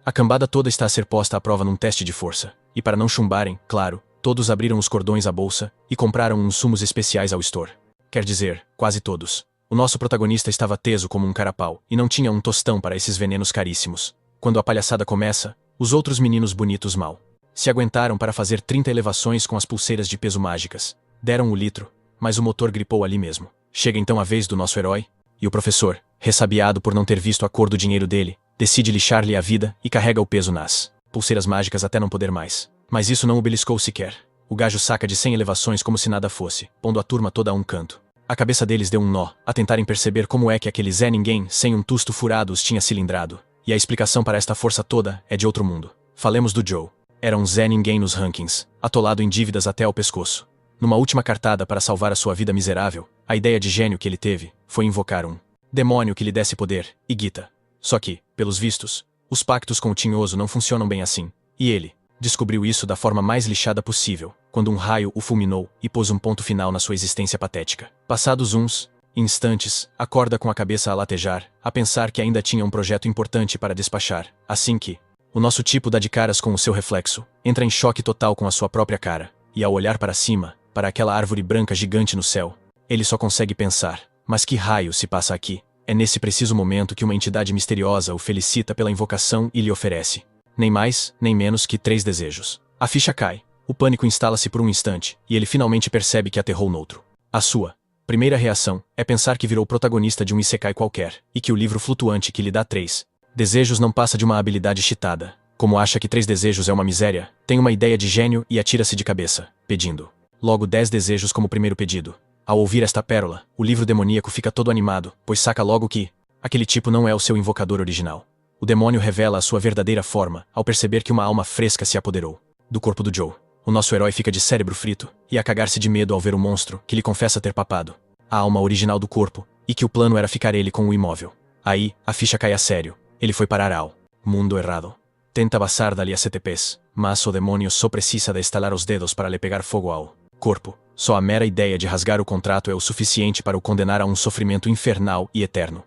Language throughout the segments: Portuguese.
A cambada toda está a ser posta à prova num teste de força. E para não chumbarem, claro, todos abriram os cordões à bolsa e compraram uns sumos especiais ao store. Quer dizer, quase todos. O nosso protagonista estava teso como um carapau e não tinha um tostão para esses venenos caríssimos. Quando a palhaçada começa, os outros meninos bonitos mal se aguentaram para fazer 30 elevações com as pulseiras de peso mágicas. Deram o litro, mas o motor gripou ali mesmo. Chega então a vez do nosso herói, e o professor, ressabiado por não ter visto a cor do dinheiro dele, decide lixar-lhe a vida e carrega o peso nas pulseiras mágicas até não poder mais. Mas isso não o beliscou sequer. O gajo saca de 100 elevações como se nada fosse, pondo a turma toda a um canto. A cabeça deles deu um nó, a tentarem perceber como é que aquele Zé Ninguém, sem um tusto furado, os tinha cilindrado. E a explicação para esta força toda é de outro mundo. Falemos do Joe. Era um Zé Ninguém nos rankings, atolado em dívidas até ao pescoço. Numa última cartada para salvar a sua vida miserável, a ideia de gênio que ele teve foi invocar um demônio que lhe desse poder e guita. Só que, pelos vistos, os pactos com o Tinhoso não funcionam bem assim. E ele descobriu isso da forma mais lixada possível, quando um raio o fulminou e pôs um ponto final na sua existência patética. Passados uns instantes, acorda com a cabeça a latejar, a pensar que ainda tinha um projeto importante para despachar. Assim que o nosso tipo dá de caras com o seu reflexo, entra em choque total com a sua própria cara, e ao olhar para cima, para aquela árvore branca gigante no céu, ele só consegue pensar: mas que raio se passa aqui? É nesse preciso momento que uma entidade misteriosa o felicita pela invocação e lhe oferece nem mais, nem menos que 3 desejos. A ficha cai, o pânico instala-se por um instante, e ele finalmente percebe que aterrou noutro. A sua primeira reação é pensar que virou protagonista de um isekai qualquer, e que o livro flutuante que lhe dá 3 desejos não passa de uma habilidade cheatada. Como acha que 3 desejos é uma miséria, tem uma ideia de gênio e atira-se de cabeça, pedindo logo 10 desejos como primeiro pedido. Ao ouvir esta pérola, o livro demoníaco fica todo animado, pois saca logo que aquele tipo não é o seu invocador original. O demônio revela a sua verdadeira forma, ao perceber que uma alma fresca se apoderou do corpo do Joe. O nosso herói fica de cérebro frito, e a cagar-se de medo ao ver o monstro que lhe confessa ter papado a alma original do corpo, e que o plano era ficar ele com o imóvel. Aí, a ficha cai a sério. Ele foi parar ao mundo errado. Tenta passar dali a CTPs, mas o demônio só precisa de estalar os dedos para lhe pegar fogo ao corpo. Só a mera ideia de rasgar o contrato é o suficiente para o condenar a um sofrimento infernal e eterno.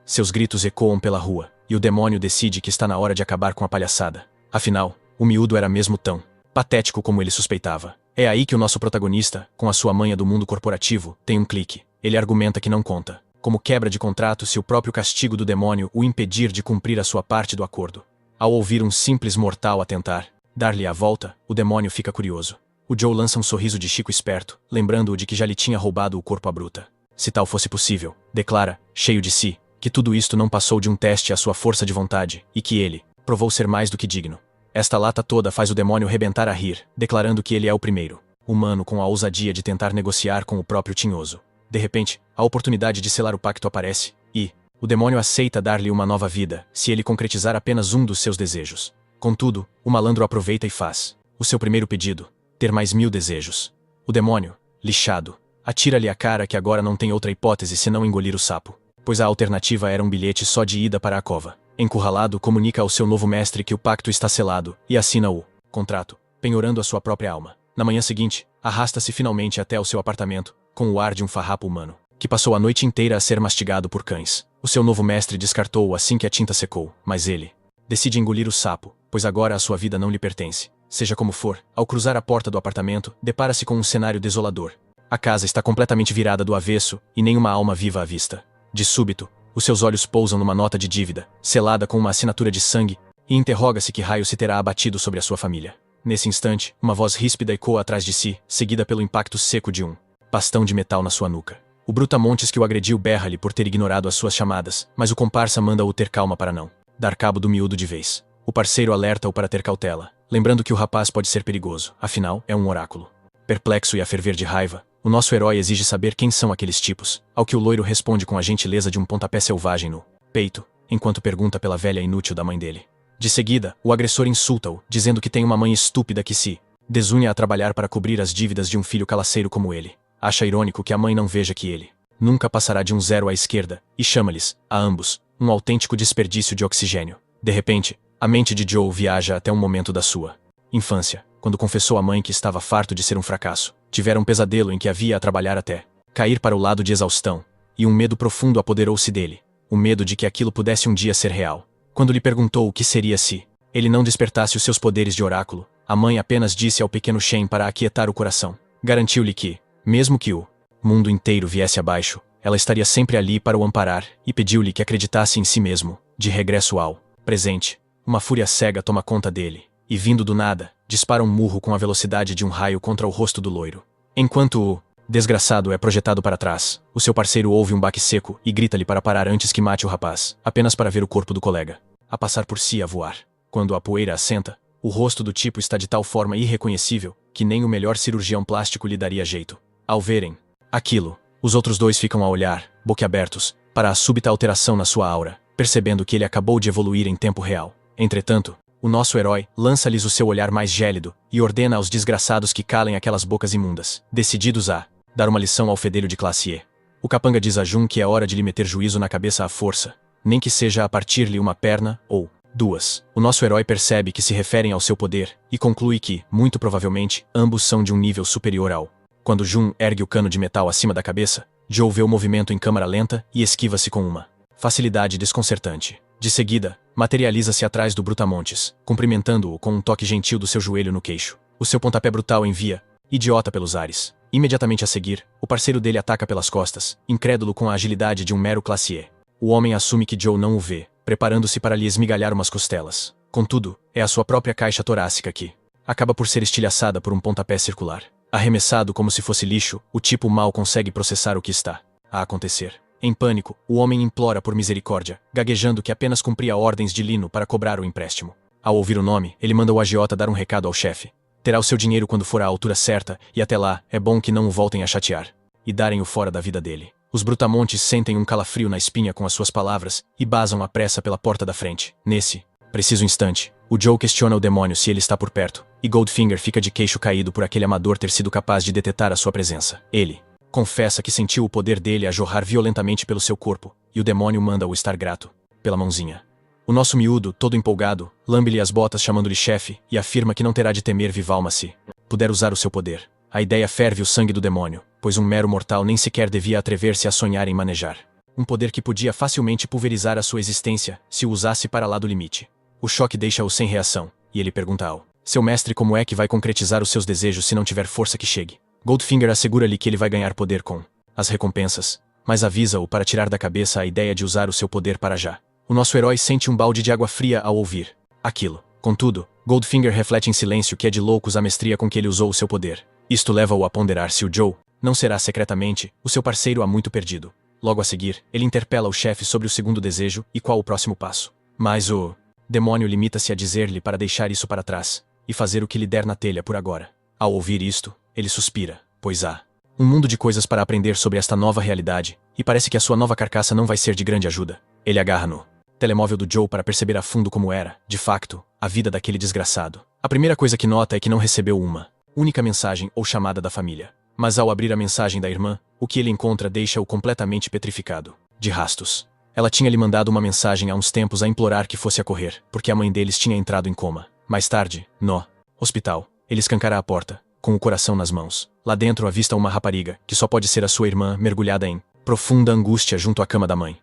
Seus gritos ecoam pela rua, e o demônio decide que está na hora de acabar com a palhaçada. Afinal, o miúdo era mesmo tão patético como ele suspeitava. É aí que o nosso protagonista, com a sua manha do mundo corporativo, tem um clique. Ele argumenta que não conta como quebra de contrato se o próprio castigo do demônio o impedir de cumprir a sua parte do acordo. Ao ouvir um simples mortal a tentar dar-lhe a volta, o demônio fica curioso. O Joe lança um sorriso de Chico esperto, lembrando-o de que já lhe tinha roubado o corpo à bruta. Se tal fosse possível, declara, cheio de si, que tudo isto não passou de um teste à sua força de vontade, e que ele provou ser mais do que digno. Esta lata toda faz o demônio rebentar a rir, declarando que ele é o primeiro humano com a ousadia de tentar negociar com o próprio Tinhoso. De repente, a oportunidade de selar o pacto aparece, e o demônio aceita dar-lhe uma nova vida, se ele concretizar apenas um dos seus desejos. Contudo, o malandro aproveita e faz o seu primeiro pedido: ter mais 1000 desejos. O demônio, lixado, atira-lhe a cara que agora não tem outra hipótese senão engolir o sapo, pois a alternativa era um bilhete só de ida para a cova. Encurralado, comunica ao seu novo mestre que o pacto está selado, e assina o contrato, penhorando a sua própria alma. Na manhã seguinte, arrasta-se finalmente até o seu apartamento, com o ar de um farrapo humano, que passou a noite inteira a ser mastigado por cães. O seu novo mestre descartou-o assim que a tinta secou, mas ele decide engolir o sapo, pois agora a sua vida não lhe pertence. Seja como for, ao cruzar a porta do apartamento, depara-se com um cenário desolador. A casa está completamente virada do avesso, e nenhuma alma viva à vista. De súbito, os seus olhos pousam numa nota de dívida, selada com uma assinatura de sangue, e interroga-se que raio se terá abatido sobre a sua família. Nesse instante, uma voz ríspida ecoa atrás de si, seguida pelo impacto seco de um bastão de metal na sua nuca. O brutamontes que o agrediu berra-lhe por ter ignorado as suas chamadas, mas o comparsa manda-o ter calma para não dar cabo do miúdo de vez. O parceiro alerta-o para ter cautela, lembrando que o rapaz pode ser perigoso, afinal, é um oráculo. Perplexo e a ferver de raiva, o nosso herói exige saber quem são aqueles tipos, ao que o loiro responde com a gentileza de um pontapé selvagem no peito, enquanto pergunta pela velha inútil da mãe dele. De seguida, o agressor insulta-o, dizendo que tem uma mãe estúpida que se desunha a trabalhar para cobrir as dívidas de um filho calaceiro como ele. Acha irônico que a mãe não veja que ele nunca passará de um 0 à esquerda, e chama-lhes, a ambos, um autêntico desperdício de oxigênio. De repente, a mente de Joe viaja até um momento da sua infância, quando confessou à mãe que estava farto de ser um fracasso. Tivera um pesadelo em que havia a trabalhar até cair para o lado de exaustão, e um medo profundo apoderou-se dele, o medo de que aquilo pudesse um dia ser real. Quando lhe perguntou o que seria se ele não despertasse os seus poderes de oráculo, a mãe apenas disse ao pequeno Shen para aquietar o coração. Garantiu-lhe que, mesmo que o mundo inteiro viesse abaixo, ela estaria sempre ali para o amparar e pediu-lhe que acreditasse em si mesmo. De regresso ao presente, uma fúria cega toma conta dele, e vindo do nada, dispara um murro com a velocidade de um raio contra o rosto do loiro. Enquanto o desgraçado é projetado para trás, o seu parceiro ouve um baque seco e grita-lhe para parar antes que mate o rapaz, apenas para ver o corpo do colega a passar por si a voar. Quando a poeira assenta, o rosto do tipo está de tal forma irreconhecível que nem o melhor cirurgião plástico lhe daria jeito. Ao verem aquilo, os outros dois ficam a olhar, boquiabertos, para a súbita alteração na sua aura, percebendo que ele acabou de evoluir em tempo real. Entretanto, o nosso herói lança-lhes o seu olhar mais gélido e ordena aos desgraçados que calem aquelas bocas imundas, decididos a dar uma lição ao fedelho de classe E. O capanga diz a Jun que é hora de lhe meter juízo na cabeça à força, nem que seja a partir-lhe uma perna, ou duas. O nosso herói percebe que se referem ao seu poder, e conclui que, muito provavelmente, ambos são de um nível superior ao. Quando Jun ergue o cano de metal acima da cabeça, Joe vê o movimento em câmara lenta e esquiva-se com uma facilidade desconcertante. De seguida, materializa-se atrás do Brutamontes, cumprimentando-o com um toque gentil do seu joelho no queixo. O seu pontapé brutal envia idiota pelos ares. Imediatamente a seguir, o parceiro dele ataca pelas costas, incrédulo com a agilidade de um mero classe E. O homem assume que Joe não o vê, preparando-se para lhe esmigalhar umas costelas. Contudo, é a sua própria caixa torácica que acaba por ser estilhaçada por um pontapé circular. Arremessado como se fosse lixo, o tipo mal consegue processar o que está a acontecer. Em pânico, o homem implora por misericórdia, gaguejando que apenas cumpria ordens de Lino para cobrar o empréstimo. Ao ouvir o nome, ele manda o agiota dar um recado ao chefe. Terá o seu dinheiro quando for à altura certa, e até lá, é bom que não o voltem a chatear. E darem-o fora da vida dele. Os Brutamontes sentem um calafrio na espinha com as suas palavras, e basam à pressa pela porta da frente. Nesse preciso instante, o Joe questiona o demônio se ele está por perto, e Goldfinger fica de queixo caído por aquele amador ter sido capaz de detetar a sua presença. Ele confessa que sentiu o poder dele a jorrar violentamente pelo seu corpo, e o demônio manda-o estar grato pela mãozinha. O nosso miúdo, todo empolgado, lambe-lhe as botas chamando-lhe chefe, e afirma que não terá de temer Vivalma se puder usar o seu poder. A ideia ferve o sangue do demônio, pois um mero mortal nem sequer devia atrever-se a sonhar em manejar um poder que podia facilmente pulverizar a sua existência, se o usasse para lá do limite. O choque deixa-o sem reação, e ele pergunta ao seu mestre como é que vai concretizar os seus desejos se não tiver força que chegue. Goldfinger assegura-lhe que ele vai ganhar poder com as recompensas, mas avisa-o para tirar da cabeça a ideia de usar o seu poder para já. O nosso herói sente um balde de água fria ao ouvir aquilo. Contudo, Goldfinger reflete em silêncio que é de loucos a mestria com que ele usou o seu poder. Isto leva-o a ponderar se o Joe não será secretamente o seu parceiro há muito perdido. Logo a seguir, ele interpela o chefe sobre o segundo desejo e qual o próximo passo. Mas o demônio limita-se a dizer-lhe para deixar isso para trás e fazer o que lhe der na telha por agora. Ao ouvir isto, ele suspira, pois há um mundo de coisas para aprender sobre esta nova realidade, e parece que a sua nova carcaça não vai ser de grande ajuda. Ele agarra no telemóvel do Joe para perceber a fundo como era, de facto, a vida daquele desgraçado. A primeira coisa que nota é que não recebeu uma única mensagem ou chamada da família. Mas ao abrir a mensagem da irmã, o que ele encontra deixa-o completamente petrificado. De rastos. Ela tinha lhe mandado uma mensagem há uns tempos a implorar que fosse a correr, porque a mãe deles tinha entrado em coma. Mais tarde, no hospital, ele escancara a porta, com o coração nas mãos. Lá dentro avista uma rapariga, que só pode ser a sua irmã, mergulhada em profunda angústia junto à cama da mãe.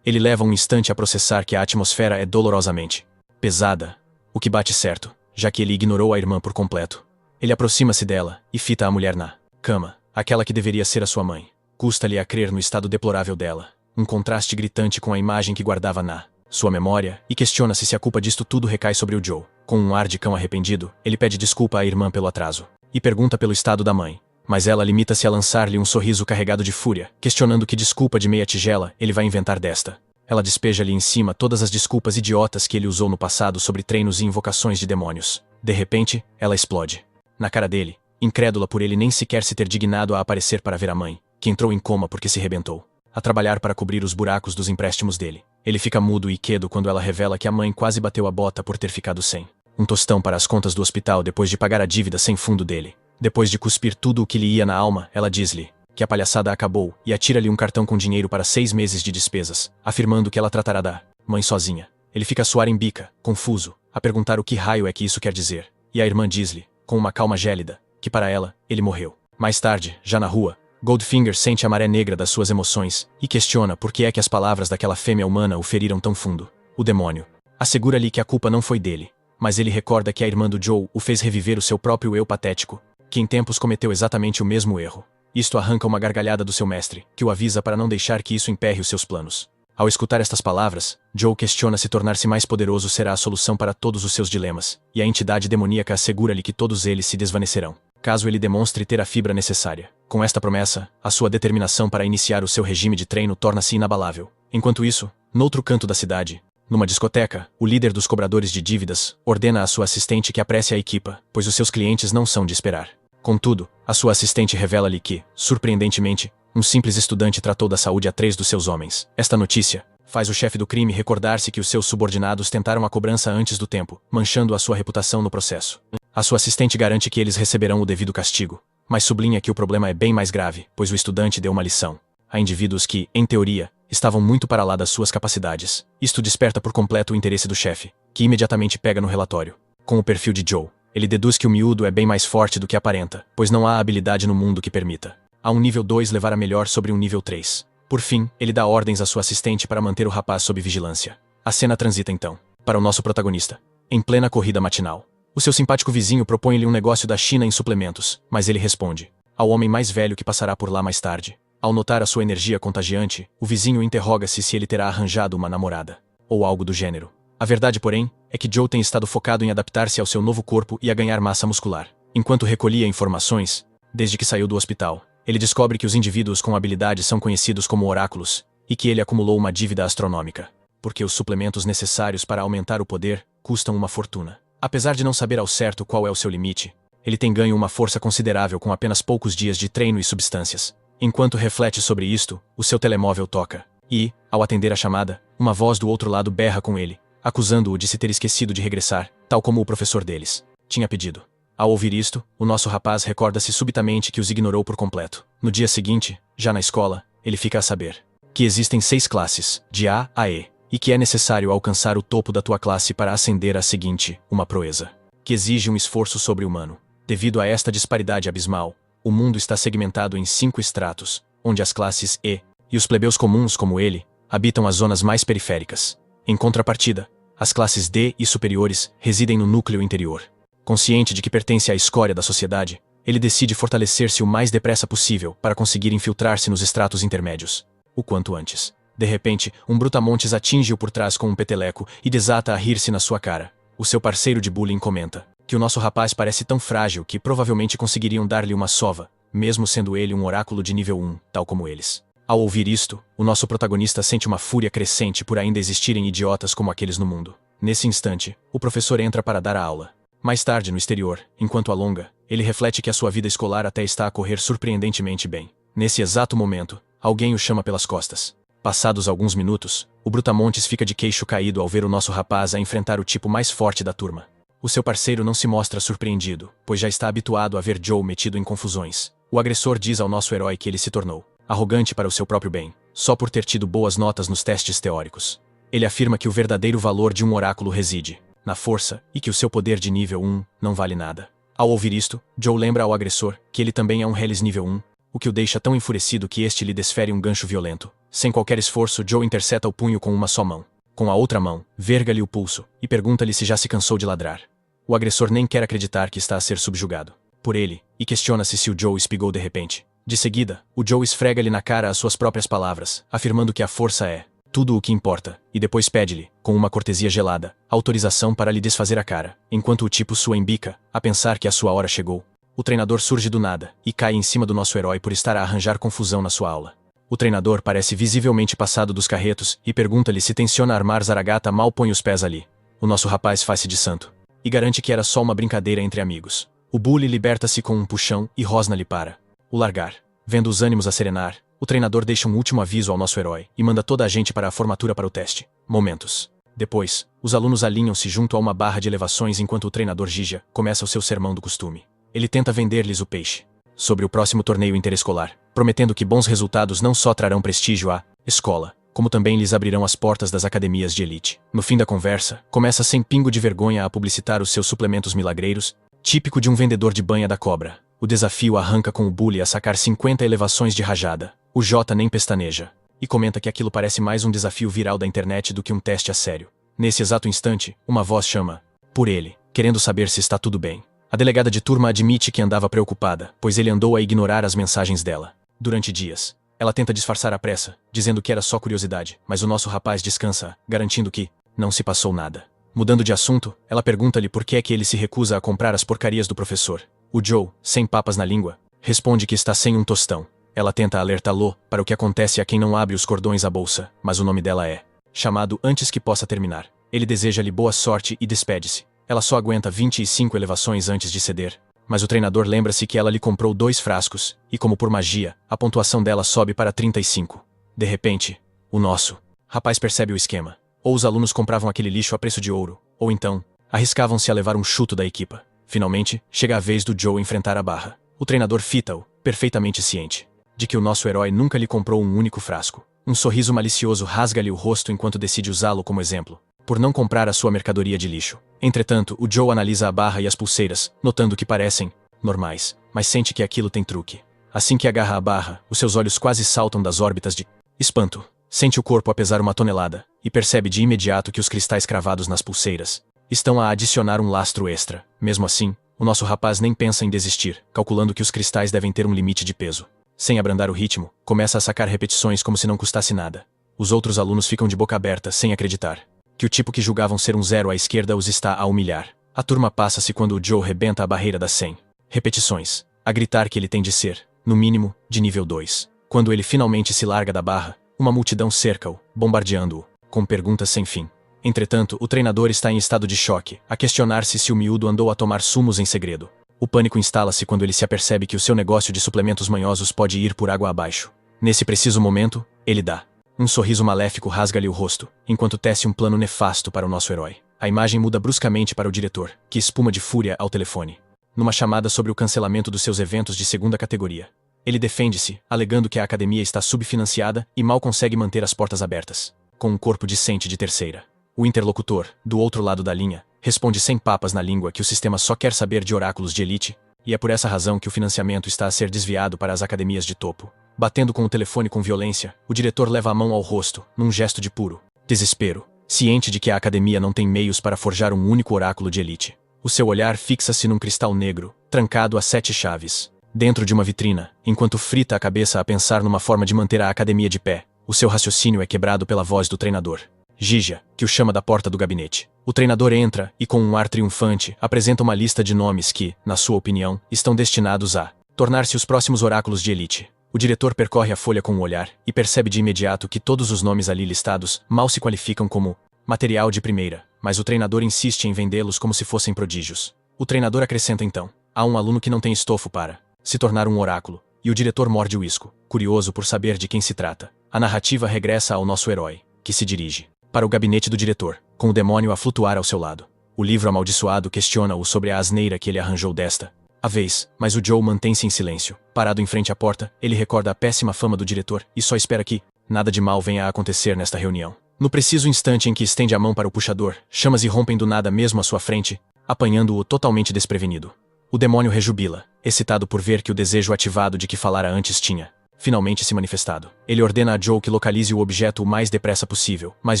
Ele leva um instante a processar que a atmosfera é dolorosamente pesada, o que bate certo, já que ele ignorou a irmã por completo. Ele aproxima-se dela e fita a mulher na cama, aquela que deveria ser a sua mãe. Custa-lhe a crer no estado deplorável dela, um contraste gritante com a imagem que guardava na sua memória, e questiona-se se a culpa disto tudo recai sobre o Joe. Com um ar de cão arrependido, ele pede desculpa à irmã pelo atraso, e pergunta pelo estado da mãe. Mas ela limita-se a lançar-lhe um sorriso carregado de fúria, questionando que desculpa de meia tigela ele vai inventar desta. Ela despeja-lhe em cima todas as desculpas idiotas que ele usou no passado sobre treinos e invocações de demônios. De repente, ela explode na cara dele, incrédula por ele nem sequer se ter dignado a aparecer para ver a mãe, que entrou em coma porque se rebentou a trabalhar para cobrir os buracos dos empréstimos dele. Ele fica mudo e quedo quando ela revela que a mãe quase bateu a bota por ter ficado sem um tostão para as contas do hospital depois de pagar a dívida sem fundo dele. Depois de cuspir tudo o que lhe ia na alma, ela diz-lhe que a palhaçada acabou e atira-lhe um cartão com dinheiro para 6 meses de despesas, afirmando que ela tratará da mãe sozinha. Ele fica a suar em bica, confuso, a perguntar o que raio é que isso quer dizer. E a irmã diz-lhe, com uma calma gélida, que para ela, ele morreu. Mais tarde, já na rua, Goldfinger sente a maré negra das suas emoções e questiona por que é que as palavras daquela fêmea humana o feriram tão fundo. O demônio Assegura-lhe que a culpa não foi dele, mas ele recorda que a irmã do Joe o fez reviver o seu próprio eu patético, que em tempos cometeu exatamente o mesmo erro. Isto arranca uma gargalhada do seu mestre, que o avisa para não deixar que isso emperre os seus planos. Ao escutar estas palavras, Joe questiona se tornar-se mais poderoso será a solução para todos os seus dilemas, e a entidade demoníaca assegura-lhe que todos eles se desvanecerão, caso ele demonstre ter a fibra necessária. Com esta promessa, a sua determinação para iniciar o seu regime de treino torna-se inabalável. Enquanto isso, noutro canto da cidade, numa discoteca, o líder dos cobradores de dívidas ordena à sua assistente que apresse a equipa, pois os seus clientes não são de esperar. Contudo, a sua assistente revela-lhe que, surpreendentemente, um simples estudante tratou da saúde a 3 dos seus homens. Esta notícia faz o chefe do crime recordar-se que os seus subordinados tentaram a cobrança antes do tempo, manchando a sua reputação no processo. A sua assistente garante que eles receberão o devido castigo, mas sublinha que o problema é bem mais grave, pois o estudante deu uma lição a indivíduos que, em teoria, estavam muito para lá das suas capacidades. Isto desperta por completo o interesse do chefe, que imediatamente pega no relatório. Com o perfil de Joe, ele deduz que o miúdo é bem mais forte do que aparenta, pois não há habilidade no mundo que permita a um nível 2 levar a melhor sobre um nível 3. Por fim, ele dá ordens à sua assistente para manter o rapaz sob vigilância. A cena transita então para o nosso protagonista, em plena corrida matinal. O seu simpático vizinho propõe-lhe um negócio da China em suplementos, mas ele responde ao homem mais velho que passará por lá mais tarde. Ao notar a sua energia contagiante, o vizinho interroga-se se ele terá arranjado uma namorada, ou algo do gênero. A verdade, porém, é que Joe tem estado focado em adaptar-se ao seu novo corpo e a ganhar massa muscular. Enquanto recolhia informações, desde que saiu do hospital, ele descobre que os indivíduos com habilidade são conhecidos como oráculos, e que ele acumulou uma dívida astronômica, porque os suplementos necessários para aumentar o poder custam uma fortuna. Apesar de não saber ao certo qual é o seu limite, ele tem ganho uma força considerável com apenas poucos dias de treino e substâncias. Enquanto reflete sobre isto, o seu telemóvel toca, e, ao atender a chamada, uma voz do outro lado berra com ele, acusando-o de se ter esquecido de regressar, tal como o professor deles tinha pedido. Ao ouvir isto, o nosso rapaz recorda-se subitamente que os ignorou por completo. No dia seguinte, já na escola, ele fica a saber que existem 6 classes, de A a E, e que é necessário alcançar o topo da tua classe para ascender à seguinte, uma proeza, que exige um esforço sobre-humano. Devido a esta disparidade abismal, o mundo está segmentado em 5 estratos, onde as classes E, e os plebeus comuns como ele, habitam as zonas mais periféricas. Em contrapartida, as classes D e superiores residem no núcleo interior. Consciente de que pertence à escória da sociedade, ele decide fortalecer-se o mais depressa possível para conseguir infiltrar-se nos estratos intermédios, o quanto antes. De repente, um brutamontes atinge-o por trás com um peteleco e desata a rir-se na sua cara. O seu parceiro de bullying comenta que o nosso rapaz parece tão frágil que provavelmente conseguiriam dar-lhe uma sova, mesmo sendo ele um oráculo de nível 1, tal como eles. Ao ouvir isto, o nosso protagonista sente uma fúria crescente por ainda existirem idiotas como aqueles no mundo. Nesse instante, o professor entra para dar a aula. Mais tarde, no exterior, enquanto alonga, ele reflete que a sua vida escolar até está a correr surpreendentemente bem. Nesse exato momento, alguém o chama pelas costas. Passados alguns minutos, o brutamontes fica de queixo caído ao ver o nosso rapaz a enfrentar o tipo mais forte da turma. O seu parceiro não se mostra surpreendido, pois já está habituado a ver Joe metido em confusões. O agressor diz ao nosso herói que ele se tornou arrogante para o seu próprio bem, só por ter tido boas notas nos testes teóricos. Ele afirma que o verdadeiro valor de um oráculo reside na força, e que o seu poder de nível 1 não vale nada. Ao ouvir isto, Joe lembra ao agressor que ele também é um Hellis nível 1, o que o deixa tão enfurecido que este lhe desfere um gancho violento. Sem qualquer esforço, Joe intercepta o punho com uma só mão. Com a outra mão, verga-lhe o pulso, e pergunta-lhe se já se cansou de ladrar. O agressor nem quer acreditar que está a ser subjugado por ele, e questiona-se se o Joe espigou de repente. De seguida, o Joe esfrega-lhe na cara as suas próprias palavras, afirmando que a força é tudo o que importa, e depois pede-lhe, com uma cortesia gelada, autorização para lhe desfazer a cara. Enquanto o tipo sua embica, a pensar que a sua hora chegou, o treinador surge do nada, e cai em cima do nosso herói por estar a arranjar confusão na sua aula. O treinador parece visivelmente passado dos carretos, e pergunta-lhe se tenciona armar Zaragata mal põe os pés ali. O nosso rapaz faz-se de santo, e garante que era só uma brincadeira entre amigos. O bully liberta-se com um puxão e rosna-lhe para o largar. Vendo os ânimos a serenar, o treinador deixa um último aviso ao nosso herói e manda toda a gente para a formatura para o teste. Momentos depois, os alunos alinham-se junto a uma barra de elevações enquanto o treinador Gija começa o seu sermão do costume. Ele tenta vender-lhes o peixe sobre o próximo torneio interescolar, prometendo que bons resultados não só trarão prestígio à escola, como também lhes abrirão as portas das academias de elite. No fim da conversa, começa sem pingo de vergonha a publicitar os seus suplementos milagreiros, típico de um vendedor de banha da cobra. O desafio arranca com o bully a sacar 50 elevações de rajada. O Jota nem pestaneja, e comenta que aquilo parece mais um desafio viral da internet do que um teste a sério. Nesse exato instante, uma voz chama por ele, querendo saber se está tudo bem. A delegada de turma admite que andava preocupada, pois ele andou a ignorar as mensagens dela. Durante dias, ela tenta disfarçar a pressa, dizendo que era só curiosidade, mas o nosso rapaz descansa, garantindo que não se passou nada. Mudando de assunto, ela pergunta-lhe por que é que ele se recusa a comprar as porcarias do professor. O Joe, sem papas na língua, responde que está sem um tostão. Ela tenta alertá-lo para o que acontece a quem não abre os cordões à bolsa, mas o nome dela é chamado antes que possa terminar. Ele deseja-lhe boa sorte e despede-se. Ela só aguenta 25 elevações antes de ceder, mas o treinador lembra-se que ela lhe comprou 2 frascos, e como por magia, a pontuação dela sobe para 35. De repente, o nosso rapaz percebe o esquema. Ou os alunos compravam aquele lixo a preço de ouro, ou então, arriscavam-se a levar um chuto da equipa. Finalmente, chega a vez do Joe enfrentar a barra. O treinador fita-o, perfeitamente ciente de que o nosso herói nunca lhe comprou um único frasco. Um sorriso malicioso rasga-lhe o rosto enquanto decide usá-lo como exemplo, por não comprar a sua mercadoria de lixo. Entretanto, o Joe analisa a barra e as pulseiras, notando que parecem normais, mas sente que aquilo tem truque. Assim que agarra a barra, os seus olhos quase saltam das órbitas de espanto. Sente o corpo a pesar 1 tonelada, e percebe de imediato que os cristais cravados nas pulseiras estão a adicionar um lastro extra. Mesmo assim, o nosso rapaz nem pensa em desistir, calculando que os cristais devem ter um limite de peso. Sem abrandar o ritmo, começa a sacar repetições como se não custasse nada. Os outros alunos ficam de boca aberta, sem acreditar que o tipo que julgavam ser um 0 à esquerda os está a humilhar. A turma passa-se quando o Joe rebenta a barreira das 100 repetições, a gritar que ele tem de ser, no mínimo, de nível 2. Quando ele finalmente se larga da barra, uma multidão cerca-o, bombardeando-o com perguntas sem fim. Entretanto, o treinador está em estado de choque, a questionar-se se o miúdo andou a tomar sumos em segredo. O pânico instala-se quando ele se apercebe que o seu negócio de suplementos manhosos pode ir por água abaixo. Nesse preciso momento, ele dá um sorriso maléfico rasga-lhe o rosto, enquanto tece um plano nefasto para o nosso herói. A imagem muda bruscamente para o diretor, que espuma de fúria ao telefone, numa chamada sobre o cancelamento dos seus eventos de 2ª categoria. Ele defende-se, alegando que a academia está subfinanciada e mal consegue manter as portas abertas, com um corpo decente de 3ª. O interlocutor, do outro lado da linha, responde sem papas na língua que o sistema só quer saber de oráculos de elite, e é por essa razão que o financiamento está a ser desviado para as academias de topo. Batendo com o telefone com violência, o diretor leva a mão ao rosto, num gesto de puro desespero, ciente de que a academia não tem meios para forjar um único oráculo de elite. O seu olhar fixa-se num cristal negro, trancado a 7 chaves, dentro de uma vitrina, enquanto frita a cabeça a pensar numa forma de manter a academia de pé. O seu raciocínio é quebrado pela voz do treinador, Gija, que o chama da porta do gabinete. O treinador entra e, com um ar triunfante, apresenta uma lista de nomes que, na sua opinião, estão destinados a tornar-se os próximos oráculos de elite. O diretor percorre a folha com um olhar e percebe de imediato que todos os nomes ali listados mal se qualificam como material de primeira, mas o treinador insiste em vendê-los como se fossem prodígios. O treinador acrescenta então: há um aluno que não tem estofo para se tornar um oráculo, e o diretor morde o isco, curioso por saber de quem se trata. A narrativa regressa ao nosso herói, que se dirige para o gabinete do diretor, com o demônio a flutuar ao seu lado. O livro amaldiçoado questiona-o sobre a asneira que ele arranjou desta a vez, mas o Joe mantém-se em silêncio. Parado em frente à porta, ele recorda a péssima fama do diretor e só espera que nada de mal venha a acontecer nesta reunião. No preciso instante em que estende a mão para o puxador, chamas irrompem do nada mesmo à sua frente, apanhando-o totalmente desprevenido. O demônio rejubila, excitado por ver que o desejo ativado de que falara antes tinha finalmente se manifestado. Ele ordena a Joe que localize o objeto o mais depressa possível, mas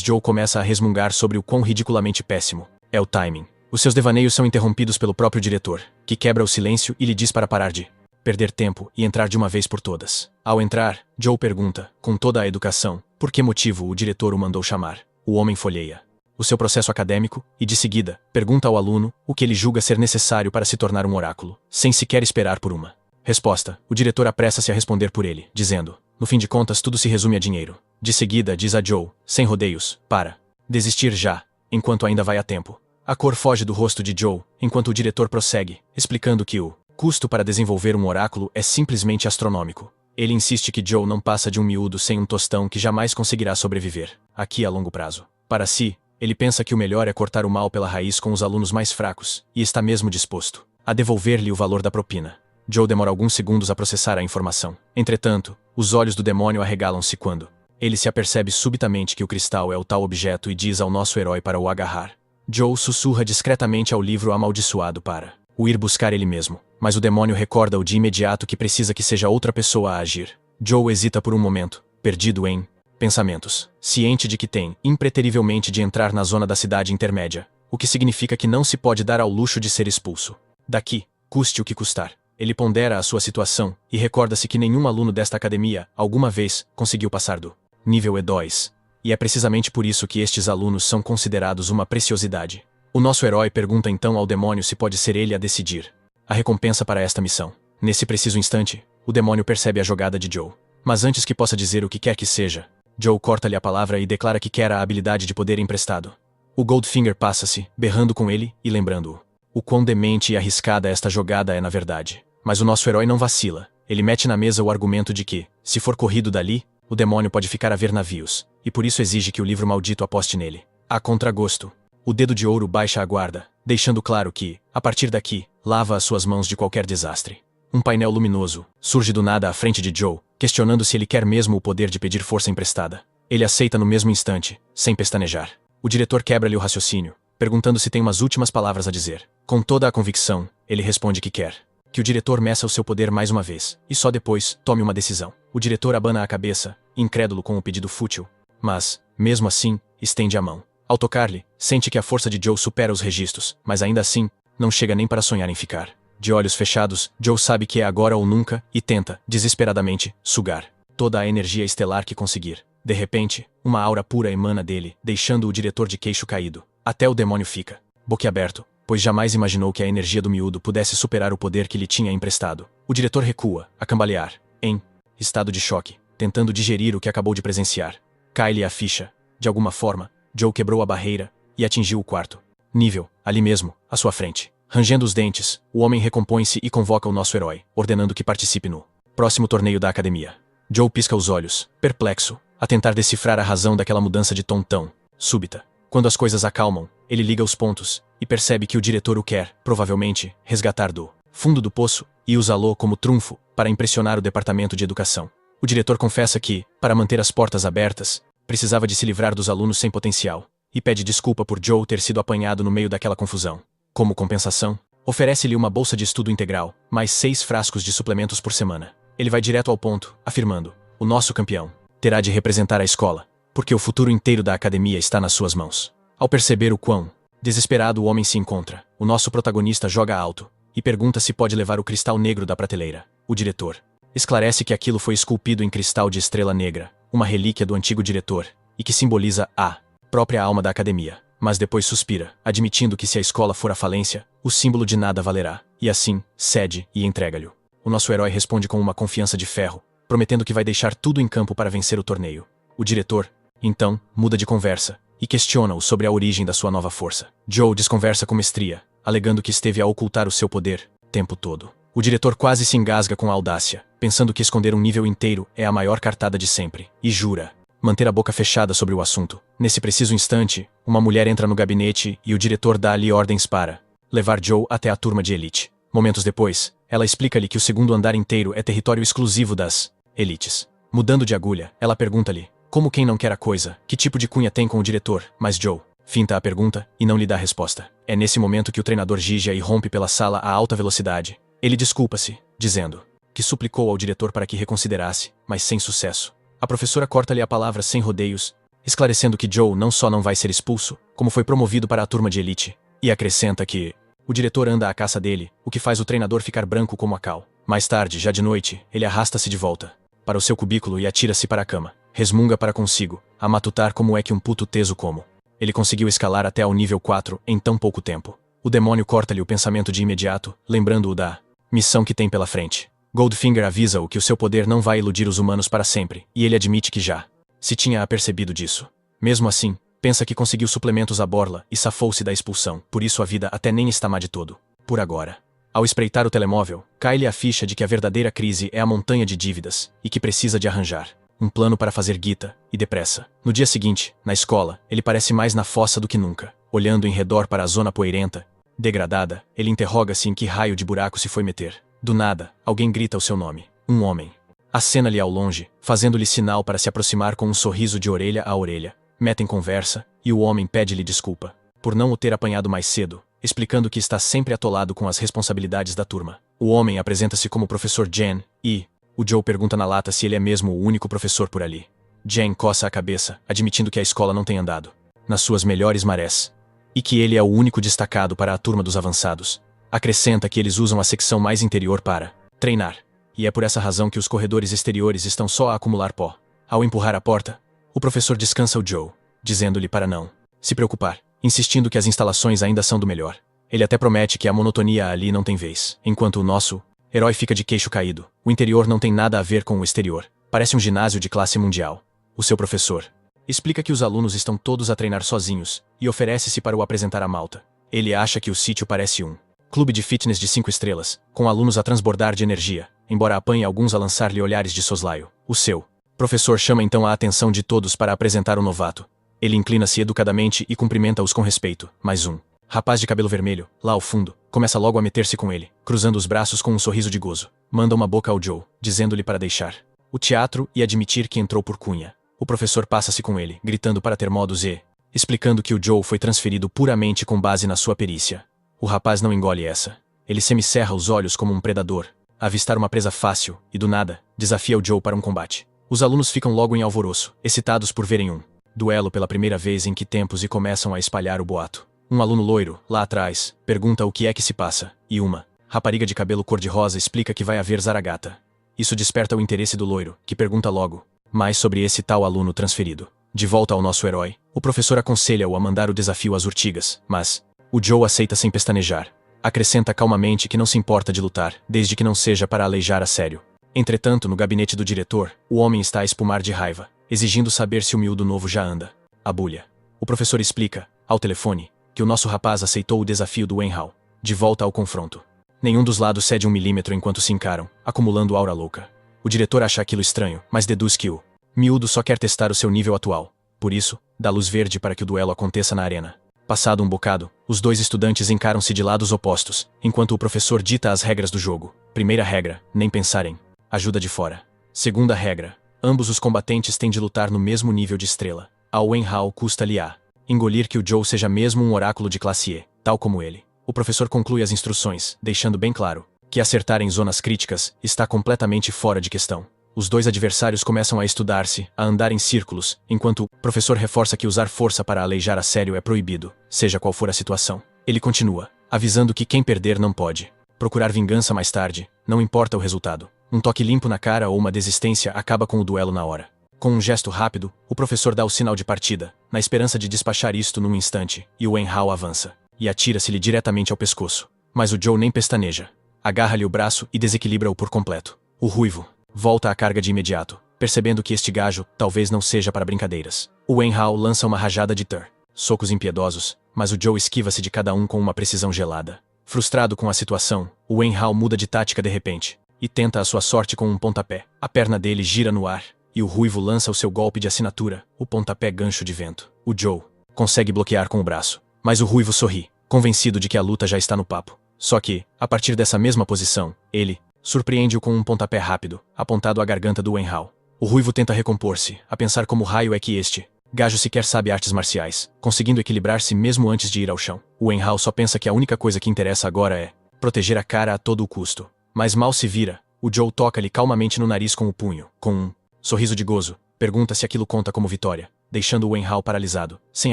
Joe começa a resmungar sobre o quão ridiculamente péssimo é o timing. Os seus devaneios são interrompidos pelo próprio diretor, que quebra o silêncio e lhe diz para parar de perder tempo e entrar de uma vez por todas. Ao entrar, Joe pergunta, com toda a educação, por que motivo o diretor o mandou chamar. O homem folheia o seu processo acadêmico e, de seguida, pergunta ao aluno o que ele julga ser necessário para se tornar um oráculo, sem sequer esperar por uma resposta. O diretor apressa-se a responder por ele, dizendo: no fim de contas tudo se resume a dinheiro. De seguida diz a Joe, sem rodeios, para desistir já, enquanto ainda vai a tempo. A cor foge do rosto de Joe, enquanto o diretor prossegue, explicando que o custo para desenvolver um oráculo é simplesmente astronômico. Ele insiste que Joe não passa de um miúdo sem um tostão que jamais conseguirá sobreviver, aqui a longo prazo. Para si, ele pensa que o melhor é cortar o mal pela raiz com os alunos mais fracos, e está mesmo disposto a devolver-lhe o valor da propina. Joe demora alguns segundos a processar a informação. Entretanto, os olhos do demônio arregalam-se quando ele se apercebe subitamente que o cristal é o tal objeto e diz ao nosso herói para o agarrar. Joe sussurra discretamente ao livro amaldiçoado para o ir buscar ele mesmo, mas o demônio recorda-o de imediato que precisa que seja outra pessoa a agir. Joe hesita por um momento, perdido em Pensamentos. Ciente de que tem, impreterivelmente, de entrar na zona da cidade intermédia, o que significa que não se pode dar ao luxo de ser expulso. Daqui, custe o que custar. Ele pondera a sua situação e recorda-se que nenhum aluno desta academia, alguma vez, conseguiu passar do nível E2. E é precisamente por isso que estes alunos são considerados uma preciosidade. O nosso herói pergunta então ao demônio se pode ser ele a decidir a recompensa para esta missão. Nesse preciso instante, o demônio percebe a jogada de Joe. Mas antes que possa dizer o que quer que seja, Joe corta-lhe a palavra e declara que quer a habilidade de poder emprestado. O Goldfinger passa-se, berrando com ele e lembrando-o. O quão demente e arriscada esta jogada é na verdade. Mas o nosso herói não vacila. Ele mete na mesa o argumento de que, se for corrido dali, o demônio pode ficar a ver navios, e por isso exige que o livro maldito aposte nele. A contragosto, o dedo de ouro baixa a guarda, deixando claro que, a partir daqui, lava as suas mãos de qualquer desastre. Um painel luminoso surge do nada à frente de Joe, questionando se ele quer mesmo o poder de pedir força emprestada. Ele aceita no mesmo instante, sem pestanejar. O diretor quebra-lhe o raciocínio, perguntando se tem umas últimas palavras a dizer. Com toda a convicção, ele responde que quer que o diretor meça o seu poder mais uma vez, e só depois, tome uma decisão. O diretor abana a cabeça, incrédulo com o pedido fútil, mas, mesmo assim, estende a mão. Ao tocar-lhe, sente que a força de Joe supera os registros, mas ainda assim, não chega nem para sonhar em ficar. De olhos fechados, Joe sabe que é agora ou nunca, e tenta, desesperadamente, sugar toda a energia estelar que conseguir. De repente, uma aura pura emana dele, deixando o diretor de queixo caído. Até o demônio fica boquiaberto, pois jamais imaginou que a energia do miúdo pudesse superar o poder que lhe tinha emprestado. O diretor recua, a cambalear, em estado de choque, tentando digerir o que acabou de presenciar. Cai-lhe a ficha. De alguma forma, Joe quebrou a barreira e atingiu o quarto nível, ali mesmo, à sua frente. Rangendo os dentes, o homem recompõe-se e convoca o nosso herói, ordenando que participe no próximo torneio da academia. Joe pisca os olhos, perplexo, a tentar decifrar a razão daquela mudança de tom tão súbita. Quando as coisas acalmam, ele liga os pontos e percebe que o diretor o quer, provavelmente, resgatar do fundo do poço e usá-lo como trunfo para impressionar o departamento de educação. O diretor confessa que, para manter as portas abertas, precisava de se livrar dos alunos sem potencial e pede desculpa por Joe ter sido apanhado no meio daquela confusão. Como compensação, oferece-lhe uma bolsa de estudo integral, mais 6 frascos de suplementos por semana. Ele vai direto ao ponto, afirmando: o nosso campeão terá de representar a escola, porque o futuro inteiro da academia está nas suas mãos. Ao perceber o quão desesperado o homem se encontra, o nosso protagonista joga alto e pergunta se pode levar o cristal negro da prateleira. O diretor esclarece que aquilo foi esculpido em cristal de estrela negra, uma relíquia do antigo diretor, e que simboliza a própria alma da academia. Mas depois suspira, admitindo que se a escola for à falência, o símbolo de nada valerá, e assim, cede e entrega-lhe. O nosso herói responde com uma confiança de ferro, prometendo que vai deixar tudo em campo para vencer o torneio. O diretor, então, muda de conversa e questiona-o sobre a origem da sua nova força. Joe desconversa com mestria, alegando que esteve a ocultar o seu poder o tempo todo. O diretor quase se engasga com a audácia, pensando que esconder um nível inteiro é a maior cartada de sempre, e jura manter a boca fechada sobre o assunto. Nesse preciso instante, uma mulher entra no gabinete e o diretor dá-lhe ordens para levar Joe até a turma de elite. Momentos depois, ela explica-lhe que o segundo andar inteiro é território exclusivo das elites. Mudando de agulha, ela pergunta-lhe, como quem não quer a coisa, que tipo de cunha tem com o diretor, mas Joe finta a pergunta e não lhe dá resposta. É nesse momento que o treinador gija e rompe pela sala a alta velocidade. Ele desculpa-se, dizendo que suplicou ao diretor para que reconsiderasse, mas sem sucesso. A professora corta-lhe a palavra sem rodeios, esclarecendo que Joe não só não vai ser expulso, como foi promovido para a turma de elite, e acrescenta que o diretor anda à caça dele, o que faz o treinador ficar branco como a cal. Mais tarde, já de noite, ele arrasta-se de volta para o seu cubículo e atira-se para a cama. Resmunga para consigo, a matutar como é que um puto teso como ele conseguiu escalar até ao nível 4 em tão pouco tempo. O demônio corta-lhe o pensamento de imediato, lembrando-o da missão que tem pela frente. Goldfinger avisa-o que o seu poder não vai iludir os humanos para sempre, e ele admite que já se tinha apercebido disso. Mesmo assim, pensa que conseguiu suplementos à borla e safou-se da expulsão, por isso a vida até nem está má de todo. Por agora. Ao espreitar o telemóvel, cai-lhe a ficha de que a verdadeira crise é a montanha de dívidas, e que precisa de arranjar um plano para fazer guita, e depressa. No dia seguinte, na escola, ele parece mais na fossa do que nunca. Olhando em redor para a zona poeirenta, degradada, ele interroga-se em que raio de buraco se foi meter. Do nada, alguém grita o seu nome. Um homem. Acena-lhe ao longe, fazendo-lhe sinal para se aproximar com um sorriso de orelha a orelha. Metem conversa, e o homem pede-lhe desculpa por não o ter apanhado mais cedo, explicando que está sempre atolado com as responsabilidades da turma. O homem apresenta-se como o professor Jen, e o Joe pergunta na lata se ele é mesmo o único professor por ali. Jen coça a cabeça, admitindo que a escola não tem andado nas suas melhores marés. E que ele é o único destacado para a turma dos avançados. Acrescenta que eles usam a secção mais interior para treinar. E é por essa razão que os corredores exteriores estão só a acumular pó. Ao empurrar a porta, o professor descansa o Joe, dizendo-lhe para não se preocupar, insistindo que as instalações ainda são do melhor. Ele até promete que a monotonia ali não tem vez, enquanto o nosso herói fica de queixo caído. O interior não tem nada a ver com o exterior. Parece um ginásio de classe mundial. O seu professor explica que os alunos estão todos a treinar sozinhos e oferece-se para o apresentar à malta. Ele acha que o sítio parece um clube de fitness de 5 estrelas, com alunos a transbordar de energia, embora apanhe alguns a lançar-lhe olhares de soslaio. O seu professor chama então a atenção de todos para apresentar o novato. Ele inclina-se educadamente e cumprimenta-os com respeito, mas um rapaz de cabelo vermelho, lá ao fundo, começa logo a meter-se com ele, cruzando os braços com um sorriso de gozo. Manda uma boca ao Joe, dizendo-lhe para deixar o teatro e admitir que entrou por cunha. O professor passa-se com ele, gritando para ter modos e explicando que o Joe foi transferido puramente com base na sua perícia. O rapaz não engole essa. Ele semicerra os olhos como um predador, a avistar uma presa fácil, e do nada, desafia o Joe para um combate. Os alunos ficam logo em alvoroço, excitados por verem um duelo pela primeira vez em que tempos e começam a espalhar o boato. Um aluno loiro, lá atrás, pergunta o que é que se passa, e uma rapariga de cabelo cor-de-rosa explica que vai haver Zaragata. Isso desperta o interesse do loiro, que pergunta logo mais sobre esse tal aluno transferido. De volta ao nosso herói, o professor aconselha-o a mandar o desafio às urtigas, mas o Joe aceita sem pestanejar. Acrescenta calmamente que não se importa de lutar, desde que não seja para aleijar a sério. Entretanto, no gabinete do diretor, o homem está a espumar de raiva, exigindo saber se o miúdo novo já anda. Abulha. O professor explica, ao telefone, que o nosso rapaz aceitou o desafio do Wenhao. De volta ao confronto. Nenhum dos lados cede 1 milímetro enquanto se encaram, acumulando aura louca. O diretor acha aquilo estranho, mas deduz que o miúdo só quer testar o seu nível atual. Por isso, dá luz verde para que o duelo aconteça na arena. Passado um bocado, os dois estudantes encaram-se de lados opostos, enquanto o professor dita as regras do jogo. Primeira regra, nem pensar em ajuda de fora. Segunda regra, ambos os combatentes têm de lutar no mesmo nível de estrela. Ao Wenhao custa-lhe a engolir que o Joe seja mesmo um oráculo de classe E, tal como ele. O professor conclui as instruções, deixando bem claro que acertar em zonas críticas está completamente fora de questão. Os dois adversários começam a estudar-se, a andar em círculos, enquanto o professor reforça que usar força para aleijar a sério é proibido, seja qual for a situação. Ele continua, avisando que quem perder não pode procurar vingança mais tarde, não importa o resultado. Um toque limpo na cara ou uma desistência acaba com o duelo na hora. Com um gesto rápido, o professor dá o sinal de partida, na esperança de despachar isto num instante, e o Wenhao avança e atira-se-lhe diretamente ao pescoço. Mas o Joe nem pestaneja. Agarra-lhe o braço e desequilibra-o por completo. O ruivo volta à carga de imediato, percebendo que este gajo talvez não seja para brincadeiras. O Wenhao lança uma rajada de socos impiedosos, mas o Joe esquiva-se de cada um com uma precisão gelada. Frustrado com a situação, o Wenhao muda de tática de repente e tenta a sua sorte com um pontapé. A perna dele gira no ar e o ruivo lança o seu golpe de assinatura, o pontapé gancho de vento. O Joe consegue bloquear com o braço, mas o ruivo sorri, convencido de que a luta já está no papo. Só que, a partir dessa mesma posição, ele surpreende-o com um pontapé rápido, apontado à garganta do Wenhao. O ruivo tenta recompor-se, a pensar como raio é que este gajo sequer sabe artes marciais, conseguindo equilibrar-se mesmo antes de ir ao chão. O Wenhao só pensa que a única coisa que interessa agora é proteger a cara a todo o custo. Mas mal se vira, o Joe toca-lhe calmamente no nariz com o punho. Com um sorriso de gozo, pergunta se aquilo conta como vitória, deixando o Wenhao paralisado, sem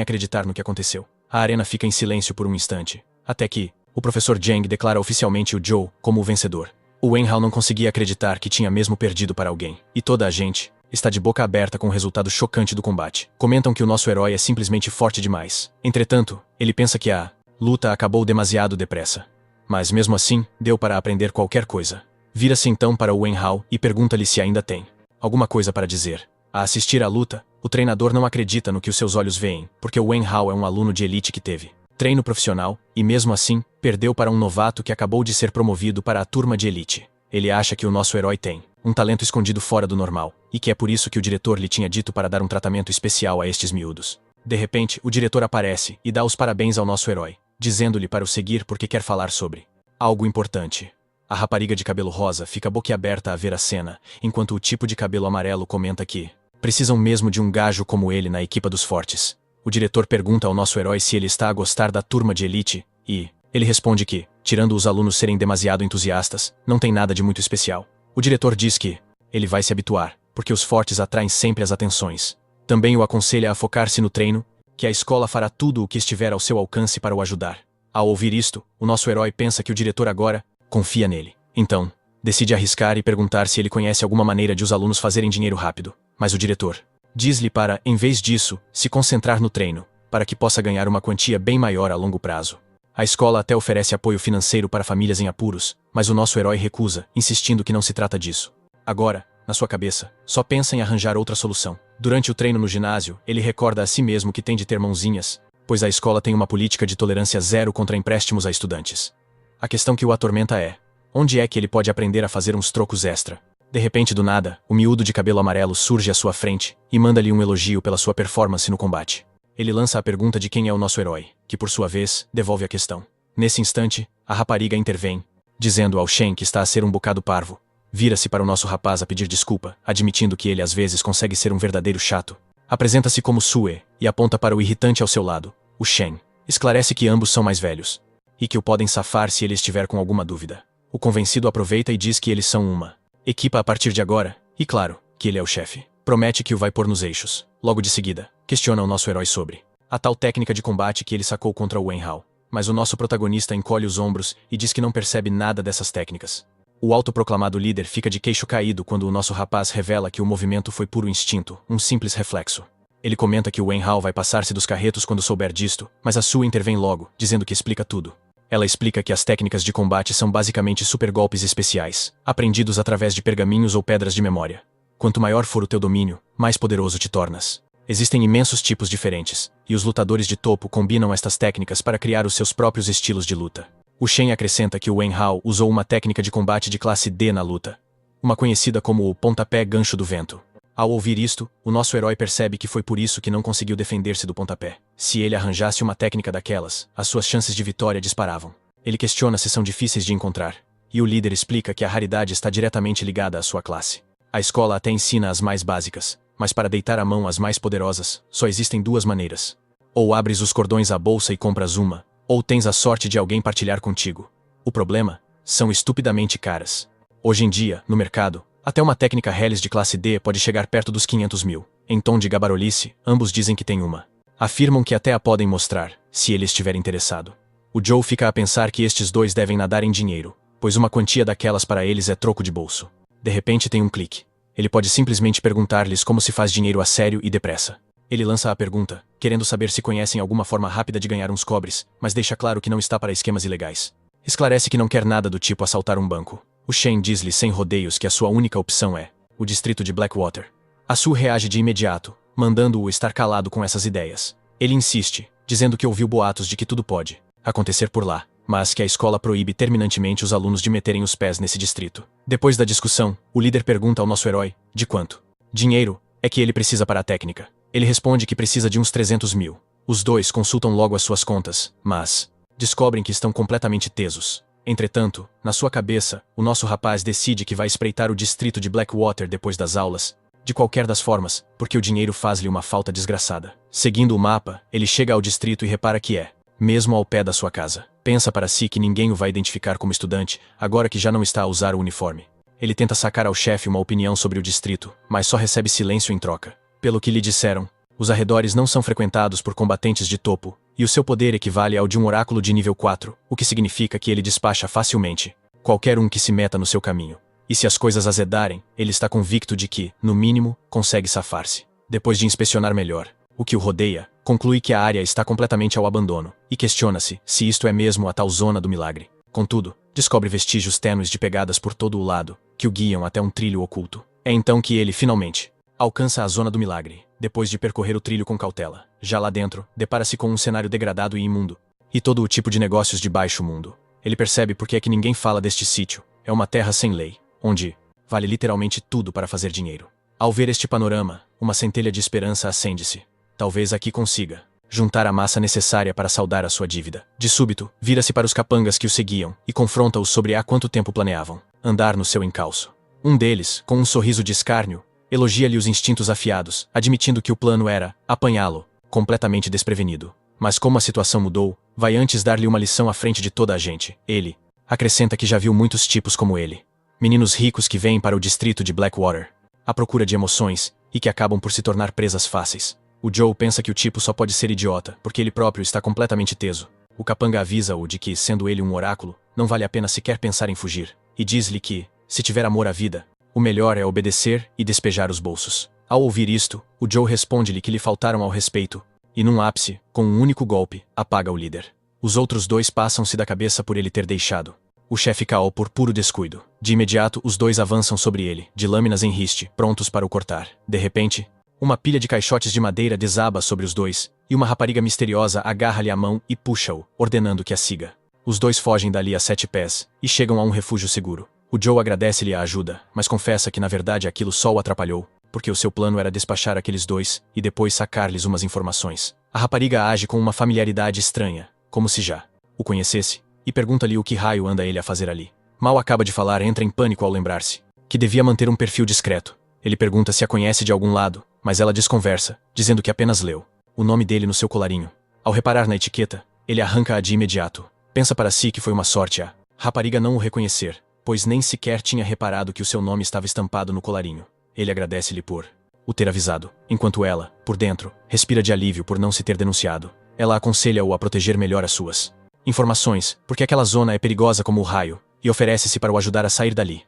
acreditar no que aconteceu. A arena fica em silêncio por um instante, até que o professor Zhang declara oficialmente o Joe como o vencedor. O Wenhao não conseguia acreditar que tinha mesmo perdido para alguém, e toda a gente está de boca aberta com o resultado chocante do combate. Comentam que o nosso herói é simplesmente forte demais. Entretanto, ele pensa que a luta acabou demasiado depressa. Mas mesmo assim, deu para aprender qualquer coisa. Vira-se então para o Wenhao e pergunta-lhe se ainda tem alguma coisa para dizer. A assistir à luta, o treinador não acredita no que os seus olhos veem, porque o Wenhao é um aluno de elite que teve treino profissional, e mesmo assim, perdeu para um novato que acabou de ser promovido para a turma de elite. Ele acha que o nosso herói tem um talento escondido fora do normal, e que é por isso que o diretor lhe tinha dito para dar um tratamento especial a estes miúdos. De repente, o diretor aparece e dá os parabéns ao nosso herói, dizendo-lhe para o seguir porque quer falar sobre algo importante. A rapariga de cabelo rosa fica boquiaberta a ver a cena, enquanto o tipo de cabelo amarelo comenta que precisam mesmo de um gajo como ele na equipa dos fortes. O diretor pergunta ao nosso herói se ele está a gostar da turma de elite, e ele responde que, tirando os alunos serem demasiado entusiastas, não tem nada de muito especial. O diretor diz que ele vai se habituar, porque os fortes atraem sempre as atenções. Também o aconselha a focar-se no treino, que a escola fará tudo o que estiver ao seu alcance para o ajudar. Ao ouvir isto, o nosso herói pensa que o diretor agora confia nele. Então, decide arriscar e perguntar se ele conhece alguma maneira de os alunos fazerem dinheiro rápido. Mas o diretor diz-lhe para, em vez disso, se concentrar no treino, para que possa ganhar uma quantia bem maior a longo prazo. A escola até oferece apoio financeiro para famílias em apuros, mas o nosso herói recusa, insistindo que não se trata disso. Agora, na sua cabeça, só pensa em arranjar outra solução. Durante o treino no ginásio, ele recorda a si mesmo que tem de ter mãozinhas, pois a escola tem uma política de tolerância zero contra empréstimos a estudantes. A questão que o atormenta é: onde é que ele pode aprender a fazer uns trocos extra? De repente, do nada, o miúdo de cabelo amarelo surge à sua frente e manda-lhe um elogio pela sua performance no combate. Ele lança a pergunta de quem é o nosso herói, que por sua vez, devolve a questão. Nesse instante, a rapariga intervém, dizendo ao Shen que está a ser um bocado parvo. Vira-se para o nosso rapaz a pedir desculpa, admitindo que ele às vezes consegue ser um verdadeiro chato. Apresenta-se como Sue e aponta para o irritante ao seu lado, o Shen. Esclarece que ambos são mais velhos, e que o podem safar se ele estiver com alguma dúvida. O convencido aproveita e diz que eles são uma equipa a partir de agora, e claro, que ele é o chefe. Promete que o vai pôr nos eixos. Logo de seguida, questiona o nosso herói sobre a tal técnica de combate que ele sacou contra o Wen Hao. Mas o nosso protagonista encolhe os ombros e diz que não percebe nada dessas técnicas. O autoproclamado líder fica de queixo caído quando o nosso rapaz revela que o movimento foi puro instinto, um simples reflexo. Ele comenta que o Wen Hao vai passar-se dos carretos quando souber disto, mas a Sue intervém logo, dizendo que explica tudo. Ela explica que as técnicas de combate são basicamente supergolpes especiais, aprendidos através de pergaminhos ou pedras de memória. Quanto maior for o teu domínio, mais poderoso te tornas. Existem imensos tipos diferentes, e os lutadores de topo combinam estas técnicas para criar os seus próprios estilos de luta. O Shen acrescenta que o Wen Hao usou uma técnica de combate de classe D na luta, uma conhecida como o pontapé gancho do vento. Ao ouvir isto, o nosso herói percebe que foi por isso que não conseguiu defender-se do pontapé. Se ele arranjasse uma técnica daquelas, as suas chances de vitória disparavam. Ele questiona se são difíceis de encontrar, e o líder explica que a raridade está diretamente ligada à sua classe. A escola até ensina as mais básicas, mas para deitar a mão às mais poderosas, só existem duas maneiras. Ou abres os cordões à bolsa e compras uma, ou tens a sorte de alguém partilhar contigo. O problema? São estupidamente caras. Hoje em dia, no mercado, até uma técnica Hellis de classe D pode chegar perto dos 500 mil. Em tom de gabarolice, ambos dizem que tem uma. Afirmam que até a podem mostrar, se ele estiver interessado. O Joe fica a pensar que estes dois devem nadar em dinheiro, pois uma quantia daquelas para eles é troco de bolso. De repente tem um clique. Ele pode simplesmente perguntar-lhes como se faz dinheiro a sério e depressa. Ele lança a pergunta, querendo saber se conhecem alguma forma rápida de ganhar uns cobres, mas deixa claro que não está para esquemas ilegais. Esclarece que não quer nada do tipo assaltar um banco. O Shen diz-lhe sem rodeios que a sua única opção é o distrito de Blackwater. A Sue reage de imediato, mandando-o estar calado com essas ideias. Ele insiste, dizendo que ouviu boatos de que tudo pode acontecer por lá, mas que a escola proíbe terminantemente os alunos de meterem os pés nesse distrito. Depois da discussão, o líder pergunta ao nosso herói, de quanto dinheiro é que ele precisa para a técnica. Ele responde que precisa de uns 300 mil. Os dois consultam logo as suas contas, mas descobrem que estão completamente tesos. Entretanto, na sua cabeça, o nosso rapaz decide que vai espreitar o distrito de Blackwater depois das aulas, de qualquer das formas, porque o dinheiro faz-lhe uma falta desgraçada. Seguindo o mapa, ele chega ao distrito e repara que é mesmo ao pé da sua casa. Pensa para si que ninguém o vai identificar como estudante, agora que já não está a usar o uniforme. Ele tenta sacar ao chefe uma opinião sobre o distrito, mas só recebe silêncio em troca. Pelo que lhe disseram, os arredores não são frequentados por combatentes de topo, e o seu poder equivale ao de um oráculo de nível 4, o que significa que ele despacha facilmente qualquer um que se meta no seu caminho. E se as coisas azedarem, ele está convicto de que, no mínimo, consegue safar-se. Depois de inspecionar melhor o que o rodeia, conclui que a área está completamente ao abandono, e questiona-se se isto é mesmo a tal zona do milagre. Contudo, descobre vestígios tênues de pegadas por todo o lado, que o guiam até um trilho oculto. É então que ele, finalmente, alcança a zona do milagre, depois de percorrer o trilho com cautela. Já lá dentro, depara-se com um cenário degradado e imundo, e todo o tipo de negócios de baixo mundo. Ele percebe por que é que ninguém fala deste sítio. É uma terra sem lei, onde vale literalmente tudo para fazer dinheiro. Ao ver este panorama, uma centelha de esperança acende-se. Talvez aqui consiga juntar a massa necessária para saldar a sua dívida. De súbito, vira-se para os capangas que o seguiam e confronta-os sobre há quanto tempo planeavam andar no seu encalço. Um deles, com um sorriso de escárnio, elogia-lhe os instintos afiados, admitindo que o plano era apanhá-lo, completamente desprevenido. Mas como a situação mudou, vai antes dar-lhe uma lição à frente de toda a gente. Ele acrescenta que já viu muitos tipos como ele. Meninos ricos que vêm para o distrito de Blackwater à procura de emoções, e que acabam por se tornar presas fáceis. O Joe pensa que o tipo só pode ser idiota, porque ele próprio está completamente teso. O capanga avisa-o de que, sendo ele um oráculo, não vale a pena sequer pensar em fugir, e diz-lhe que, se tiver amor à vida, o melhor é obedecer e despejar os bolsos. Ao ouvir isto, o Joe responde-lhe que lhe faltaram ao respeito, e num ápice, com um único golpe, apaga o líder. Os outros dois passam-se da cabeça por ele ter deixado o chefe KO por puro descuido. De imediato, os dois avançam sobre ele, de lâminas em riste, prontos para o cortar. De repente, uma pilha de caixotes de madeira desaba sobre os dois, e uma rapariga misteriosa agarra-lhe a mão e puxa-o, ordenando que a siga. Os dois fogem dali a 7 pés, e chegam a um refúgio seguro. O Joe agradece-lhe a ajuda, mas confessa que na verdade aquilo só o atrapalhou, porque o seu plano era despachar aqueles dois, e depois sacar-lhes umas informações. A rapariga age com uma familiaridade estranha, como se já o conhecesse, e pergunta-lhe o que raio anda ele a fazer ali. Mal acaba de falar, entra em pânico ao lembrar-se que devia manter um perfil discreto. Ele pergunta se a conhece de algum lado, mas ela desconversa, dizendo que apenas leu o nome dele no seu colarinho. Ao reparar na etiqueta, ele arranca-a de imediato. Pensa para si que foi uma sorte a rapariga não o reconhecer, pois nem sequer tinha reparado que o seu nome estava estampado no colarinho. Ele agradece-lhe por o ter avisado, enquanto ela, por dentro, respira de alívio por não se ter denunciado. Ela aconselha-o a proteger melhor as suas informações, porque aquela zona é perigosa como o raio, e oferece-se para o ajudar a sair dali.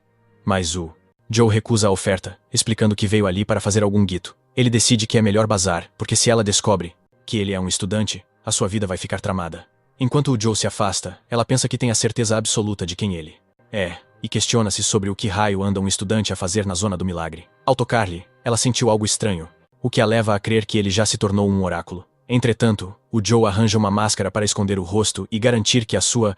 Mas o Joe recusa a oferta, explicando que veio ali para fazer algum guito. Ele decide que é melhor bazar, porque se ela descobre que ele é um estudante, a sua vida vai ficar tramada. Enquanto o Joe se afasta, ela pensa que tem a certeza absoluta de quem ele é, e questiona-se sobre o que raio anda um estudante a fazer na Zona do Milagre. Ao tocar-lhe, ela sentiu algo estranho, o que a leva a crer que ele já se tornou um oráculo. Entretanto, o Joe arranja uma máscara para esconder o rosto e garantir que a sua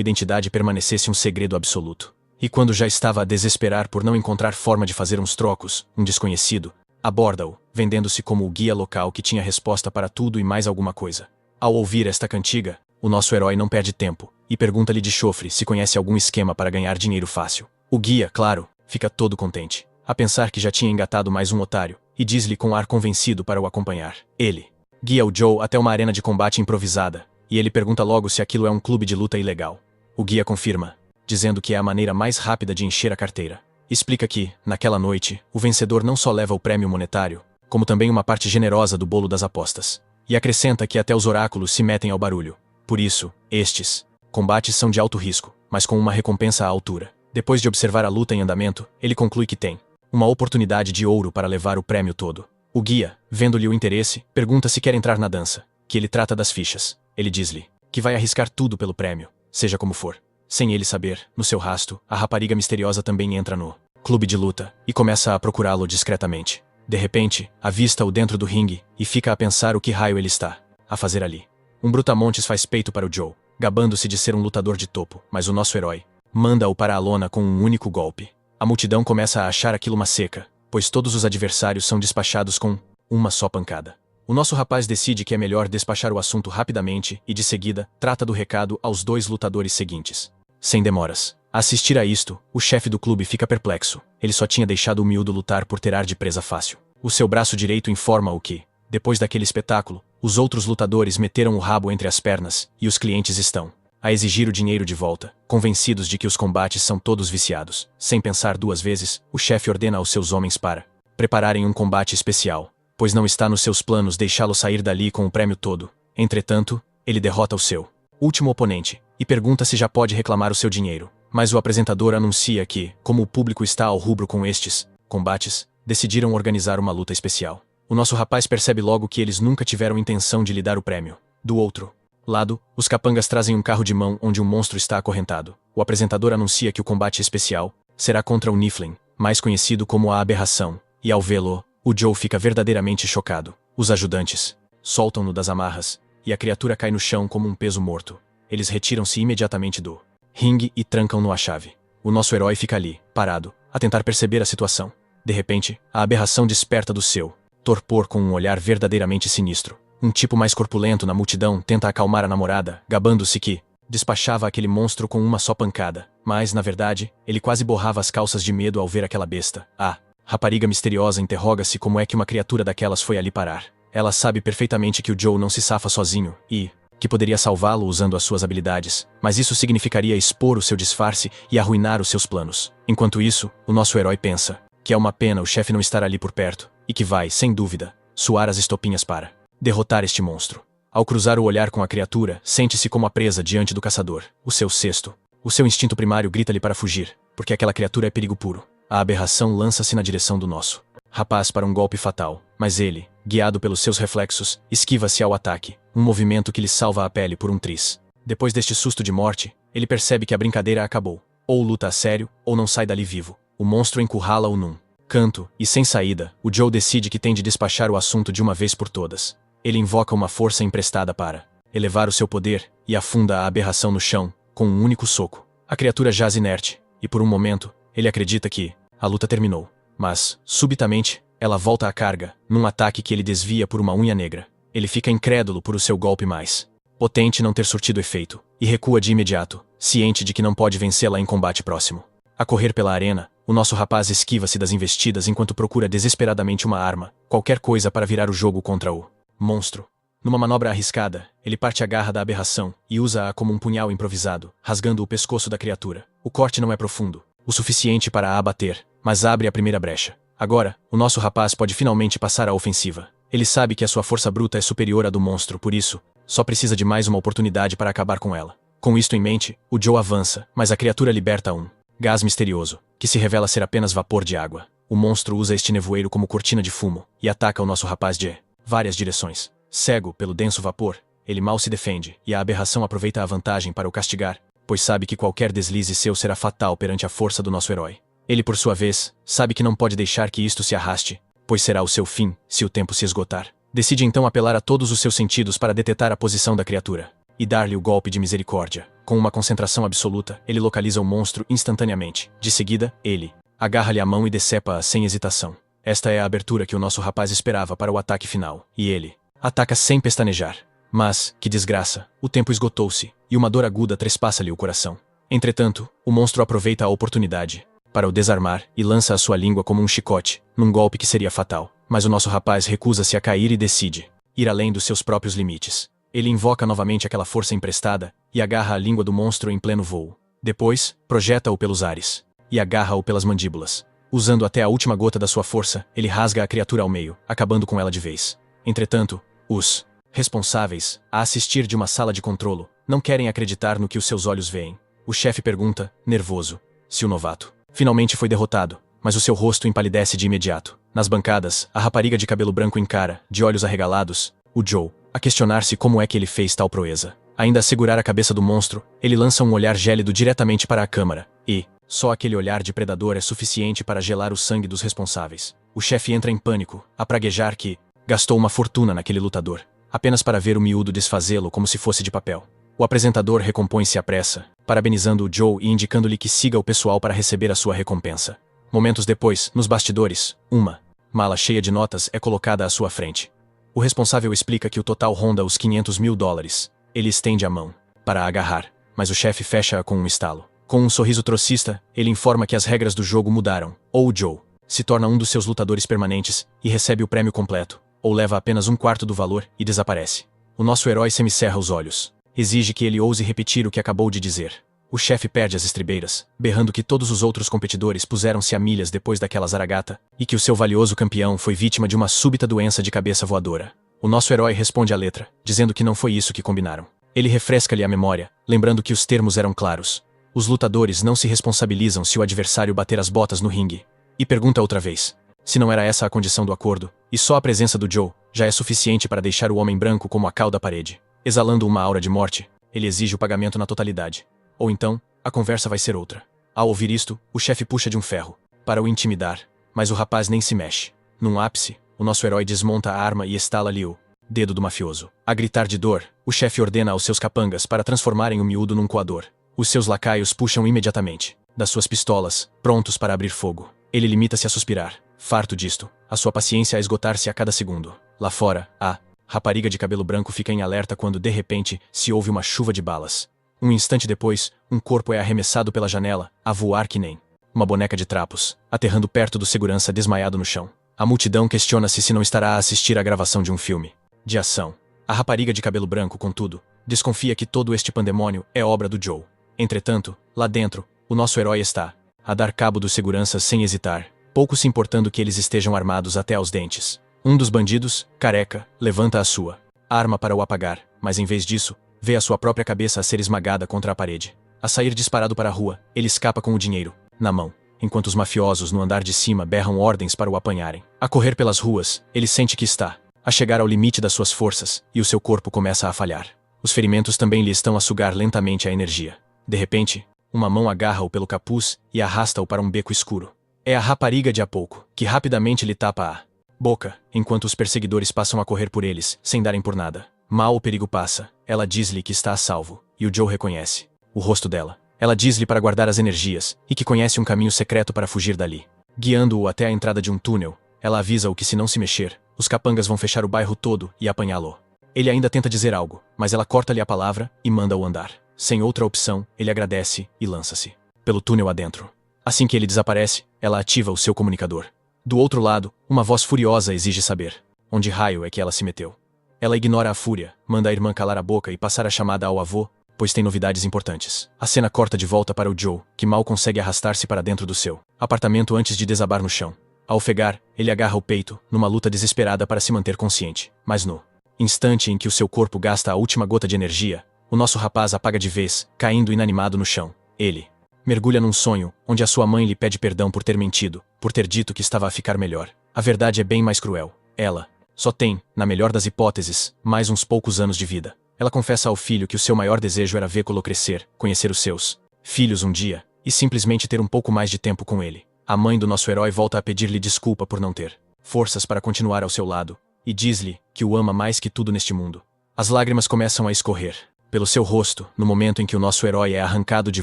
identidade permanecesse um segredo absoluto. E quando já estava a desesperar por não encontrar forma de fazer uns trocos, um desconhecido aborda-o, vendendo-se como o guia local que tinha resposta para tudo e mais alguma coisa. Ao ouvir esta cantiga, o nosso herói não perde tempo, e pergunta-lhe de chofre se conhece algum esquema para ganhar dinheiro fácil. O guia, claro, fica todo contente, a pensar que já tinha engatado mais um otário, e diz-lhe com ar convencido para o acompanhar. Ele guia o Joe até uma arena de combate improvisada, e ele pergunta logo se aquilo é um clube de luta ilegal. O guia confirma, dizendo que é a maneira mais rápida de encher a carteira. Explica que, naquela noite, o vencedor não só leva o prêmio monetário, como também uma parte generosa do bolo das apostas. E acrescenta que até os oráculos se metem ao barulho. Por isso, estes combates são de alto risco, mas com uma recompensa à altura. Depois de observar a luta em andamento, ele conclui que tem uma oportunidade de ouro para levar o prêmio todo. O guia, vendo-lhe o interesse, pergunta se quer entrar na dança, que ele trata das fichas. Ele diz-lhe que vai arriscar tudo pelo prêmio, seja como for. Sem ele saber, no seu rasto, a rapariga misteriosa também entra no clube de luta e começa a procurá-lo discretamente. De repente, avista-o dentro do ringue e fica a pensar o que raio ele está a fazer ali. Um brutamontes faz peito para o Joe, gabando-se de ser um lutador de topo, mas o nosso herói manda-o para a lona com um único golpe. A multidão começa a achar aquilo uma seca, pois todos os adversários são despachados com uma só pancada. O nosso rapaz decide que é melhor despachar o assunto rapidamente e, de seguida, trata do recado aos dois lutadores seguintes. Sem demoras. A assistir a isto, o chefe do clube fica perplexo. Ele só tinha deixado o miúdo lutar por ter ar de presa fácil. O seu braço direito informa-o que, depois daquele espetáculo, os outros lutadores meteram o rabo entre as pernas e os clientes estão a exigir o dinheiro de volta, convencidos de que os combates são todos viciados. Sem pensar duas vezes, o chefe ordena aos seus homens para prepararem um combate especial, pois não está nos seus planos deixá-lo sair dali com o prêmio todo. Entretanto, ele derrota o seu último oponente e pergunta se já pode reclamar o seu dinheiro. Mas o apresentador anuncia que, como o público está ao rubro com estes combates, decidiram organizar uma luta especial. O nosso rapaz percebe logo que eles nunca tiveram intenção de lhe dar o prêmio. Do outro lado, os capangas trazem um carro de mão onde um monstro está acorrentado. O apresentador anuncia que o combate especial será contra o Niflin, mais conhecido como a Aberração, e ao vê-lo, o Joe fica verdadeiramente chocado. Os ajudantes soltam-no das amarras, e a criatura cai no chão como um peso morto. Eles retiram-se imediatamente do ringue e trancam-no a chave. O nosso herói fica ali, parado, a tentar perceber a situação. De repente, a aberração desperta do seu torpor com um olhar verdadeiramente sinistro. Um tipo mais corpulento na multidão tenta acalmar a namorada, gabando-se que despachava aquele monstro com uma só pancada. Mas, na verdade, ele quase borrava as calças de medo ao ver aquela besta. A rapariga misteriosa interroga-se como é que uma criatura daquelas foi ali parar. Ela sabe perfeitamente que o Joe não se safa sozinho e que poderia salvá-lo usando as suas habilidades, mas isso significaria expor o seu disfarce e arruinar os seus planos. Enquanto isso, o nosso herói pensa que é uma pena o chefe não estar ali por perto, e que vai, sem dúvida, suar as estopinhas para derrotar este monstro. Ao cruzar o olhar com a criatura, sente-se como a presa diante do caçador, o seu cesto. O seu instinto primário grita-lhe para fugir, porque aquela criatura é perigo puro. A aberração lança-se na direção do nosso rapaz para um golpe fatal, mas ele, guiado pelos seus reflexos, esquiva-se ao ataque, um movimento que lhe salva a pele por um triz. Depois deste susto de morte, ele percebe que a brincadeira acabou. Ou luta a sério, ou não sai dali vivo. O monstro encurrala-o num canto, e sem saída, o Joe decide que tem de despachar o assunto de uma vez por todas. Ele invoca uma força emprestada para elevar o seu poder, e afunda a aberração no chão, com um único soco. A criatura jaz inerte, e por um momento, ele acredita que a luta terminou. Mas, subitamente, ela volta à carga, num ataque que ele desvia por uma unha negra. Ele fica incrédulo por o seu golpe mais potente não ter surtido efeito, e recua de imediato, ciente de que não pode vencê-la em combate próximo. A correr pela arena, o nosso rapaz esquiva-se das investidas enquanto procura desesperadamente uma arma, qualquer coisa para virar o jogo contra o monstro. Numa manobra arriscada, ele parte a garra da aberração e usa-a como um punhal improvisado, rasgando o pescoço da criatura. O corte não é profundo, o suficiente para a abater, mas abre a primeira brecha. Agora, o nosso rapaz pode finalmente passar à ofensiva. Ele sabe que a sua força bruta é superior à do monstro, por isso, só precisa de mais uma oportunidade para acabar com ela. Com isto em mente, o Joe avança, mas a criatura liberta um gás misterioso, que se revela ser apenas vapor de água. O monstro usa este nevoeiro como cortina de fumo e ataca o nosso rapaz de várias direções. Cego pelo denso vapor, ele mal se defende, e a aberração aproveita a vantagem para o castigar, pois sabe que qualquer deslize seu será fatal perante a força do nosso herói. Ele, por sua vez, sabe que não pode deixar que isto se arraste, pois será o seu fim, se o tempo se esgotar. Decide então apelar a todos os seus sentidos para detetar a posição da criatura, e dar-lhe o golpe de misericórdia. Com uma concentração absoluta, ele localiza o monstro instantaneamente. De seguida, ele agarra-lhe a mão e decepa-a sem hesitação. Esta é a abertura que o nosso rapaz esperava para o ataque final, e ele ataca sem pestanejar. Mas, que desgraça, o tempo esgotou-se, e uma dor aguda trespassa-lhe o coração. Entretanto, o monstro aproveita a oportunidade para o desarmar e lança a sua língua como um chicote, num golpe que seria fatal. Mas o nosso rapaz recusa-se a cair e decide ir além dos seus próprios limites. Ele invoca novamente aquela força emprestada e agarra a língua do monstro em pleno voo. Depois, projeta-o pelos ares e agarra-o pelas mandíbulas. Usando até a última gota da sua força, ele rasga a criatura ao meio, acabando com ela de vez. Entretanto, os responsáveis, a assistir de uma sala de controlo, não querem acreditar no que os seus olhos veem. O chefe pergunta, nervoso, se o novato finalmente foi derrotado, mas o seu rosto empalidece de imediato. Nas bancadas, a rapariga de cabelo branco encara, de olhos arregalados, o Joe, a questionar-se como é que ele fez tal proeza. Ainda a segurar a cabeça do monstro, ele lança um olhar gélido diretamente para a câmara, e só aquele olhar de predador é suficiente para gelar o sangue dos responsáveis. O chefe entra em pânico, a praguejar que gastou uma fortuna naquele lutador, apenas para ver o miúdo desfazê-lo como se fosse de papel. O apresentador recompõe-se à pressa, parabenizando o Joe e indicando-lhe que siga o pessoal para receber a sua recompensa. Momentos depois, nos bastidores, uma mala cheia de notas é colocada à sua frente. O responsável explica que o total ronda os $500.000. Ele estende a mão para a agarrar, mas o chefe fecha-a com um estalo. Com um sorriso trocista, ele informa que as regras do jogo mudaram, ou o Joe se torna um dos seus lutadores permanentes e recebe o prêmio completo, ou leva apenas um quarto do valor e desaparece. O nosso herói semicerra os olhos. Exige que ele ouse repetir o que acabou de dizer. O chefe perde as estribeiras, berrando que todos os outros competidores puseram-se a milhas depois daquela zaragata, e que o seu valioso campeão foi vítima de uma súbita doença de cabeça voadora. O nosso herói responde à letra, dizendo que não foi isso que combinaram. Ele refresca-lhe a memória, lembrando que os termos eram claros. Os lutadores não se responsabilizam se o adversário bater as botas no ringue. E pergunta outra vez, se não era essa a condição do acordo, e só a presença do Joe já é suficiente para deixar o homem branco como a cal da parede. Exalando uma aura de morte, ele exige o pagamento na totalidade. Ou então, a conversa vai ser outra. Ao ouvir isto, o chefe puxa de um ferro, para o intimidar, mas o rapaz nem se mexe. Num ápice, o nosso herói desmonta a arma e estala-lhe o dedo do mafioso. A gritar de dor, o chefe ordena aos seus capangas para transformarem o miúdo num coador. Os seus lacaios puxam imediatamente das suas pistolas, prontos para abrir fogo. Ele limita-se a suspirar, farto disto, a sua paciência a esgotar-se a cada segundo. Lá fora, a rapariga de cabelo branco fica em alerta quando de repente se ouve uma chuva de balas. Um instante depois, um corpo é arremessado pela janela, a voar que nem uma boneca de trapos, aterrando perto do segurança desmaiado no chão. A multidão questiona-se se não estará a assistir à gravação de um filme de ação. A rapariga de cabelo branco, contudo, desconfia que todo este pandemônio é obra do Joe. Entretanto, lá dentro, o nosso herói está a dar cabo dos seguranças sem hesitar. pouco se importando que eles estejam armados até aos dentes. Um dos bandidos, careca, levanta a sua arma para o apagar, mas em vez disso, vê a sua própria cabeça a ser esmagada contra a parede. A sair disparado para a rua, ele escapa com o dinheiro na mão, enquanto os mafiosos no andar de cima berram ordens para o apanharem. A correr pelas ruas, ele sente que está a chegar ao limite das suas forças, e o seu corpo começa a falhar. Os ferimentos também lhe estão a sugar lentamente a energia. De repente, uma mão agarra-o pelo capuz e arrasta-o para um beco escuro. É a rapariga de há pouco, que rapidamente lhe tapa a boca, enquanto os perseguidores passam a correr por eles, sem darem por nada. Mal o perigo passa, ela diz-lhe que está a salvo, e o Joe reconhece o rosto dela. Ela diz-lhe para guardar as energias, e que conhece um caminho secreto para fugir dali. Guiando-o até a entrada de um túnel, ela avisa-o que se não se mexer, os capangas vão fechar o bairro todo e apanhá-lo. Ele ainda tenta dizer algo, mas ela corta-lhe a palavra e manda-o andar. Sem outra opção, ele agradece e lança-se pelo túnel adentro. Assim que ele desaparece, ela ativa o seu comunicador. Do outro lado, uma voz furiosa exige saber onde raio é que ela se meteu. Ela ignora a fúria, manda a irmã calar a boca e passar a chamada ao avô, pois tem novidades importantes. A cena corta de volta para o Joe, que mal consegue arrastar-se para dentro do seu apartamento antes de desabar no chão. Ao ofegar, ele agarra o peito, numa luta desesperada para se manter consciente. Mas no instante em que o seu corpo gasta a última gota de energia, o nosso rapaz apaga de vez, caindo inanimado no chão. Ele mergulha num sonho, onde a sua mãe lhe pede perdão por ter mentido, por ter dito que estava a ficar melhor. A verdade é bem mais cruel. Ela só tem, na melhor das hipóteses, mais uns poucos anos de vida. Ela confessa ao filho que o seu maior desejo era vê-lo crescer, conhecer os seus filhos um dia, e simplesmente ter um pouco mais de tempo com ele. A mãe do nosso herói volta a pedir-lhe desculpa por não ter forças para continuar ao seu lado, e diz-lhe que o ama mais que tudo neste mundo. As lágrimas começam a escorrer pelo seu rosto, no momento em que o nosso herói é arrancado de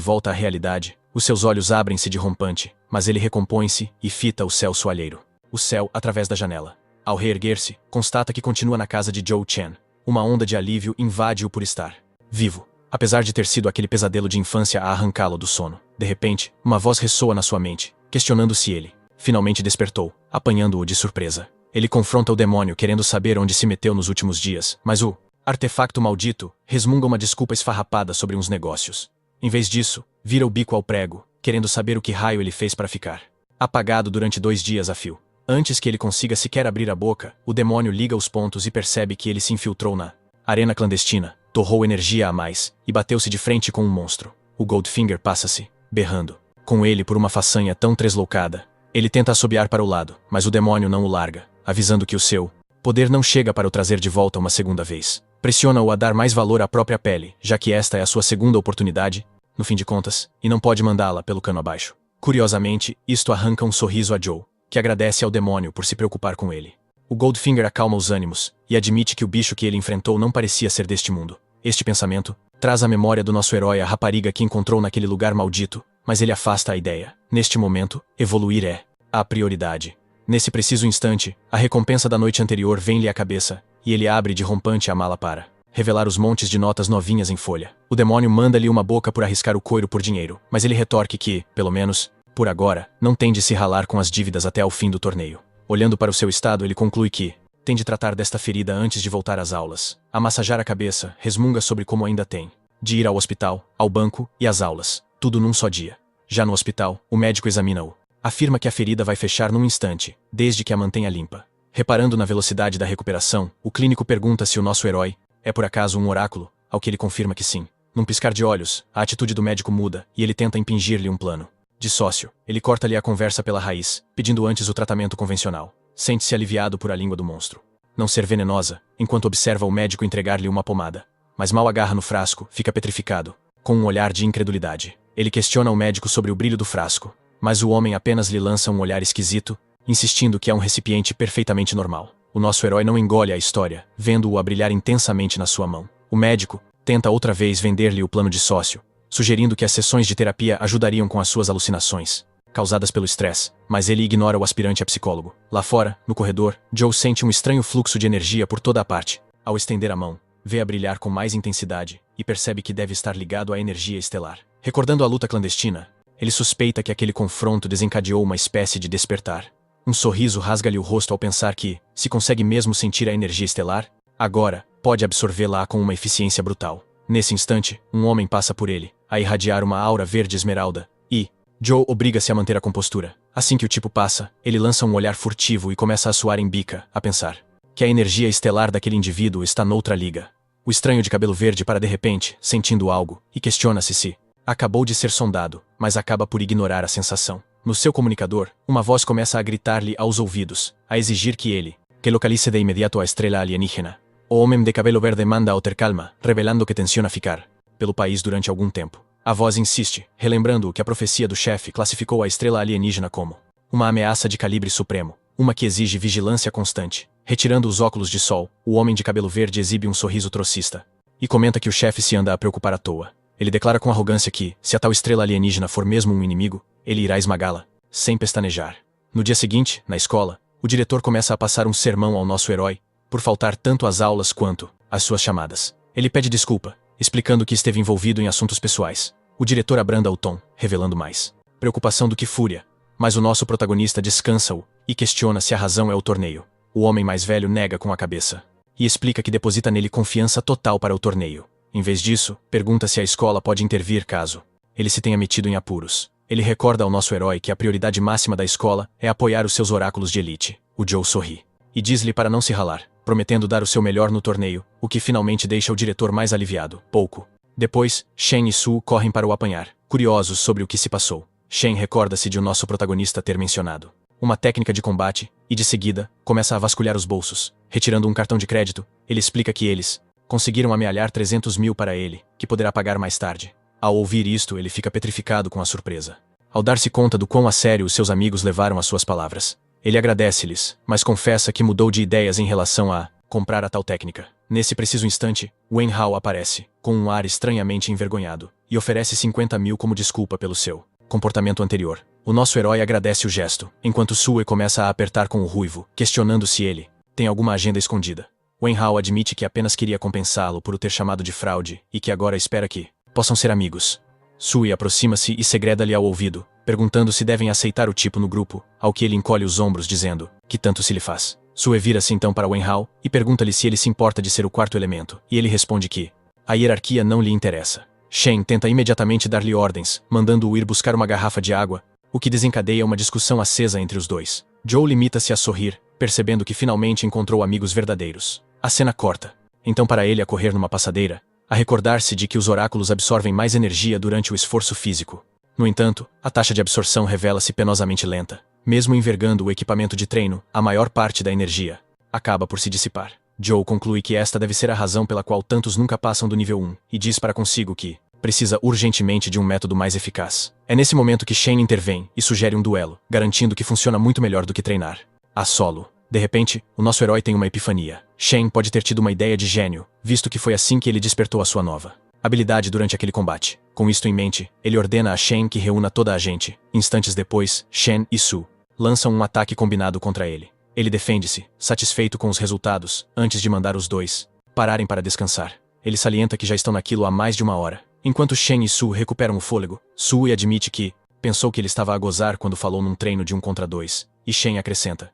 volta à realidade. Os seus olhos abrem-se de rompante, mas ele recompõe-se e fita o céu soalheiro. O céu através da janela. Ao reerguer-se, constata que continua na casa de Joe Chen. Uma onda de alívio invade-o por estar vivo, apesar de ter sido aquele pesadelo de infância a arrancá-lo do sono. De repente, uma voz ressoa na sua mente, questionando se ele finalmente despertou, apanhando-o de surpresa. Ele confronta o demônio querendo saber onde se meteu nos últimos dias, mas o artefacto maldito resmunga uma desculpa esfarrapada sobre uns negócios. Em vez disso, vira o bico ao prego, querendo saber o que raio ele fez para ficar apagado durante 2 dias a fio. Antes que ele consiga sequer abrir a boca, o demônio liga os pontos e percebe que ele se infiltrou na arena clandestina, torrou energia a mais e bateu-se de frente com um monstro. O Goldfinger passa-se, berrando com ele por uma façanha tão tresloucada. Ele tenta assobiar para o lado, mas o demônio não o larga, avisando que o seu poder não chega para o trazer de volta uma segunda vez. Pressiona-o a dar mais valor à própria pele, já que esta é a sua segunda oportunidade, no fim de contas, e não pode mandá-la pelo cano abaixo. Curiosamente, isto arranca um sorriso a Joe, que agradece ao demônio por se preocupar com ele. O Goldfinger acalma os ânimos e admite que o bicho que ele enfrentou não parecia ser deste mundo. Este pensamento traz à memória do nosso herói a rapariga que encontrou naquele lugar maldito, mas ele afasta a ideia. Neste momento, evoluir é a prioridade. Nesse preciso instante, a recompensa da noite anterior vem-lhe à cabeça, e ele abre de rompante a mala para revelar os montes de notas novinhas em folha. O demônio manda-lhe uma boca por arriscar o coiro por dinheiro, mas ele retorque que, pelo menos, por agora, não tem de se ralar com as dívidas até ao fim do torneio. Olhando para o seu estado, ele conclui que tem de tratar desta ferida antes de voltar às aulas. A massajar a cabeça, resmunga sobre como ainda tem de ir ao hospital, ao banco e às aulas, tudo num só dia. Já no hospital, o médico examina-o. Afirma que a ferida vai fechar num instante, desde que a mantenha limpa. Reparando na velocidade da recuperação, o clínico pergunta se o nosso herói é por acaso um oráculo, ao que ele confirma que sim. Num piscar de olhos, a atitude do médico muda e ele tenta impingir-lhe um plano de sócio. Ele corta-lhe a conversa pela raiz, pedindo antes o tratamento convencional. Sente-se aliviado por a língua do monstro não ser venenosa, enquanto observa o médico entregar-lhe uma pomada. Mas mal agarra no frasco, fica petrificado, com um olhar de incredulidade. Ele questiona o médico sobre o brilho do frasco, mas o homem apenas lhe lança um olhar esquisito, insistindo que é um recipiente perfeitamente normal. O nosso herói não engole a história, vendo-o a brilhar intensamente na sua mão. O médico tenta outra vez vender-lhe o plano de sócio, sugerindo que as sessões de terapia ajudariam com as suas alucinações causadas pelo estresse, mas ele ignora o aspirante a psicólogo. Lá fora, no corredor, Joe sente um estranho fluxo de energia por toda a parte. Ao estender a mão, vê-a brilhar com mais intensidade e percebe que deve estar ligado à energia estelar. Recordando a luta clandestina, ele suspeita que aquele confronto desencadeou uma espécie de despertar. Um sorriso rasga-lhe o rosto ao pensar que, se consegue mesmo sentir a energia estelar, agora, pode absorvê-la com uma eficiência brutal. Nesse instante, um homem passa por ele, a irradiar uma aura verde esmeralda, e, Joe obriga-se a manter a compostura. Assim que o tipo passa, ele lança um olhar furtivo e começa a suar em bica, a pensar que a energia estelar daquele indivíduo está noutra liga. O estranho de cabelo verde para de repente, sentindo algo, e questiona-se se acabou de ser sondado, mas acaba por ignorar a sensação. No seu comunicador, uma voz começa a gritar-lhe aos ouvidos, a exigir que localice de imediato a estrela alienígena. O homem de cabelo verde manda ao ter calma, revelando que tenciona ficar pelo país durante algum tempo. A voz insiste, relembrando que a profecia do chefe classificou a estrela alienígena como uma ameaça de calibre supremo, uma que exige vigilância constante. Retirando os óculos de sol, o homem de cabelo verde exibe um sorriso trocista e comenta que o chefe se anda a preocupar à toa. Ele declara com arrogância que, se a tal estrela alienígena for mesmo um inimigo, ele irá esmagá-la, sem pestanejar. No dia seguinte, na escola, o diretor começa a passar um sermão ao nosso herói, por faltar tanto às aulas quanto às suas chamadas. Ele pede desculpa, explicando que esteve envolvido em assuntos pessoais. O diretor abranda o tom, revelando mais preocupação do que fúria, mas o nosso protagonista descansa-o e questiona se a razão é o torneio. O homem mais velho nega com a cabeça e explica que deposita nele confiança total para o torneio. Em vez disso, pergunta se a escola pode intervir caso ele se tenha metido em apuros. Ele recorda ao nosso herói que a prioridade máxima da escola é apoiar os seus oráculos de elite. O Joe sorri e diz-lhe para não se ralar, prometendo dar o seu melhor no torneio, o que finalmente deixa o diretor mais aliviado. Pouco depois, Shen e Sue correm para o apanhar, curiosos sobre o que se passou. Shen recorda-se de o nosso protagonista ter mencionado uma técnica de combate, e de seguida, começa a vasculhar os bolsos. Retirando um cartão de crédito, ele explica que eles conseguiram amealhar 300 mil para ele, que poderá pagar mais tarde. Ao ouvir isto, ele fica petrificado com a surpresa. Ao dar-se conta do quão a sério os seus amigos levaram as suas palavras, ele agradece-lhes, mas confessa que mudou de ideias em relação a comprar a tal técnica. Nesse preciso instante, Wen Hao aparece, com um ar estranhamente envergonhado, e oferece 50 mil como desculpa pelo seu comportamento anterior. O nosso herói agradece o gesto, enquanto Sue começa a apertar com o ruivo, questionando se ele tem alguma agenda escondida. Wen Hao admite que apenas queria compensá-lo por o ter chamado de fraude e que agora espera que possam ser amigos. Sue aproxima-se e segreda-lhe ao ouvido, perguntando se devem aceitar o tipo no grupo, ao que ele encolhe os ombros dizendo que tanto se lhe faz. Sue vira-se então para Wen Hao e pergunta-lhe se ele se importa de ser o quarto elemento, e ele responde que a hierarquia não lhe interessa. Shen tenta imediatamente dar-lhe ordens, mandando-o ir buscar uma garrafa de água, o que desencadeia uma discussão acesa entre os dois. Joe limita-se a sorrir, percebendo que finalmente encontrou amigos verdadeiros. A cena corta. Então para ele a correr numa passadeira, a recordar-se de que os oráculos absorvem mais energia durante o esforço físico. No entanto, a taxa de absorção revela-se penosamente lenta. Mesmo envergando o equipamento de treino, a maior parte da energia acaba por se dissipar. Joe conclui que esta deve ser a razão pela qual tantos nunca passam do nível 1, e diz para consigo que precisa urgentemente de um método mais eficaz. É nesse momento que Shen intervém e sugere um duelo, garantindo que funciona muito melhor do que treinar a solo. De repente, o nosso herói tem uma epifania. Shen pode ter tido uma ideia de gênio, visto que foi assim que ele despertou a sua nova habilidade durante aquele combate. Com isto em mente, ele ordena a Shen que reúna toda a gente. Instantes depois, Shen e Sue lançam um ataque combinado contra ele. Ele defende-se, satisfeito com os resultados, antes de mandar os dois pararem para descansar. Ele salienta que já estão naquilo há mais de uma hora. Enquanto Shen e Sue recuperam o fôlego, Sue admite que pensou que ele estava a gozar quando falou num treino de 1 contra 2, e Shen acrescenta: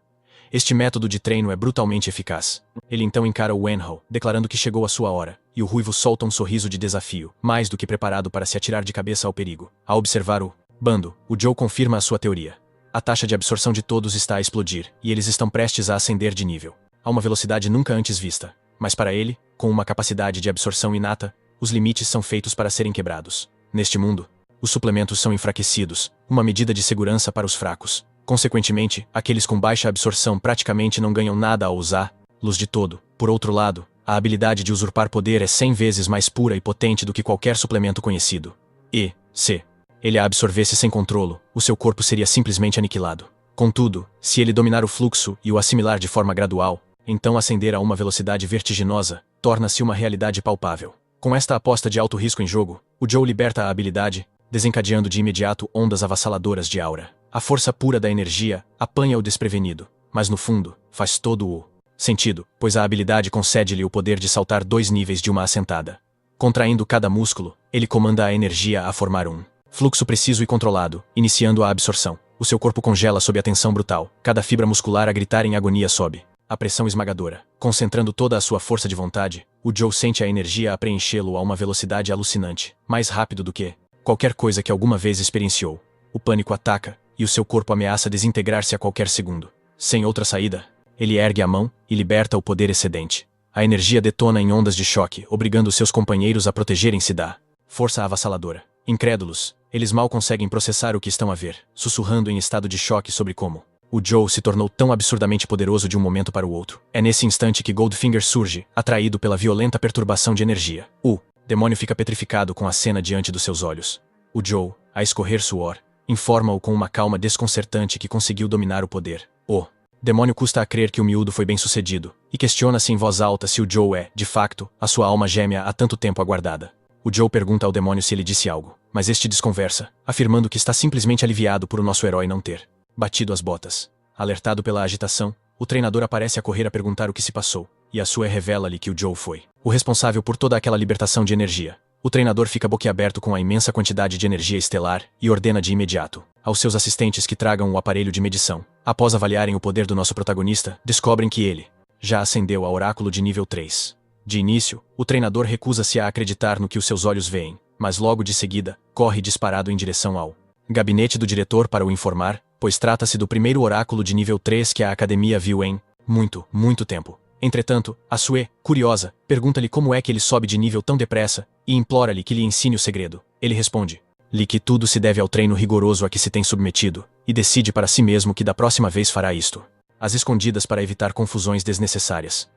este método de treino é brutalmente eficaz. Ele então encara o Wen Hao, declarando que chegou a sua hora, e o ruivo solta um sorriso de desafio, mais do que preparado para se atirar de cabeça ao perigo. Ao observar o bando, o Joe confirma a sua teoria. A taxa de absorção de todos está a explodir, e eles estão prestes a ascender de nível, a uma velocidade nunca antes vista. Mas para ele, com uma capacidade de absorção inata, os limites são feitos para serem quebrados. Neste mundo, os suplementos são enfraquecidos, uma medida de segurança para os fracos. Consequentemente, aqueles com baixa absorção praticamente não ganham nada ao usá-los de todo. Por outro lado, a habilidade de usurpar poder é 100 vezes mais pura e potente do que qualquer suplemento conhecido. E, se ele a absorvesse sem controlo, o seu corpo seria simplesmente aniquilado. Contudo, se ele dominar o fluxo e o assimilar de forma gradual, então ascender a uma velocidade vertiginosa torna-se uma realidade palpável. Com esta aposta de alto risco em jogo, o Joe liberta a habilidade, desencadeando de imediato ondas avassaladoras de aura. A força pura da energia apanha o desprevenido, mas no fundo, faz todo o sentido, pois a habilidade concede-lhe o poder de saltar 2 níveis de uma assentada. Contraindo cada músculo, ele comanda a energia a formar um fluxo preciso e controlado, iniciando a absorção. O seu corpo congela sob a tensão brutal, cada fibra muscular a gritar em agonia sob a pressão esmagadora. Concentrando toda a sua força de vontade, o Joe sente a energia a preenchê-lo a uma velocidade alucinante, mais rápido do que qualquer coisa que alguma vez experienciou. o pânico ataca, e o seu corpo ameaça desintegrar-se a qualquer segundo. Sem outra saída, ele ergue a mão e liberta o poder excedente. A energia detona em ondas de choque, obrigando seus companheiros a protegerem-se da força avassaladora. Incrédulos, eles mal conseguem processar o que estão a ver, sussurrando em estado de choque sobre como o Joe se tornou tão absurdamente poderoso de um momento para o outro. É nesse instante que Goldfinger surge, atraído pela violenta perturbação de energia. O demônio fica petrificado com a cena diante dos seus olhos. O Joe, a escorrer suor, informa-o com uma calma desconcertante que conseguiu dominar o poder. O demônio custa a crer que o miúdo foi bem sucedido, e questiona-se em voz alta se o Joe é, de facto, a sua alma gêmea há tanto tempo aguardada. O Joe pergunta ao demônio se ele disse algo, mas este desconversa, afirmando que está simplesmente aliviado por o nosso herói não ter batido as botas. Alertado pela agitação, o treinador aparece a correr a perguntar o que se passou, e a Sue revela-lhe que o Joe foi o responsável por toda aquela libertação de energia. O treinador fica boquiaberto com a imensa quantidade de energia estelar e ordena de imediato aos seus assistentes que tragam o aparelho de medição. Após avaliarem o poder do nosso protagonista, descobrem que ele já ascendeu a oráculo de nível 3. De início, o treinador recusa-se a acreditar no que os seus olhos veem, mas logo de seguida, corre disparado em direção ao gabinete do diretor para o informar, pois trata-se do primeiro oráculo de nível 3 que a academia viu em muito tempo. Entretanto, a Sue, curiosa, pergunta-lhe como é que ele sobe de nível tão depressa, e implora-lhe que lhe ensine o segredo. Ele responde-lhe que tudo se deve ao treino rigoroso a que se tem submetido, e decide para si mesmo que da próxima vez fará isto às escondidas para evitar confusões desnecessárias.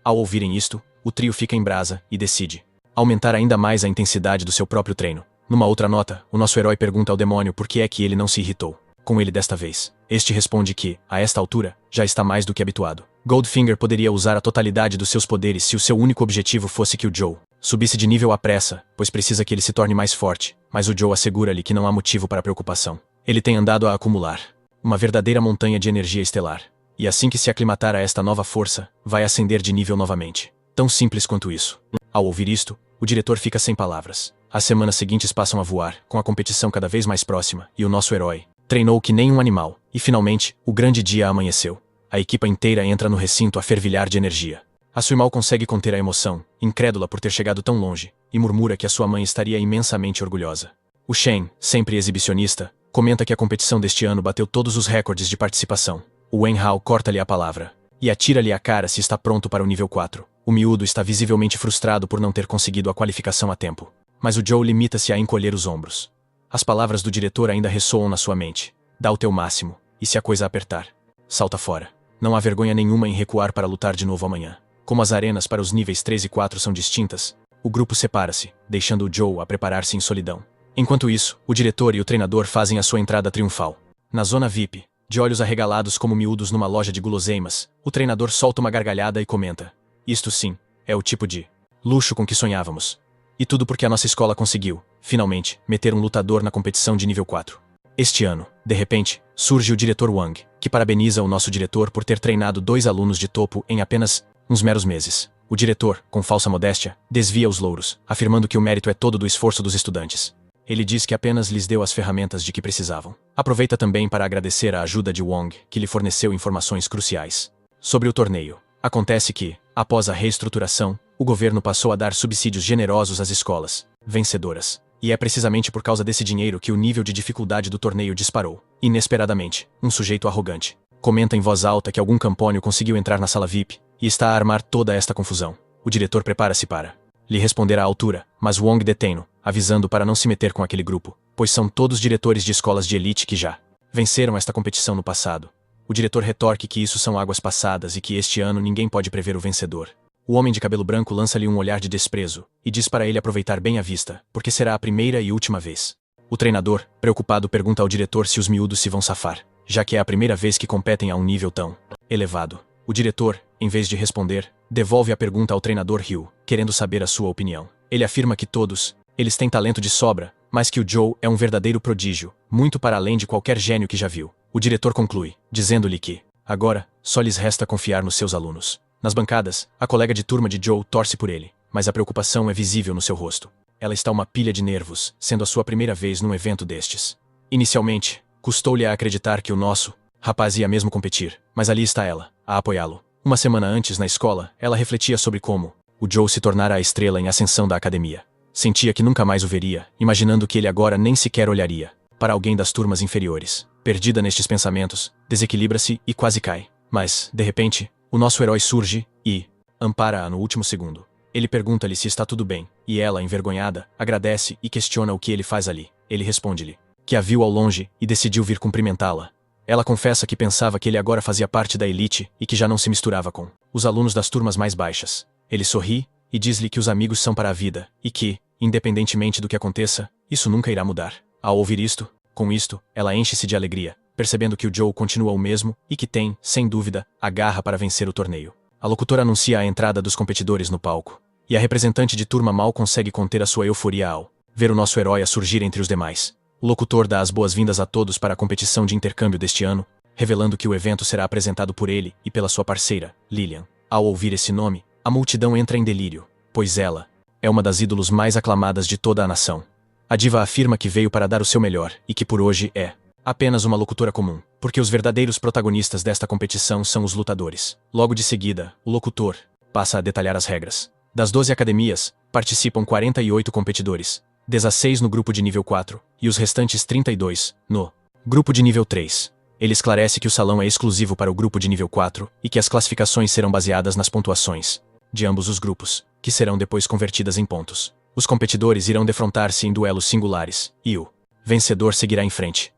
Ao ouvirem isto, o trio fica em brasa e decide aumentar ainda mais a intensidade do seu próprio treino. Numa outra nota, o nosso herói pergunta ao demônio por que é que ele não se irritou com ele desta vez. Este responde que, a esta altura, já está mais do que habituado. Goldfinger poderia usar a totalidade dos seus poderes se o seu único objetivo fosse que o Joe subisse de nível à pressa, pois precisa que ele se torne mais forte, mas o Joe assegura-lhe que não há motivo para preocupação. Ele tem andado a acumular uma verdadeira montanha de energia estelar, e assim que se aclimatar a esta nova força, vai ascender de nível novamente. Tão simples quanto isso. Ao ouvir isto, o diretor fica sem palavras. As semanas seguintes passam a voar, com a competição cada vez mais próxima, e o nosso herói treinou que nem um animal, e finalmente, o grande dia amanheceu. A equipa inteira entra no recinto a fervilhar de energia. A Sue mal consegue conter a emoção, incrédula por ter chegado tão longe, e murmura que a sua mãe estaria imensamente orgulhosa. O Shen, sempre exibicionista, comenta que a competição deste ano bateu todos os recordes de participação. O Wen Hao corta-lhe a palavra e atira-lhe a cara se está pronto para o nível 4. O miúdo está visivelmente frustrado por não ter conseguido a qualificação a tempo. Mas o Joe limita-se a encolher os ombros. As palavras do diretor ainda ressoam na sua mente. Dá o teu máximo, e se a coisa apertar, salta fora. Não há vergonha nenhuma em recuar para lutar de novo amanhã. Como as arenas para os níveis 3 e 4 são distintas, o grupo separa-se, deixando o Joe a preparar-se em solidão. Enquanto isso, o diretor e o treinador fazem a sua entrada triunfal. Na zona VIP, de olhos arregalados como miúdos numa loja de guloseimas, o treinador solta uma gargalhada e comenta: isto sim, é o tipo de luxo com que sonhávamos. E tudo porque a nossa escola conseguiu, finalmente, meter um lutador na competição de nível 4. Este ano, de repente, surge o diretor Wang, que parabeniza o nosso diretor por ter treinado 2 alunos de topo em apenas uns meros meses. O diretor, com falsa modéstia, desvia os louros, afirmando que o mérito é todo do esforço dos estudantes. Ele diz que apenas lhes deu as ferramentas de que precisavam. Aproveita também para agradecer a ajuda de Wang, que lhe forneceu informações cruciais sobre o torneio. Acontece que, após a reestruturação, o governo passou a dar subsídios generosos às escolas vencedoras. E é precisamente por causa desse dinheiro que o nível de dificuldade do torneio disparou. Inesperadamente, um sujeito arrogante comenta em voz alta que algum campônio conseguiu entrar na sala VIP e está a armar toda esta confusão. O diretor prepara-se para lhe responder à altura, mas Wong detém-no, avisando para não se meter com aquele grupo, pois são todos diretores de escolas de elite que já venceram esta competição no passado. O diretor retorque que isso são águas passadas e que este ano ninguém pode prever o vencedor. O homem de cabelo branco lança-lhe um olhar de desprezo e diz para ele aproveitar bem a vista, porque será a primeira e última vez. O treinador, preocupado, pergunta ao diretor se os miúdos se vão safar, já que é a primeira vez que competem a um nível tão elevado. O diretor, em vez de responder, devolve a pergunta ao treinador Ryu, querendo saber a sua opinião. Ele afirma que todos eles têm talento de sobra, mas que o Joe é um verdadeiro prodígio, muito para além de qualquer gênio que já viu. O diretor conclui, dizendo-lhe que, agora, só lhes resta confiar nos seus alunos. Nas bancadas, a colega de turma de Joe torce por ele, mas a preocupação é visível no seu rosto. Ela está uma pilha de nervos, sendo a sua primeira vez num evento destes. Inicialmente, custou-lhe a acreditar que o nosso rapaz ia mesmo competir, mas ali está ela, a apoiá-lo. Uma semana antes, na escola, ela refletia sobre como o Joe se tornara a estrela em ascensão da academia. Sentia que nunca mais o veria, imaginando que ele agora nem sequer olharia para alguém das turmas inferiores. Perdida nestes pensamentos, desequilibra-se e quase cai. Mas, de repente, o nosso herói surge e ampara-a no último segundo. Ele pergunta-lhe se está tudo bem, e ela, envergonhada, agradece e questiona o que ele faz ali. Ele responde-lhe que a viu ao longe e decidiu vir cumprimentá-la. Ela confessa que pensava que ele agora fazia parte da elite e que já não se misturava com os alunos das turmas mais baixas. Ele sorri e diz-lhe que os amigos são para a vida e que, independentemente do que aconteça, isso nunca irá mudar. Ao ouvir isto, com isto, ela enche-se de alegria, percebendo que o Joe continua o mesmo e que tem, sem dúvida, a garra para vencer o torneio. A locutora anuncia a entrada dos competidores no palco, e a representante de turma mal consegue conter a sua euforia ao ver o nosso herói a surgir entre os demais. O locutor dá as boas-vindas a todos para a competição de intercâmbio deste ano, revelando que o evento será apresentado por ele e pela sua parceira, Lillian. Ao ouvir esse nome, a multidão entra em delírio, pois ela é uma das ídolos mais aclamadas de toda a nação. A diva afirma que veio para dar o seu melhor e que por hoje é apenas uma locutora comum, porque os verdadeiros protagonistas desta competição são os lutadores. Logo de seguida, o locutor passa a detalhar as regras. Das 12 academias, participam 48 competidores, 16 no grupo de nível 4, e os restantes 32, no grupo de nível 3. Ele esclarece que o salão é exclusivo para o grupo de nível 4 e que as classificações serão baseadas nas pontuações de ambos os grupos, que serão depois convertidas em pontos. Os competidores irão defrontar-se em duelos singulares, e o vencedor seguirá em frente.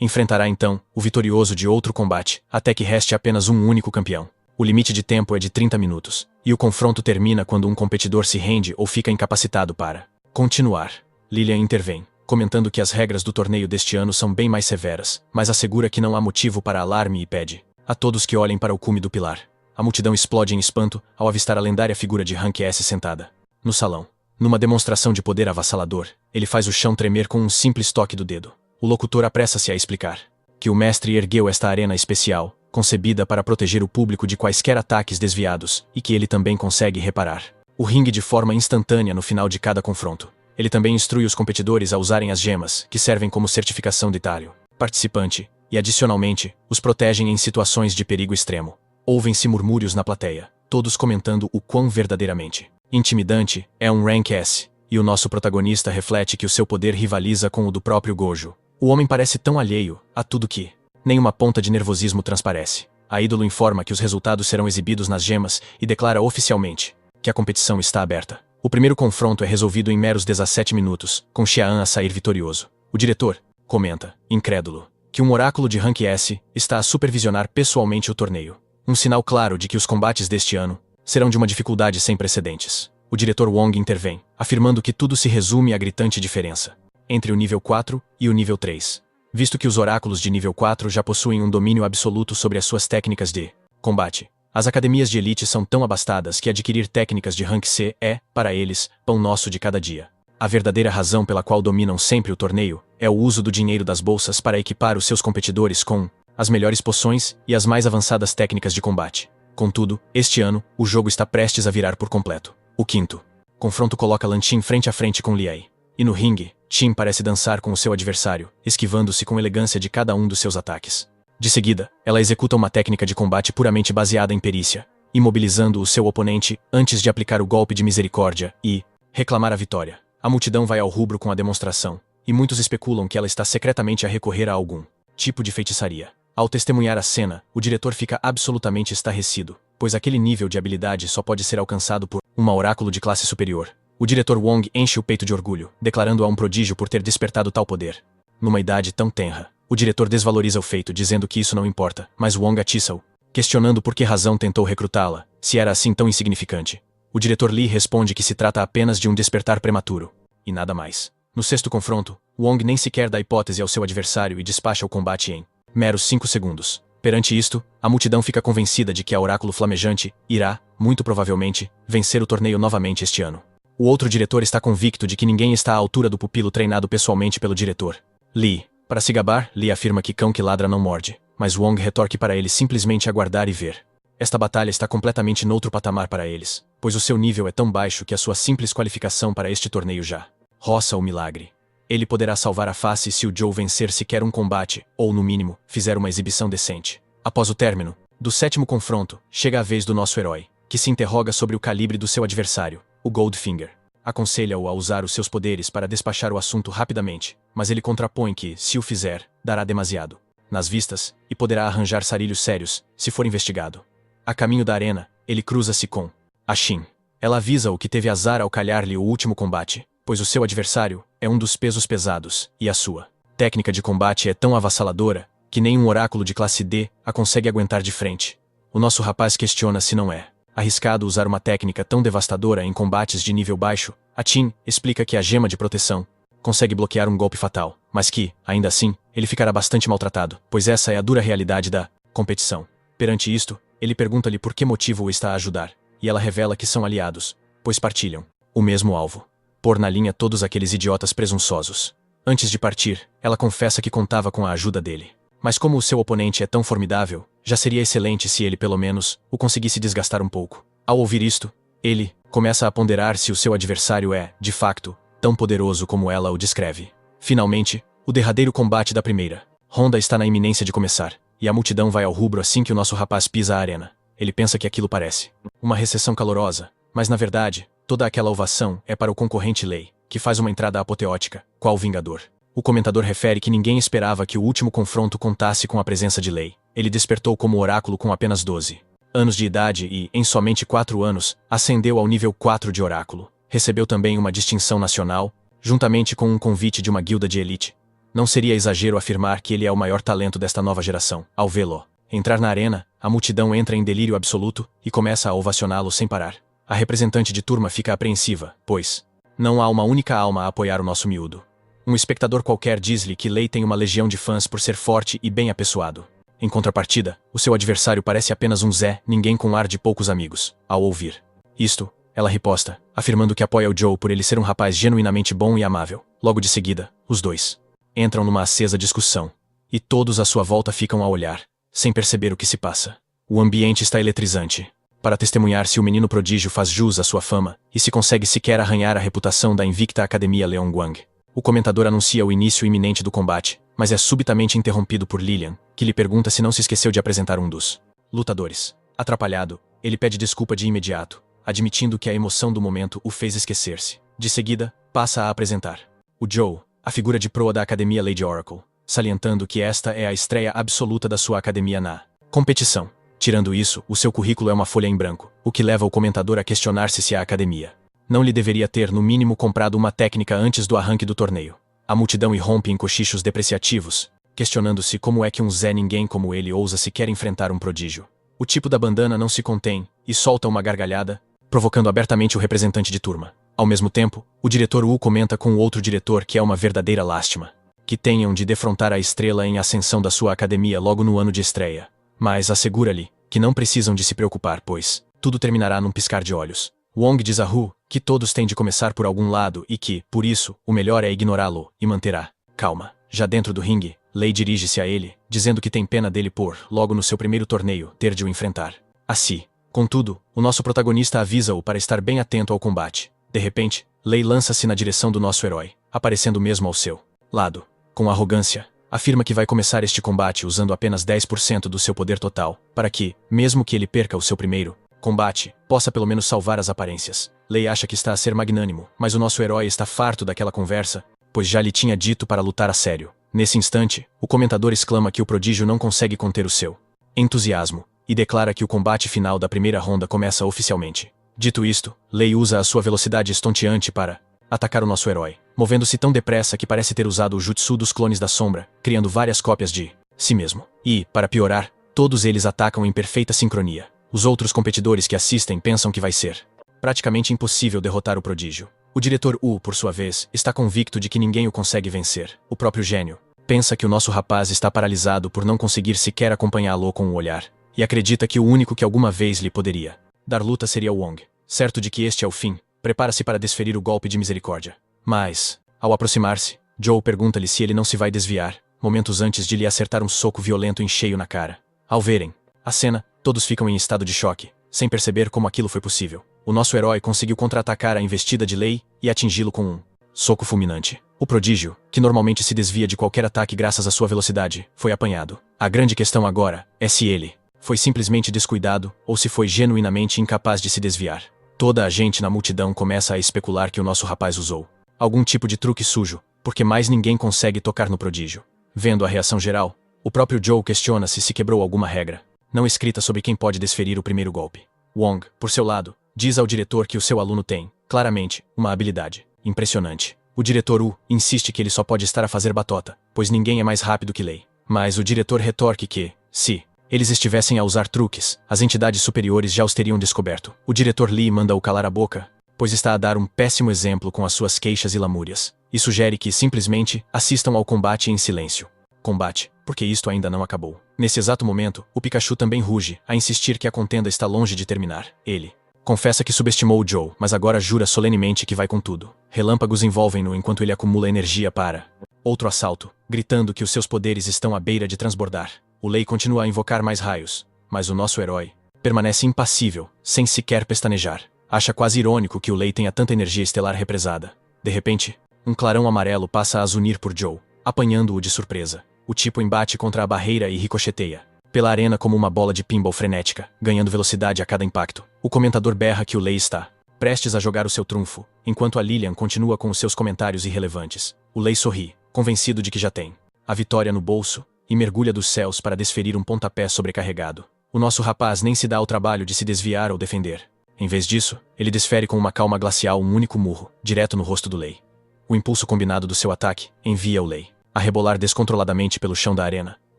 Enfrentará então o vitorioso de outro combate, até que reste apenas um único campeão. O limite de tempo é de 30 minutos, e o confronto termina quando um competidor se rende ou fica incapacitado para continuar. Lillian intervém, comentando que as regras do torneio deste ano são bem mais severas, mas assegura que não há motivo para alarme e pede a todos que olhem para o cume do pilar. A multidão explode em espanto ao avistar a lendária figura de Rank S sentada no salão. Numa demonstração de poder avassalador, ele faz o chão tremer com um simples toque do dedo. O locutor apressa-se a explicar que o mestre ergueu esta arena especial, concebida para proteger o público de quaisquer ataques desviados, e que ele também consegue reparar o ringue de forma instantânea no final de cada confronto. Ele também instrui os competidores a usarem as gemas, que servem como certificação de talho participante, e adicionalmente, os protegem em situações de perigo extremo. Ouvem-se murmúrios na plateia, todos comentando o quão verdadeiramente intimidante é um Rank S, e o nosso protagonista reflete que o seu poder rivaliza com o do próprio Gojo. O homem parece tão alheio a tudo que nenhuma ponta de nervosismo transparece. A ídolo informa que os resultados serão exibidos nas gemas e declara oficialmente que a competição está aberta. O primeiro confronto é resolvido em meros 17 minutos, com Xian a sair vitorioso. O diretor comenta, incrédulo, que um oráculo de Rank S está a supervisionar pessoalmente o torneio. Um sinal claro de que os combates deste ano serão de uma dificuldade sem precedentes. O diretor Wong intervém, afirmando que tudo se resume à gritante diferença entre o nível 4 e o nível 3. Visto que os oráculos de nível 4 já possuem um domínio absoluto sobre as suas técnicas de combate, as academias de elite são tão abastadas que adquirir técnicas de Rank C é, para eles, pão nosso de cada dia. A verdadeira razão pela qual dominam sempre o torneio é o uso do dinheiro das bolsas para equipar os seus competidores com as melhores poções e as mais avançadas técnicas de combate. Contudo, este ano, o jogo está prestes a virar por completo. O quinto confronto coloca Lan Qin frente a frente com Liai. E no ringue, Qin parece dançar com o seu adversário, esquivando-se com elegância de cada um dos seus ataques. De seguida, ela executa uma técnica de combate puramente baseada em perícia, imobilizando o seu oponente antes de aplicar o golpe de misericórdia e reclamar a vitória. A multidão vai ao rubro com a demonstração, e muitos especulam que ela está secretamente a recorrer a algum tipo de feitiçaria. Ao testemunhar a cena, o diretor fica absolutamente estarrecido, pois aquele nível de habilidade só pode ser alcançado por uma oráculo de classe superior. O diretor Wong enche o peito de orgulho, declarando-a um prodígio por ter despertado tal poder. Numa idade tão tenra, o diretor desvaloriza o feito, dizendo que isso não importa, mas Wong atiça-o, questionando por que razão tentou recrutá-la, se era assim tão insignificante. O diretor Lee responde que se trata apenas de um despertar prematuro, e nada mais. No sexto confronto, Wong nem sequer dá hipótese ao seu adversário e despacha o combate em meros 5 segundos. Perante isto, a multidão fica convencida de que a Oráculo Flamejante irá, muito provavelmente, vencer o torneio novamente este ano. O outro diretor está convicto de que ninguém está à altura do pupilo treinado pessoalmente pelo diretor Lee. Para se gabar, Lee afirma que cão que ladra não morde, mas Wong retorque para ele simplesmente aguardar e ver. Esta batalha está completamente noutro patamar para eles, pois o seu nível é tão baixo que a sua simples qualificação para este torneio já roça o milagre. Ele poderá salvar a face se o Joe vencer sequer um combate, ou no mínimo, fizer uma exibição decente. Após o término do sétimo confronto, chega a vez do nosso herói, que se interroga sobre o calibre do seu adversário, o Goldfinger. Aconselha-o a usar os seus poderes para despachar o assunto rapidamente, mas ele contrapõe que, se o fizer, dará demasiado nas vistas, e poderá arranjar sarilhos sérios, se for investigado. A caminho da arena, ele cruza-se com a Shin. Ela avisa-o que teve azar ao calhar-lhe o último combate, pois o seu adversário é um dos pesos pesados, e a sua técnica de combate é tão avassaladora, que nem um oráculo de classe D a consegue aguentar de frente. O nosso rapaz questiona se não é arriscado usar uma técnica tão devastadora em combates de nível baixo. A Shin explica que a gema de proteção consegue bloquear um golpe fatal, mas que, ainda assim, ele ficará bastante maltratado, pois essa é a dura realidade da competição. Perante isto, ele pergunta-lhe por que motivo o está a ajudar, e ela revela que são aliados, pois partilham o mesmo alvo: pôr na linha todos aqueles idiotas presunçosos. Antes de partir, ela confessa que contava com a ajuda dele. Mas como o seu oponente é tão formidável, já seria excelente se ele pelo menos o conseguisse desgastar um pouco. Ao ouvir isto, ele começa a ponderar se o seu adversário é, de facto, tão poderoso como ela o descreve. Finalmente, o derradeiro combate da primeira ronda está na iminência de começar, e a multidão vai ao rubro assim que o nosso rapaz pisa a arena. Ele pensa que aquilo parece uma recepção calorosa, mas na verdade, toda aquela ovação é para o concorrente Lei, que faz uma entrada apoteótica, qual Vingador. O comentador refere que ninguém esperava que o último confronto contasse com a presença de Lei. Ele despertou como oráculo com apenas 12 anos de idade e, em somente 4 anos, ascendeu ao nível 4 de oráculo. Recebeu também uma distinção nacional, juntamente com um convite de uma guilda de elite. Não seria exagero afirmar que ele é o maior talento desta nova geração. Ao vê-lo entrar na arena, a multidão entra em delírio absoluto e começa a ovacioná-lo sem parar. A representante de turma fica apreensiva, pois não há uma única alma a apoiar o nosso miúdo. Um espectador qualquer diz-lhe que Lei tem uma legião de fãs por ser forte e bem apessoado. Em contrapartida, o seu adversário parece apenas um Zé Ninguém com ar de poucos amigos. Ao ouvir isto, ela riposta, afirmando que apoia o Joe por ele ser um rapaz genuinamente bom e amável. Logo de seguida, os dois entram numa acesa discussão, e todos à sua volta ficam a olhar, sem perceber o que se passa. O ambiente está eletrizante. Para testemunhar se o menino prodígio faz jus à sua fama, e se consegue sequer arranhar a reputação da invicta Academia Leon Guang. O comentador anuncia o início iminente do combate, mas é subitamente interrompido por Lilian, que lhe pergunta se não se esqueceu de apresentar um dos lutadores. Atrapalhado, ele pede desculpa de imediato, admitindo que a emoção do momento o fez esquecer-se. De seguida, passa a apresentar o Joe, a figura de proa da Academia Lady Oracle, salientando que esta é a estreia absoluta da sua academia na competição. Tirando isso, o seu currículo é uma folha em branco, o que leva o comentador a questionar-se se a academia não lhe deveria ter, no mínimo, comprado uma técnica antes do arranque do torneio. A multidão irrompe em cochichos depreciativos, questionando-se como é que um Zé Ninguém como ele ousa sequer enfrentar um prodígio. O tipo da bandana não se contém, e solta uma gargalhada, provocando abertamente o representante de turma. Ao mesmo tempo, o diretor Wu comenta com o outro diretor que é uma verdadeira lástima que tenham de defrontar a estrela em ascensão da sua academia logo no ano de estreia. Mas assegura-lhe que não precisam de se preocupar, pois tudo terminará num piscar de olhos. Wong diz a Hu que todos têm de começar por algum lado e que, por isso, o melhor é ignorá-lo e manter a calma. Já dentro do ringue, Lei dirige-se a ele, dizendo que tem pena dele por, logo no seu primeiro torneio, ter de o enfrentar. Assim, contudo, o nosso protagonista avisa-o para estar bem atento ao combate. De repente, Lei lança-se na direção do nosso herói, aparecendo mesmo ao seu lado. Com arrogância, afirma que vai começar este combate usando apenas 10% do seu poder total, para que, mesmo que ele perca o seu primeiro combate, possa pelo menos salvar as aparências. Lei acha que está a ser magnânimo, mas o nosso herói está farto daquela conversa, pois já lhe tinha dito para lutar a sério. Nesse instante, o comentador exclama que o prodígio não consegue conter o seu entusiasmo, e declara que o combate final da primeira ronda começa oficialmente. Dito isto, Lei usa a sua velocidade estonteante para atacar o nosso herói, movendo-se tão depressa que parece ter usado o jutsu dos clones da sombra, criando várias cópias de si mesmo. E, para piorar, todos eles atacam em perfeita sincronia. Os outros competidores que assistem pensam que vai ser praticamente impossível derrotar o prodígio. O diretor Wu, por sua vez, está convicto de que ninguém o consegue vencer. O próprio gênio pensa que o nosso rapaz está paralisado por não conseguir sequer acompanhá-lo com o olhar, e acredita que o único que alguma vez lhe poderia dar luta seria Wong. Certo de que este é o fim, prepara-se para desferir o golpe de misericórdia. Mas, ao aproximar-se, Joe pergunta-lhe se ele não se vai desviar, momentos antes de lhe acertar um soco violento em cheio na cara. Ao verem a cena, todos ficam em estado de choque, sem perceber como aquilo foi possível. O nosso herói conseguiu contra-atacar a investida de Lei e atingi-lo com um soco fulminante. O prodígio, que normalmente se desvia de qualquer ataque graças à sua velocidade, foi apanhado. A grande questão agora é se ele foi simplesmente descuidado ou se foi genuinamente incapaz de se desviar. Toda a gente na multidão começa a especular que o nosso rapaz usou algum tipo de truque sujo, porque mais ninguém consegue tocar no prodígio. Vendo a reação geral, o próprio Joe questiona-se se quebrou alguma regra não escrita sobre quem pode desferir o primeiro golpe. Wong, por seu lado, diz ao diretor que o seu aluno tem, claramente, uma habilidade impressionante. O diretor Wu insiste que ele só pode estar a fazer batota, pois ninguém é mais rápido que Lei. Mas o diretor retorque que, se eles estivessem a usar truques, as entidades superiores já os teriam descoberto. O diretor Lee manda-o calar a boca, pois está a dar um péssimo exemplo com as suas queixas e lamúrias, e sugere que, simplesmente, assistam ao combate em silêncio. Combate, porque isto ainda não acabou. Nesse exato momento, o Pikachu também ruge, a insistir que a contenda está longe de terminar. Ele confessa que subestimou o Joe, mas agora jura solenemente que vai com tudo. Relâmpagos envolvem-no enquanto ele acumula energia para outro assalto, gritando que os seus poderes estão à beira de transbordar. O Lei continua a invocar mais raios, mas o nosso herói permanece impassível, sem sequer pestanejar. Acha quase irônico que o Lei tenha tanta energia estelar represada. De repente, um clarão amarelo passa a zunir por Joe, apanhando-o de surpresa. O tipo embate contra a barreira e ricocheteia pela arena como uma bola de pinball frenética, ganhando velocidade a cada impacto. O comentador berra que o Lei está prestes a jogar o seu trunfo, enquanto a Lilian continua com os seus comentários irrelevantes. O Lei sorri, convencido de que já tem a vitória no bolso, e mergulha dos céus para desferir um pontapé sobrecarregado. O nosso rapaz nem se dá ao trabalho de se desviar ou defender. Em vez disso, ele desfere com uma calma glacial um único murro, direto no rosto do Lei. O impulso combinado do seu ataque envia o Lei a rebolar descontroladamente pelo chão da arena.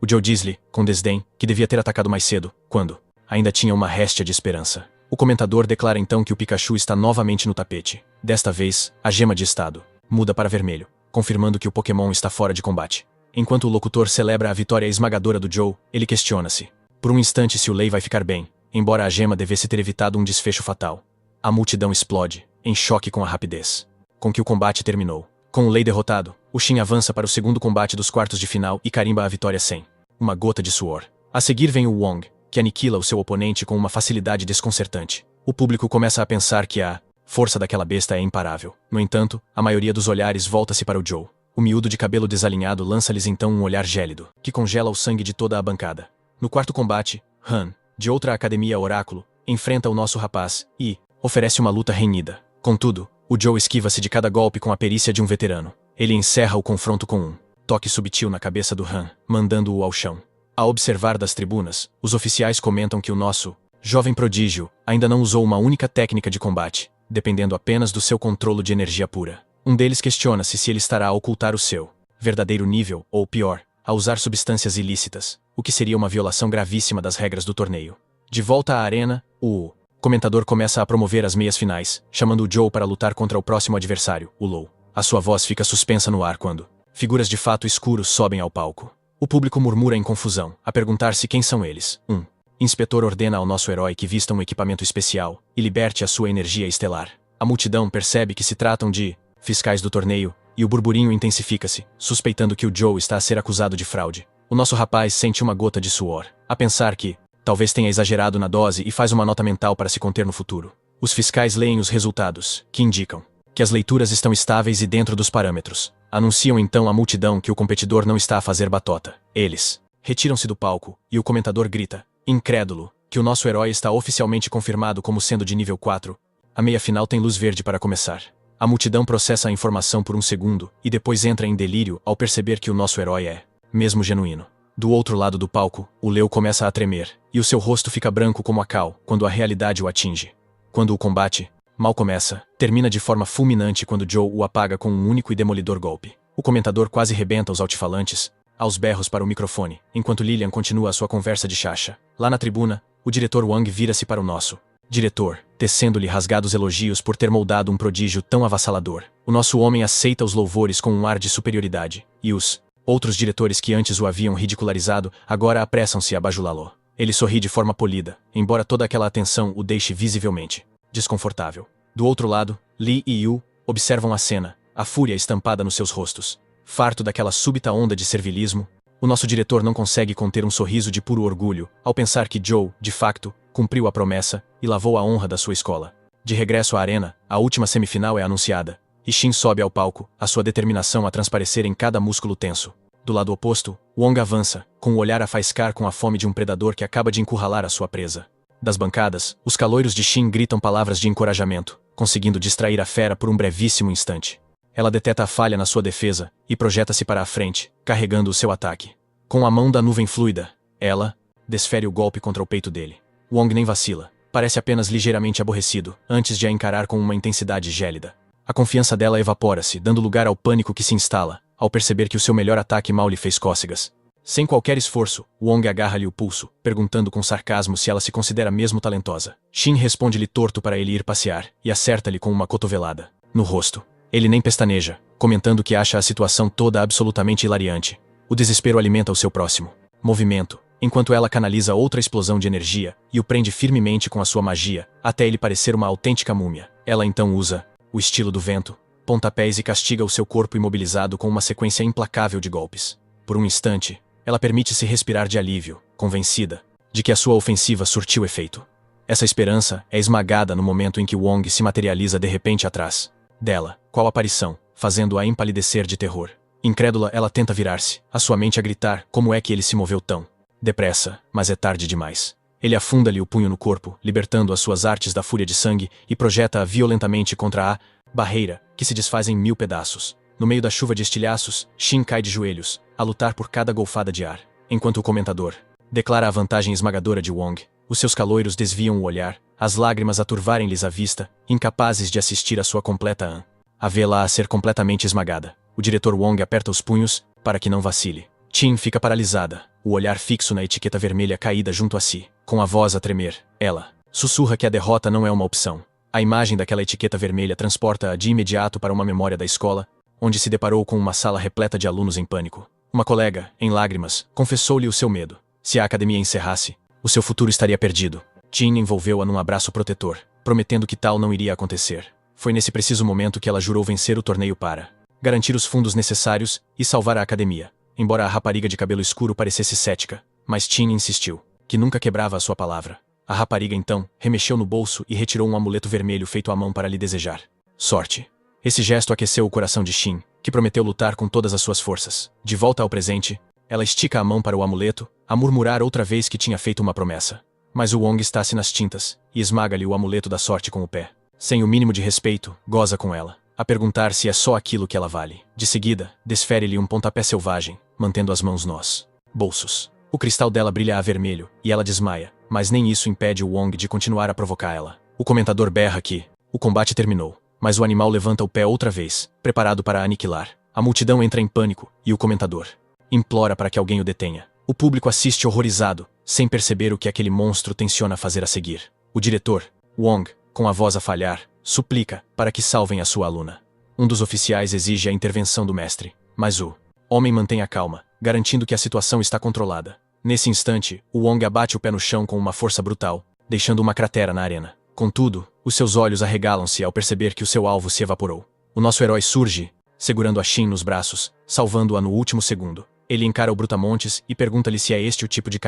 O Joe diz-lhe, com desdém, que devia ter atacado mais cedo, quando ainda tinha uma réstia de esperança. O comentador declara então que o Pikachu está novamente no tapete. Desta vez, a gema de estado muda para vermelho, confirmando que o Pokémon está fora de combate. Enquanto o locutor celebra a vitória esmagadora do Joe, ele questiona-se por um instante se o Lei vai ficar bem, embora a gema devesse ter evitado um desfecho fatal. A multidão explode, em choque com a rapidez com que o combate terminou. Com o Lei derrotado, o Shin avança para o segundo combate dos quartos de final e carimba a vitória sem uma gota de suor. A seguir vem o Wong, que aniquila o seu oponente com uma facilidade desconcertante. O público começa a pensar que a força daquela besta é imparável. No entanto, a maioria dos olhares volta-se para o Joe. O miúdo de cabelo desalinhado lança-lhes então um olhar gélido, que congela o sangue de toda a bancada. No quarto combate, Han, de outra academia Oráculo, enfrenta o nosso rapaz e oferece uma luta renhida. Contudo, o Joe esquiva-se de cada golpe com a perícia de um veterano. Ele encerra o confronto com um toque subtil na cabeça do Han, mandando-o ao chão. A observar das tribunas, os oficiais comentam que o nosso jovem prodígio ainda não usou uma única técnica de combate, dependendo apenas do seu controlo de energia pura. Um deles questiona-se se ele estará a ocultar o seu verdadeiro nível, ou pior, a usar substâncias ilícitas, o que seria uma violação gravíssima das regras do torneio. De volta à arena, o comentador começa a promover as meias finais, chamando o Joe para lutar contra o próximo adversário, o Low. A sua voz fica suspensa no ar quando figuras de fato escuros sobem ao palco. O público murmura em confusão, a perguntar-se quem são eles. Um inspetor ordena ao nosso herói que vista um equipamento especial e liberte a sua energia estelar. A multidão percebe que se tratam de fiscais do torneio, e o burburinho intensifica-se, suspeitando que o Joe está a ser acusado de fraude. O nosso rapaz sente uma gota de suor, a pensar que talvez tenha exagerado na dose e faz uma nota mental para se conter no futuro. Os fiscais leem os resultados, que indicam que as leituras estão estáveis e dentro dos parâmetros. Anunciam então à multidão que o competidor não está a fazer batota. Eles retiram-se do palco, e o comentador grita, incrédulo, que o nosso herói está oficialmente confirmado como sendo de nível 4. A meia-final tem luz verde para começar. A multidão processa a informação por um segundo, e depois entra em delírio ao perceber que o nosso herói é mesmo genuíno. Do outro lado do palco, o Leo começa a tremer, e o seu rosto fica branco como a cal, quando a realidade o atinge. Quando o combate mal começa, termina de forma fulminante quando Joe o apaga com um único e demolidor golpe. O comentador quase rebenta os altifalantes, aos berros para o microfone, enquanto Lilian continua a sua conversa de chacha. Lá na tribuna, o diretor Wang vira-se para o nosso diretor, tecendo-lhe rasgados elogios por ter moldado um prodígio tão avassalador. O nosso homem aceita os louvores com um ar de superioridade, e os outros diretores que antes o haviam ridicularizado agora apressam-se a bajulá-lo. Ele sorri de forma polida, embora toda aquela atenção o deixe visivelmente desconfortável. Do outro lado, Lee e Yu observam a cena, a fúria estampada nos seus rostos. Farto daquela súbita onda de servilismo, o nosso diretor não consegue conter um sorriso de puro orgulho ao pensar que Joe, de facto, cumpriu a promessa e lavou a honra da sua escola. De regresso à arena, a última semifinal é anunciada, e Shin sobe ao palco, a sua determinação a transparecer em cada músculo tenso. Do lado oposto, Wong avança, com o olhar a faiscar com a fome de um predador que acaba de encurralar a sua presa. Das bancadas, os caloiros de Shin gritam palavras de encorajamento, conseguindo distrair a fera por um brevíssimo instante. Ela deteta a falha na sua defesa e projeta-se para a frente, carregando o seu ataque. Com a mão da nuvem fluida, ela desfere o golpe contra o peito dele. Wong nem vacila. Parece apenas ligeiramente aborrecido, antes de a encarar com uma intensidade gélida. A confiança dela evapora-se, dando lugar ao pânico que se instala, ao perceber que o seu melhor ataque mal lhe fez cócegas. Sem qualquer esforço, Wong agarra-lhe o pulso, perguntando com sarcasmo se ela se considera mesmo talentosa. Shin responde-lhe torto para ele ir passear, e acerta-lhe com uma cotovelada no rosto. Ele nem pestaneja, comentando que acha a situação toda absolutamente hilariante. O desespero alimenta o seu próximo movimento, enquanto ela canaliza outra explosão de energia e o prende firmemente com a sua magia, até ele parecer uma autêntica múmia. Ela então usa o estilo do vento, pontapés e castiga o seu corpo imobilizado com uma sequência implacável de golpes. Por um instante, ela permite-se respirar de alívio, convencida de que a sua ofensiva surtiu efeito. Essa esperança é esmagada no momento em que Wong se materializa de repente atrás dela, qual aparição, fazendo-a empalidecer de terror. Incrédula, ela tenta virar-se, a sua mente a gritar como é que ele se moveu tão depressa, mas é tarde demais. Ele afunda-lhe o punho no corpo, libertando as suas artes da fúria de sangue e projeta-a violentamente contra a barreira, que se desfaz em 1000 pedaços. No meio da chuva de estilhaços, Shin cai de joelhos, a lutar por cada golfada de ar. Enquanto o comentador declara a vantagem esmagadora de Wong, os seus caloiros desviam o olhar, as lágrimas aturvarem-lhes a vista, incapazes de assistir à sua completa a vê-la a ser completamente esmagada. O diretor Wong aperta os punhos, para que não vacile. Chin fica paralisada, o olhar fixo na etiqueta vermelha caída junto a si. Com a voz a tremer, ela sussurra que a derrota não é uma opção. A imagem daquela etiqueta vermelha transporta-a de imediato para uma memória da escola, onde se deparou com uma sala repleta de alunos em pânico. Uma colega, em lágrimas, confessou-lhe o seu medo. Se a academia encerrasse, o seu futuro estaria perdido. Chin envolveu-a num abraço protetor, prometendo que tal não iria acontecer. Foi nesse preciso momento que ela jurou vencer o torneio para garantir os fundos necessários e salvar a academia. Embora a rapariga de cabelo escuro parecesse cética, mas Chin insistiu, que nunca quebrava a sua palavra. A rapariga então remexeu no bolso e retirou um amuleto vermelho feito à mão para lhe desejar sorte. Esse gesto aqueceu o coração de Shin, que prometeu lutar com todas as suas forças. De volta ao presente, ela estica a mão para o amuleto, a murmurar outra vez que tinha feito uma promessa. Mas o Wong está-se nas tintas, e esmaga-lhe o amuleto da sorte com o pé. Sem o mínimo de respeito, goza com ela, a perguntar se é só aquilo que ela vale. De seguida, desfere-lhe um pontapé selvagem, mantendo as mãos nos bolsos. O cristal dela brilha a vermelho, e ela desmaia, mas nem isso impede o Wong de continuar a provocá-la. O comentador berra que o combate terminou, mas o animal levanta o pé outra vez, preparado para a aniquilar. A multidão entra em pânico, e o comentador implora para que alguém o detenha. O público assiste horrorizado, sem perceber o que aquele monstro tenciona fazer a seguir. O diretor, Wong, com a voz a falhar, suplica para que salvem a sua aluna. Um dos oficiais exige a intervenção do mestre, mas o homem mantém a calma, garantindo que a situação está controlada. Nesse instante, o Wong abate o pé no chão com uma força brutal, deixando uma cratera na arena. Contudo, os seus olhos arregalam-se ao perceber que o seu alvo se evaporou. O nosso herói surge, segurando a Shin nos braços, salvando-a no último segundo. Ele encara o Brutamontes e pergunta-lhe se é este o tipo de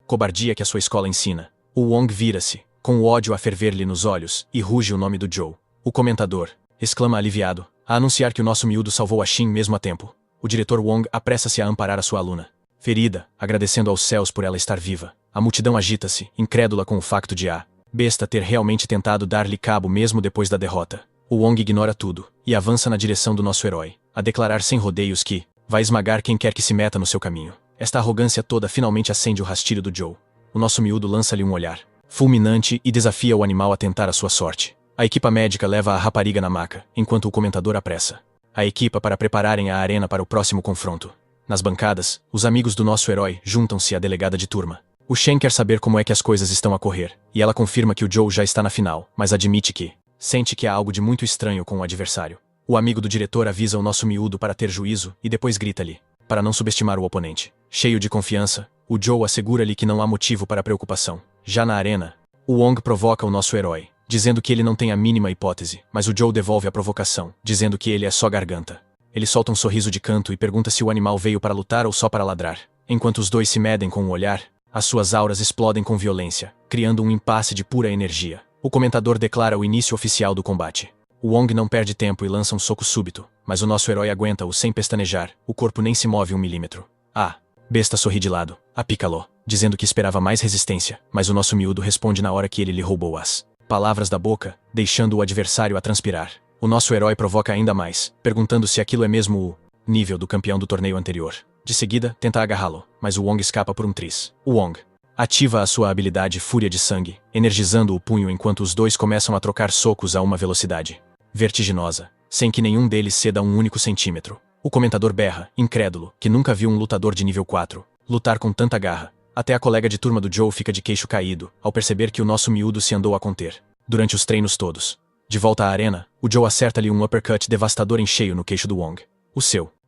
cobardia que a sua escola ensina. O Wong vira-se, com o ódio a ferver-lhe nos olhos, e ruge o nome do Joe. O comentador exclama aliviado, a anunciar que o nosso miúdo salvou a Shin mesmo a tempo. O diretor Wong apressa-se a amparar a sua aluna, ferida, agradecendo aos céus por ela estar viva. A multidão agita-se, incrédula com o facto de a besta ter realmente tentado dar-lhe cabo mesmo depois da derrota. O Wong ignora tudo, e avança na direção do nosso herói, a declarar sem rodeios que vai esmagar quem quer que se meta no seu caminho. Esta arrogância toda finalmente acende o rastilho do Joe. O nosso miúdo lança-lhe um olhar fulminante e desafia o animal a tentar a sua sorte. A equipa médica leva a rapariga na maca, enquanto o comentador apressa a equipa para prepararem a arena para o próximo confronto. Nas bancadas, os amigos do nosso herói juntam-se à delegada de turma. O Shen quer saber como é que as coisas estão a correr, e ela confirma que o Joe já está na final, mas admite que sente que há algo de muito estranho com o adversário. O amigo do diretor avisa o nosso miúdo para ter juízo e depois grita-lhe para não subestimar o oponente. Cheio de confiança, o Joe assegura-lhe que não há motivo para preocupação. Já na arena, o Wong provoca o nosso herói, dizendo que ele não tem a mínima hipótese, mas o Joe devolve a provocação, dizendo que ele é só garganta. Ele solta um sorriso de canto e pergunta se o animal veio para lutar ou só para ladrar. Enquanto os dois se medem com o olhar, as suas auras explodem com violência, criando um impasse de pura energia. O comentador declara o início oficial do combate. O Wong não perde tempo e lança um soco súbito, mas o nosso herói aguenta-o sem pestanejar, o corpo nem se move 1 milímetro. Ah! Besta sorri de lado, a picalô. dizendo que esperava mais resistência, mas o nosso miúdo responde na hora que ele lhe roubou as palavras da boca, deixando o adversário a transpirar. O nosso herói provoca ainda mais, perguntando se aquilo é mesmo o nível do campeão do torneio anterior. De seguida, tenta agarrá-lo, mas o Wong escapa por um tris. O Wong ativa a sua habilidade Fúria de Sangue, energizando o punho enquanto os dois começam a trocar socos a uma velocidade vertiginosa, sem que nenhum deles ceda um único centímetro. O comentador berra, incrédulo, que nunca viu um lutador de nível 4 lutar com tanta garra. Até a colega de turma do Joe fica de queixo caído, ao perceber que o nosso miúdo se andou a conter durante os treinos todos. De volta à arena, o Joe acerta-lhe um uppercut devastador em cheio no queixo do Wong.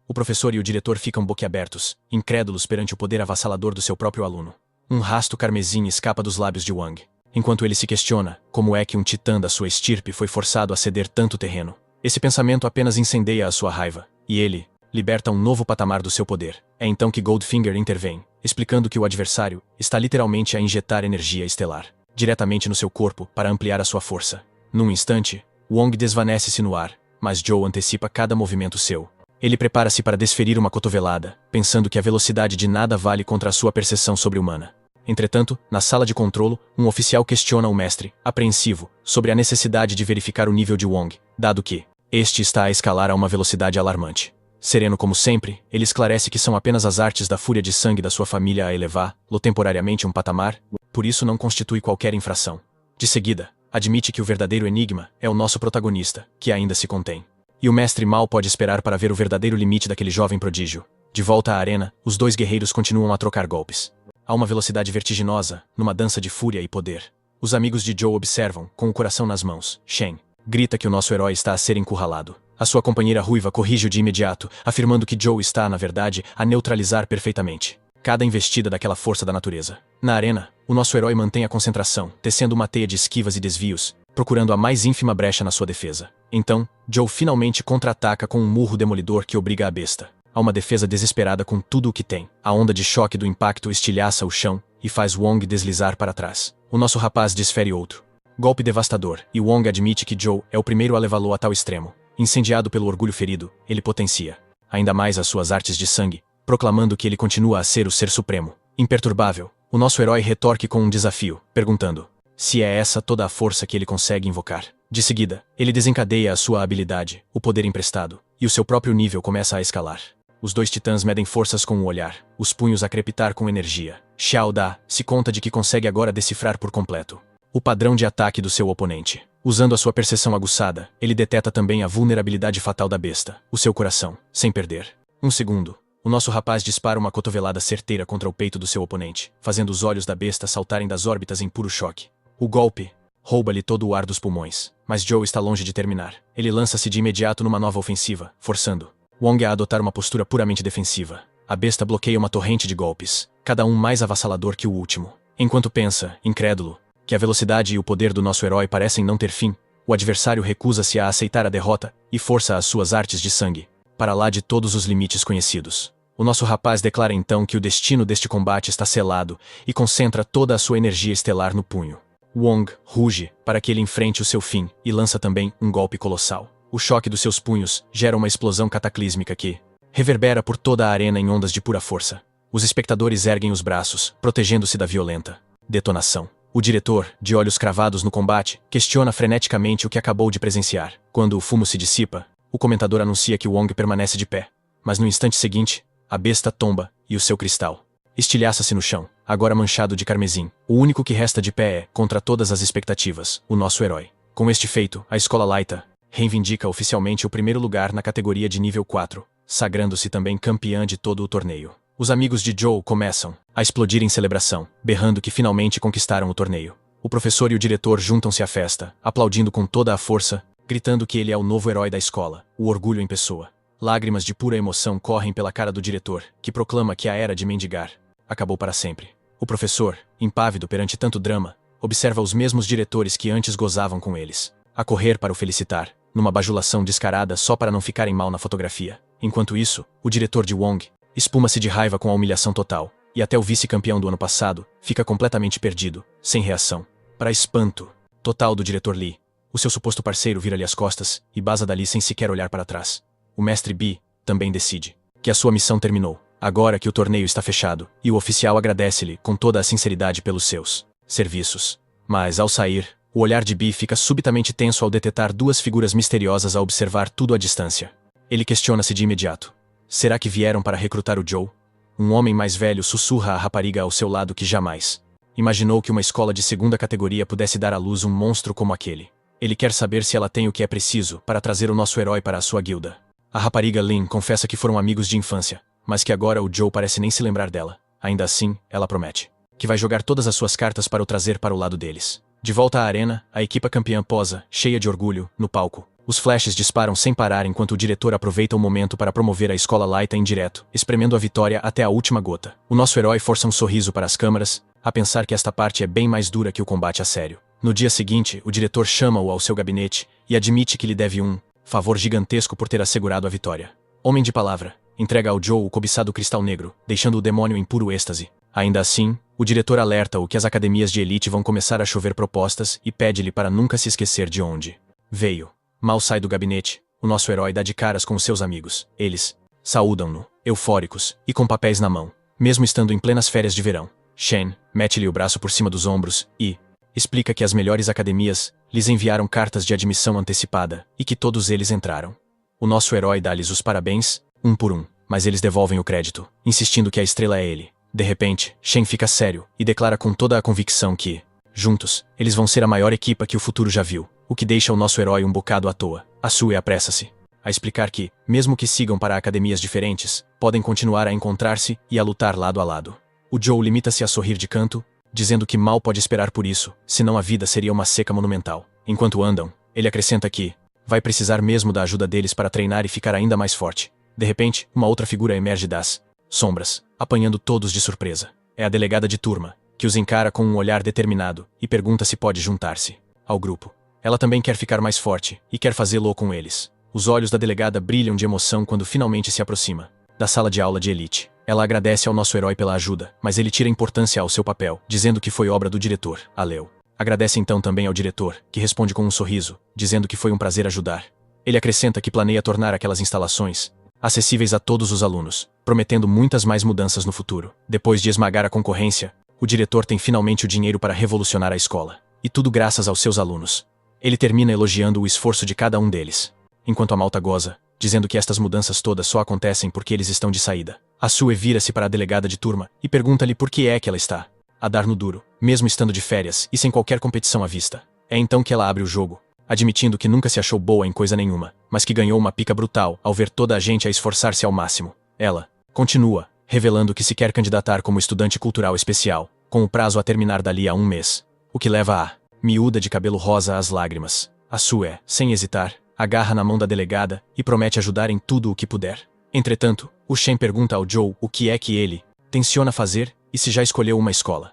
O professor e o diretor ficam boquiabertos, incrédulos perante o poder avassalador do seu próprio aluno. Um rasto carmesim escapa dos lábios de Wang, enquanto ele se questiona como é que um titã da sua estirpe foi forçado a ceder tanto terreno. Esse pensamento apenas incendeia a sua raiva, e ele liberta um novo patamar do seu poder. É então que Goldfinger intervém, explicando que o adversário está literalmente a injetar energia estelar diretamente no seu corpo para ampliar a sua força. Num instante, Wong desvanece-se no ar, mas Joe antecipa cada movimento seu. Ele prepara-se para desferir uma cotovelada, pensando que a velocidade de nada vale contra a sua percepção sobre-humana. Entretanto, na sala de controlo, um oficial questiona o mestre, apreensivo, sobre a necessidade de verificar o nível de Wong, dado que este está a escalar a uma velocidade alarmante. Sereno como sempre, ele esclarece que são apenas as artes da fúria de sangue da sua família a elevá-lo temporariamente um patamar, por isso não constitui qualquer infração. De seguida, admite que o verdadeiro enigma é o nosso protagonista, que ainda se contém. E o mestre mal pode esperar para ver o verdadeiro limite daquele jovem prodígio. De volta à arena, os dois guerreiros continuam a trocar golpes. A uma velocidade vertiginosa, numa dança de fúria e poder. Os amigos de Joe observam, com o coração nas mãos. Shen grita que o nosso herói está a ser encurralado. A sua companheira ruiva corrige-o de imediato, afirmando que Joe está, na verdade, a neutralizar perfeitamente cada investida daquela força da natureza. Na arena, o nosso herói mantém a concentração, tecendo uma teia de esquivas e desvios, procurando a mais ínfima brecha na sua defesa. Então, Joe finalmente contra-ataca com um murro demolidor que obriga a besta a uma defesa desesperada com tudo o que tem. A onda de choque do impacto estilhaça o chão e faz Wong deslizar para trás. O nosso rapaz desfere outro golpe devastador, e Wong admite que Joe é o primeiro a levá-lo a tal extremo. Incendiado pelo orgulho ferido, ele potencia ainda mais as suas artes de sangue, proclamando que ele continua a ser o ser supremo. Imperturbável, o nosso herói retorque com um desafio, perguntando se é essa toda a força que ele consegue invocar. De seguida, ele desencadeia a sua habilidade, o poder emprestado, e o seu próprio nível começa a escalar. Os dois titãs medem forças com o olhar, os punhos a crepitar com energia. Xiao Da se conta de que consegue agora decifrar por completo o padrão de ataque do seu oponente. Usando a sua percepção aguçada, ele deteta também a vulnerabilidade fatal da besta, o seu coração, sem perder um segundo. O nosso rapaz dispara uma cotovelada certeira contra o peito do seu oponente, fazendo os olhos da besta saltarem das órbitas em puro choque. O golpe rouba-lhe todo o ar dos pulmões, mas Joe está longe de terminar. Ele lança-se de imediato numa nova ofensiva, forçando Wong a adotar uma postura puramente defensiva. A besta bloqueia uma torrente de golpes, cada um mais avassalador que o último. Enquanto pensa, incrédulo, que a velocidade e o poder do nosso herói parecem não ter fim, o adversário recusa-se a aceitar a derrota e força as suas artes de sangue para lá de todos os limites conhecidos. O nosso rapaz declara então que o destino deste combate está selado e concentra toda a sua energia estelar no punho. Wong ruge para que ele enfrente o seu fim e lança também um golpe colossal. O choque dos seus punhos gera uma explosão cataclísmica que reverbera por toda a arena em ondas de pura força. Os espectadores erguem os braços, protegendo-se da violenta detonação. O diretor, de olhos cravados no combate, questiona freneticamente o que acabou de presenciar. Quando o fumo se dissipa, o comentador anuncia que Wong permanece de pé. Mas no instante seguinte, a besta tomba e o seu cristal estilhaça-se no chão, agora manchado de carmesim. O único que resta de pé é, contra todas as expectativas, o nosso herói. Com este feito, a escola Laita reivindica oficialmente o primeiro lugar na categoria de nível 4, sagrando-se também campeã de todo o torneio. Os amigos de Joe começam a explodir em celebração, berrando que finalmente conquistaram o torneio. O professor e o diretor juntam-se à festa, aplaudindo com toda a força, gritando que ele é o novo herói da escola, o orgulho em pessoa. Lágrimas de pura emoção correm pela cara do diretor, que proclama que a era de mendigar acabou para sempre. O professor, impávido perante tanto drama, observa os mesmos diretores que antes gozavam com eles a correr para o felicitar, numa bajulação descarada só para não ficarem mal na fotografia. Enquanto isso, o diretor de Wong espuma-se de raiva com a humilhação total, e até o vice-campeão do ano passado fica completamente perdido, sem reação. Para espanto total do diretor Lee, o seu suposto parceiro vira-lhe as costas e baza dali sem sequer olhar para trás. O mestre Bi também decide que a sua missão terminou. agora que o torneio está fechado, e o oficial agradece-lhe com toda a sinceridade pelos seus serviços. Mas, ao sair, o olhar de Bi fica subitamente tenso ao detectar duas figuras misteriosas a observar tudo à distância. Ele questiona-se de imediato. Será que vieram para recrutar o Joe? Um homem mais velho sussurra à rapariga ao seu lado que jamais imaginou que uma escola de segunda categoria pudesse dar à luz um monstro como aquele. Ele quer saber se ela tem o que é preciso para trazer o nosso herói para a sua guilda. A rapariga Lynn confessa que foram amigos de infância, mas que agora o Joe parece nem se lembrar dela. Ainda assim, ela promete que vai jogar todas as suas cartas para o trazer para o lado deles. De volta à arena, a equipa campeã posa, cheia de orgulho, no palco. Os flashes disparam sem parar enquanto o diretor aproveita o momento para promover a escola Laita em direto, espremendo a vitória até a última gota. O nosso herói força um sorriso para as câmeras, a pensar que esta parte é bem mais dura que o combate a sério. No dia seguinte, o diretor chama-o ao seu gabinete e admite que lhe deve um favor gigantesco por ter assegurado a vitória. Homem de palavra, entrega ao Joe o cobiçado cristal negro, deixando o demônio em puro êxtase. Ainda assim, o diretor alerta-o que as academias de elite vão começar a chover propostas e pede-lhe para nunca se esquecer de onde veio. Mal sai do gabinete, o nosso herói dá de caras com os seus amigos. Eles saúdam-no, eufóricos e com papéis na mão, mesmo estando em plenas férias de verão. Shane mete-lhe o braço por cima dos ombros e explica que as melhores academias lhes enviaram cartas de admissão antecipada e que todos eles entraram. O nosso herói dá-lhes os parabéns, um por um, mas eles devolvem o crédito, insistindo que a estrela é ele. De repente, Shane fica sério e declara com toda a convicção que, juntos, eles vão ser a maior equipa que o futuro já viu, o que deixa o nosso herói um bocado à toa. A Sue apressa-se a explicar que, mesmo que sigam para academias diferentes, podem continuar a encontrar-se e a lutar lado a lado. O Joe limita-se a sorrir de canto, dizendo que mal pode esperar por isso, senão a vida seria uma seca monumental. Enquanto andam, ele acrescenta que vai precisar mesmo da ajuda deles para treinar e ficar ainda mais forte. De repente, uma outra figura emerge das sombras, apanhando todos de surpresa. É a delegada de turma, que os encara com um olhar determinado e pergunta se pode juntar-se ao grupo. Ela também quer ficar mais forte e quer fazê-lo com eles. Os olhos da delegada brilham de emoção quando finalmente se aproxima da sala de aula de elite. Ela agradece ao nosso herói pela ajuda, mas ele tira importância ao seu papel, dizendo que foi obra do diretor, Aleu. Agradece então também ao diretor, que responde com um sorriso, dizendo que foi um prazer ajudar. Ele acrescenta que planeia tornar aquelas instalações acessíveis a todos os alunos, prometendo muitas mais mudanças no futuro. Depois de esmagar a concorrência, o diretor tem finalmente o dinheiro para revolucionar a escola. E tudo graças aos seus alunos. Ele termina elogiando o esforço de cada um deles, enquanto a malta goza, dizendo que estas mudanças todas só acontecem porque eles estão de saída. A Sue vira-se para a delegada de turma e pergunta-lhe por que é que ela está a dar no duro, mesmo estando de férias e sem qualquer competição à vista. É então que ela abre o jogo, admitindo que nunca se achou boa em coisa nenhuma, mas que ganhou uma pica brutal ao ver toda a gente a esforçar-se ao máximo. Ela continua, revelando que se quer candidatar como estudante cultural especial, com o prazo a terminar dali a um mês, o que leva a miúda de cabelo rosa às lágrimas. A Sue, sem hesitar, agarra na mão da delegada e promete ajudar em tudo o que puder. Entretanto, o Shane pergunta ao Joe o que é que ele tenciona fazer e se já escolheu uma escola.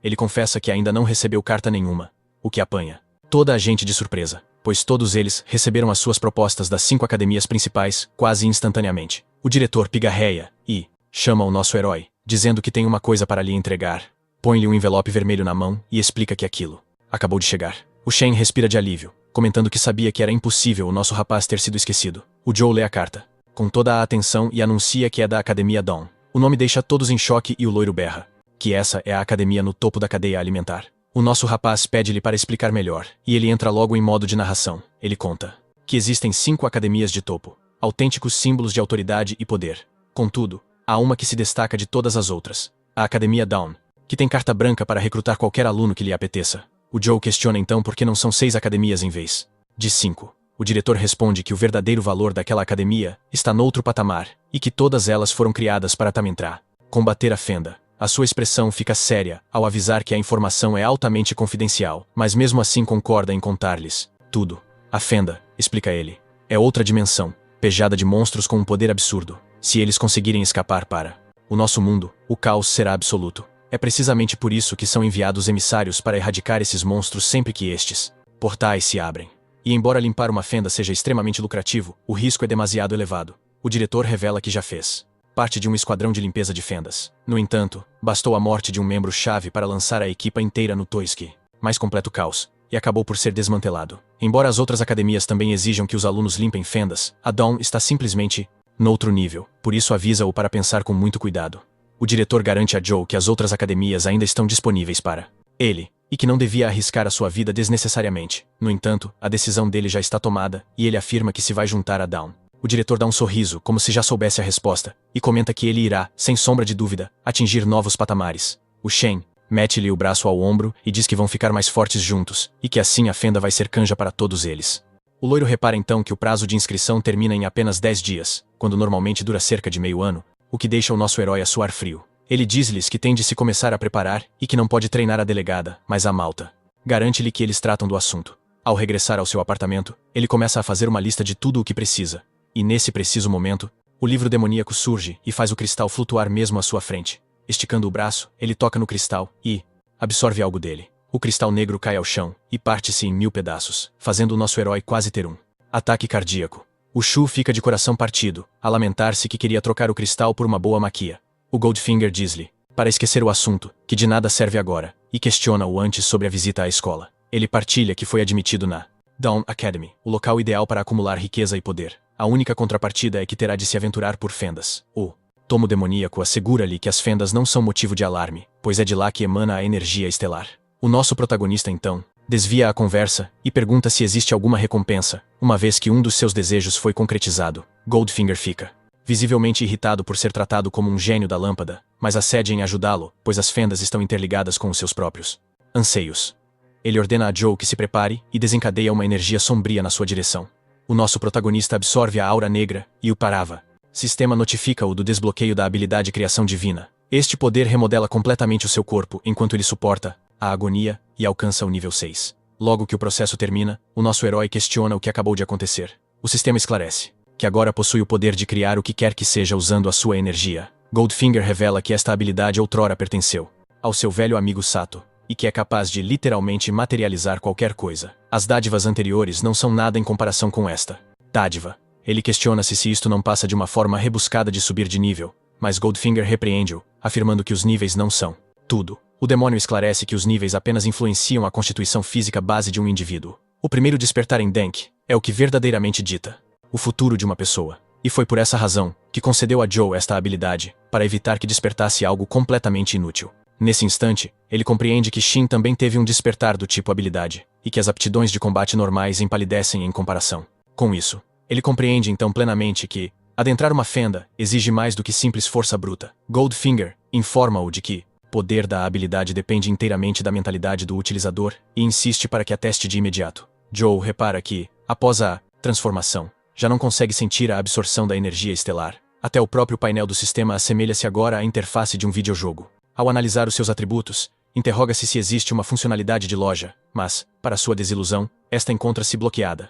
Ele confessa que ainda não recebeu carta nenhuma, o que apanha toda a gente de surpresa, pois todos eles receberam as suas propostas das 5 academias principais quase instantaneamente. O diretor pigarreia e chama o nosso herói, dizendo que tem uma coisa para lhe entregar. Põe-lhe um envelope vermelho na mão e explica que aquilo acabou de chegar. O Shane respira de alívio, comentando que sabia que era impossível o nosso rapaz ter sido esquecido. O Joe lê a carta com toda a atenção e anuncia que é da Academia Dawn. O nome deixa todos em choque e o loiro berra que essa é a academia no topo da cadeia alimentar. O nosso rapaz pede-lhe para explicar melhor, e ele entra logo em modo de narração. Ele conta que existem 5 academias de topo, autênticos símbolos de autoridade e poder. Contudo, há uma que se destaca de todas as outras, a Academia Dawn, que tem carta branca para recrutar qualquer aluno que lhe apeteça. O Joe questiona então por que não são 6 academias em vez de 5. O diretor responde que o verdadeiro valor daquela academia está noutro patamar, e que todas elas foram criadas para Tamentra combater a fenda. A sua expressão fica séria ao avisar que a informação é altamente confidencial, mas mesmo assim concorda em contar-lhes tudo. A fenda, explica ele, é outra dimensão, pejada de monstros com um poder absurdo. Se eles conseguirem escapar para o nosso mundo, o caos será absoluto. É precisamente por isso que são enviados emissários para erradicar esses monstros sempre que estes portais se abrem. E embora limpar uma fenda seja extremamente lucrativo, o risco é demasiado elevado. O diretor revela que já fez parte de um esquadrão de limpeza de fendas. No entanto, bastou a morte de um membro-chave para lançar a equipa inteira no Toiski, mais completo caos, e acabou por ser desmantelado. Embora as outras academias também exijam que os alunos limpem fendas, a Dawn está simplesmente noutro nível, por isso avisa-o para pensar com muito cuidado. O diretor garante a Joe que as outras academias ainda estão disponíveis para ele, e que não devia arriscar a sua vida desnecessariamente. No entanto, a decisão dele já está tomada, e ele afirma que se vai juntar a Dawn. O diretor dá um sorriso, como se já soubesse a resposta, e comenta que ele irá, sem sombra de dúvida, atingir novos patamares. O Shen mete-lhe o braço ao ombro e diz que vão ficar mais fortes juntos, e que assim a fenda vai ser canja para todos eles. O loiro repara então que o prazo de inscrição termina em apenas 10 dias, quando normalmente dura cerca de meio ano, o que deixa o nosso herói a suar frio. Ele diz-lhes que tem de se começar a preparar e que não pode treinar a delegada, mas a Malta. Garante-lhe que eles tratam do assunto. Ao regressar ao seu apartamento, ele começa a fazer uma lista de tudo o que precisa. E nesse preciso momento, o livro demoníaco surge e faz o cristal flutuar mesmo à sua frente. Esticando o braço, ele toca no cristal e absorve algo dele. O cristal negro cai ao chão e parte-se em 1000 pedaços, fazendo o nosso herói quase ter um ataque cardíaco. O Shu fica de coração partido, a lamentar-se que queria trocar o cristal por uma boa maquia. O Goldfinger diz-lhe, para esquecer o assunto, que de nada serve agora, e questiona-o antes sobre a visita à escola. Ele partilha que foi admitido na Dawn Academy, o local ideal para acumular riqueza e poder. A única contrapartida é que terá de se aventurar por fendas. O tomo demoníaco assegura-lhe que as fendas não são motivo de alarme, pois é de lá que emana a energia estelar. O nosso protagonista, então, desvia a conversa e pergunta se existe alguma recompensa, uma vez que um dos seus desejos foi concretizado. Goldfinger fica visivelmente irritado por ser tratado como um gênio da lâmpada, mas acede em ajudá-lo, pois as fendas estão interligadas com os seus próprios anseios. Ele ordena a Joe que se prepare e desencadeia uma energia sombria na sua direção. O nosso protagonista absorve a aura negra e o parava. Sistema notifica-o do desbloqueio da habilidade Criação Divina. Este poder remodela completamente o seu corpo enquanto ele suporta a agonia e alcança o nível 6. Logo que o processo termina, o nosso herói questiona o que acabou de acontecer. O sistema esclarece que agora possui o poder de criar o que quer que seja usando a sua energia. Goldfinger revela que esta habilidade outrora pertenceu ao seu velho amigo Sato, e que é capaz de literalmente materializar qualquer coisa. As dádivas anteriores não são nada em comparação com esta dádiva. Ele questiona-se se isto não passa de uma forma rebuscada de subir de nível, mas Goldfinger repreende-o, afirmando que os níveis não são tudo. O demônio esclarece que os níveis apenas influenciam a constituição física base de um indivíduo. O primeiro despertar em Denk é o que verdadeiramente dita o futuro de uma pessoa. E foi por essa razão que concedeu a Joe esta habilidade, para evitar que despertasse algo completamente inútil. Nesse instante, ele compreende que Shin também teve um despertar do tipo habilidade, e que as aptidões de combate normais empalidecem em comparação. Com isso, ele compreende então plenamente que adentrar uma fenda exige mais do que simples força bruta. Goldfinger informa-o de que poder da habilidade depende inteiramente da mentalidade do utilizador e insiste para que a teste de imediato. Joe repara que, após a transformação, já não consegue sentir a absorção da energia estelar. Até o próprio painel do sistema assemelha-se agora à interface de um videojogo. Ao analisar os seus atributos, interroga-se se existe uma funcionalidade de loja, mas, para sua desilusão, esta encontra-se bloqueada.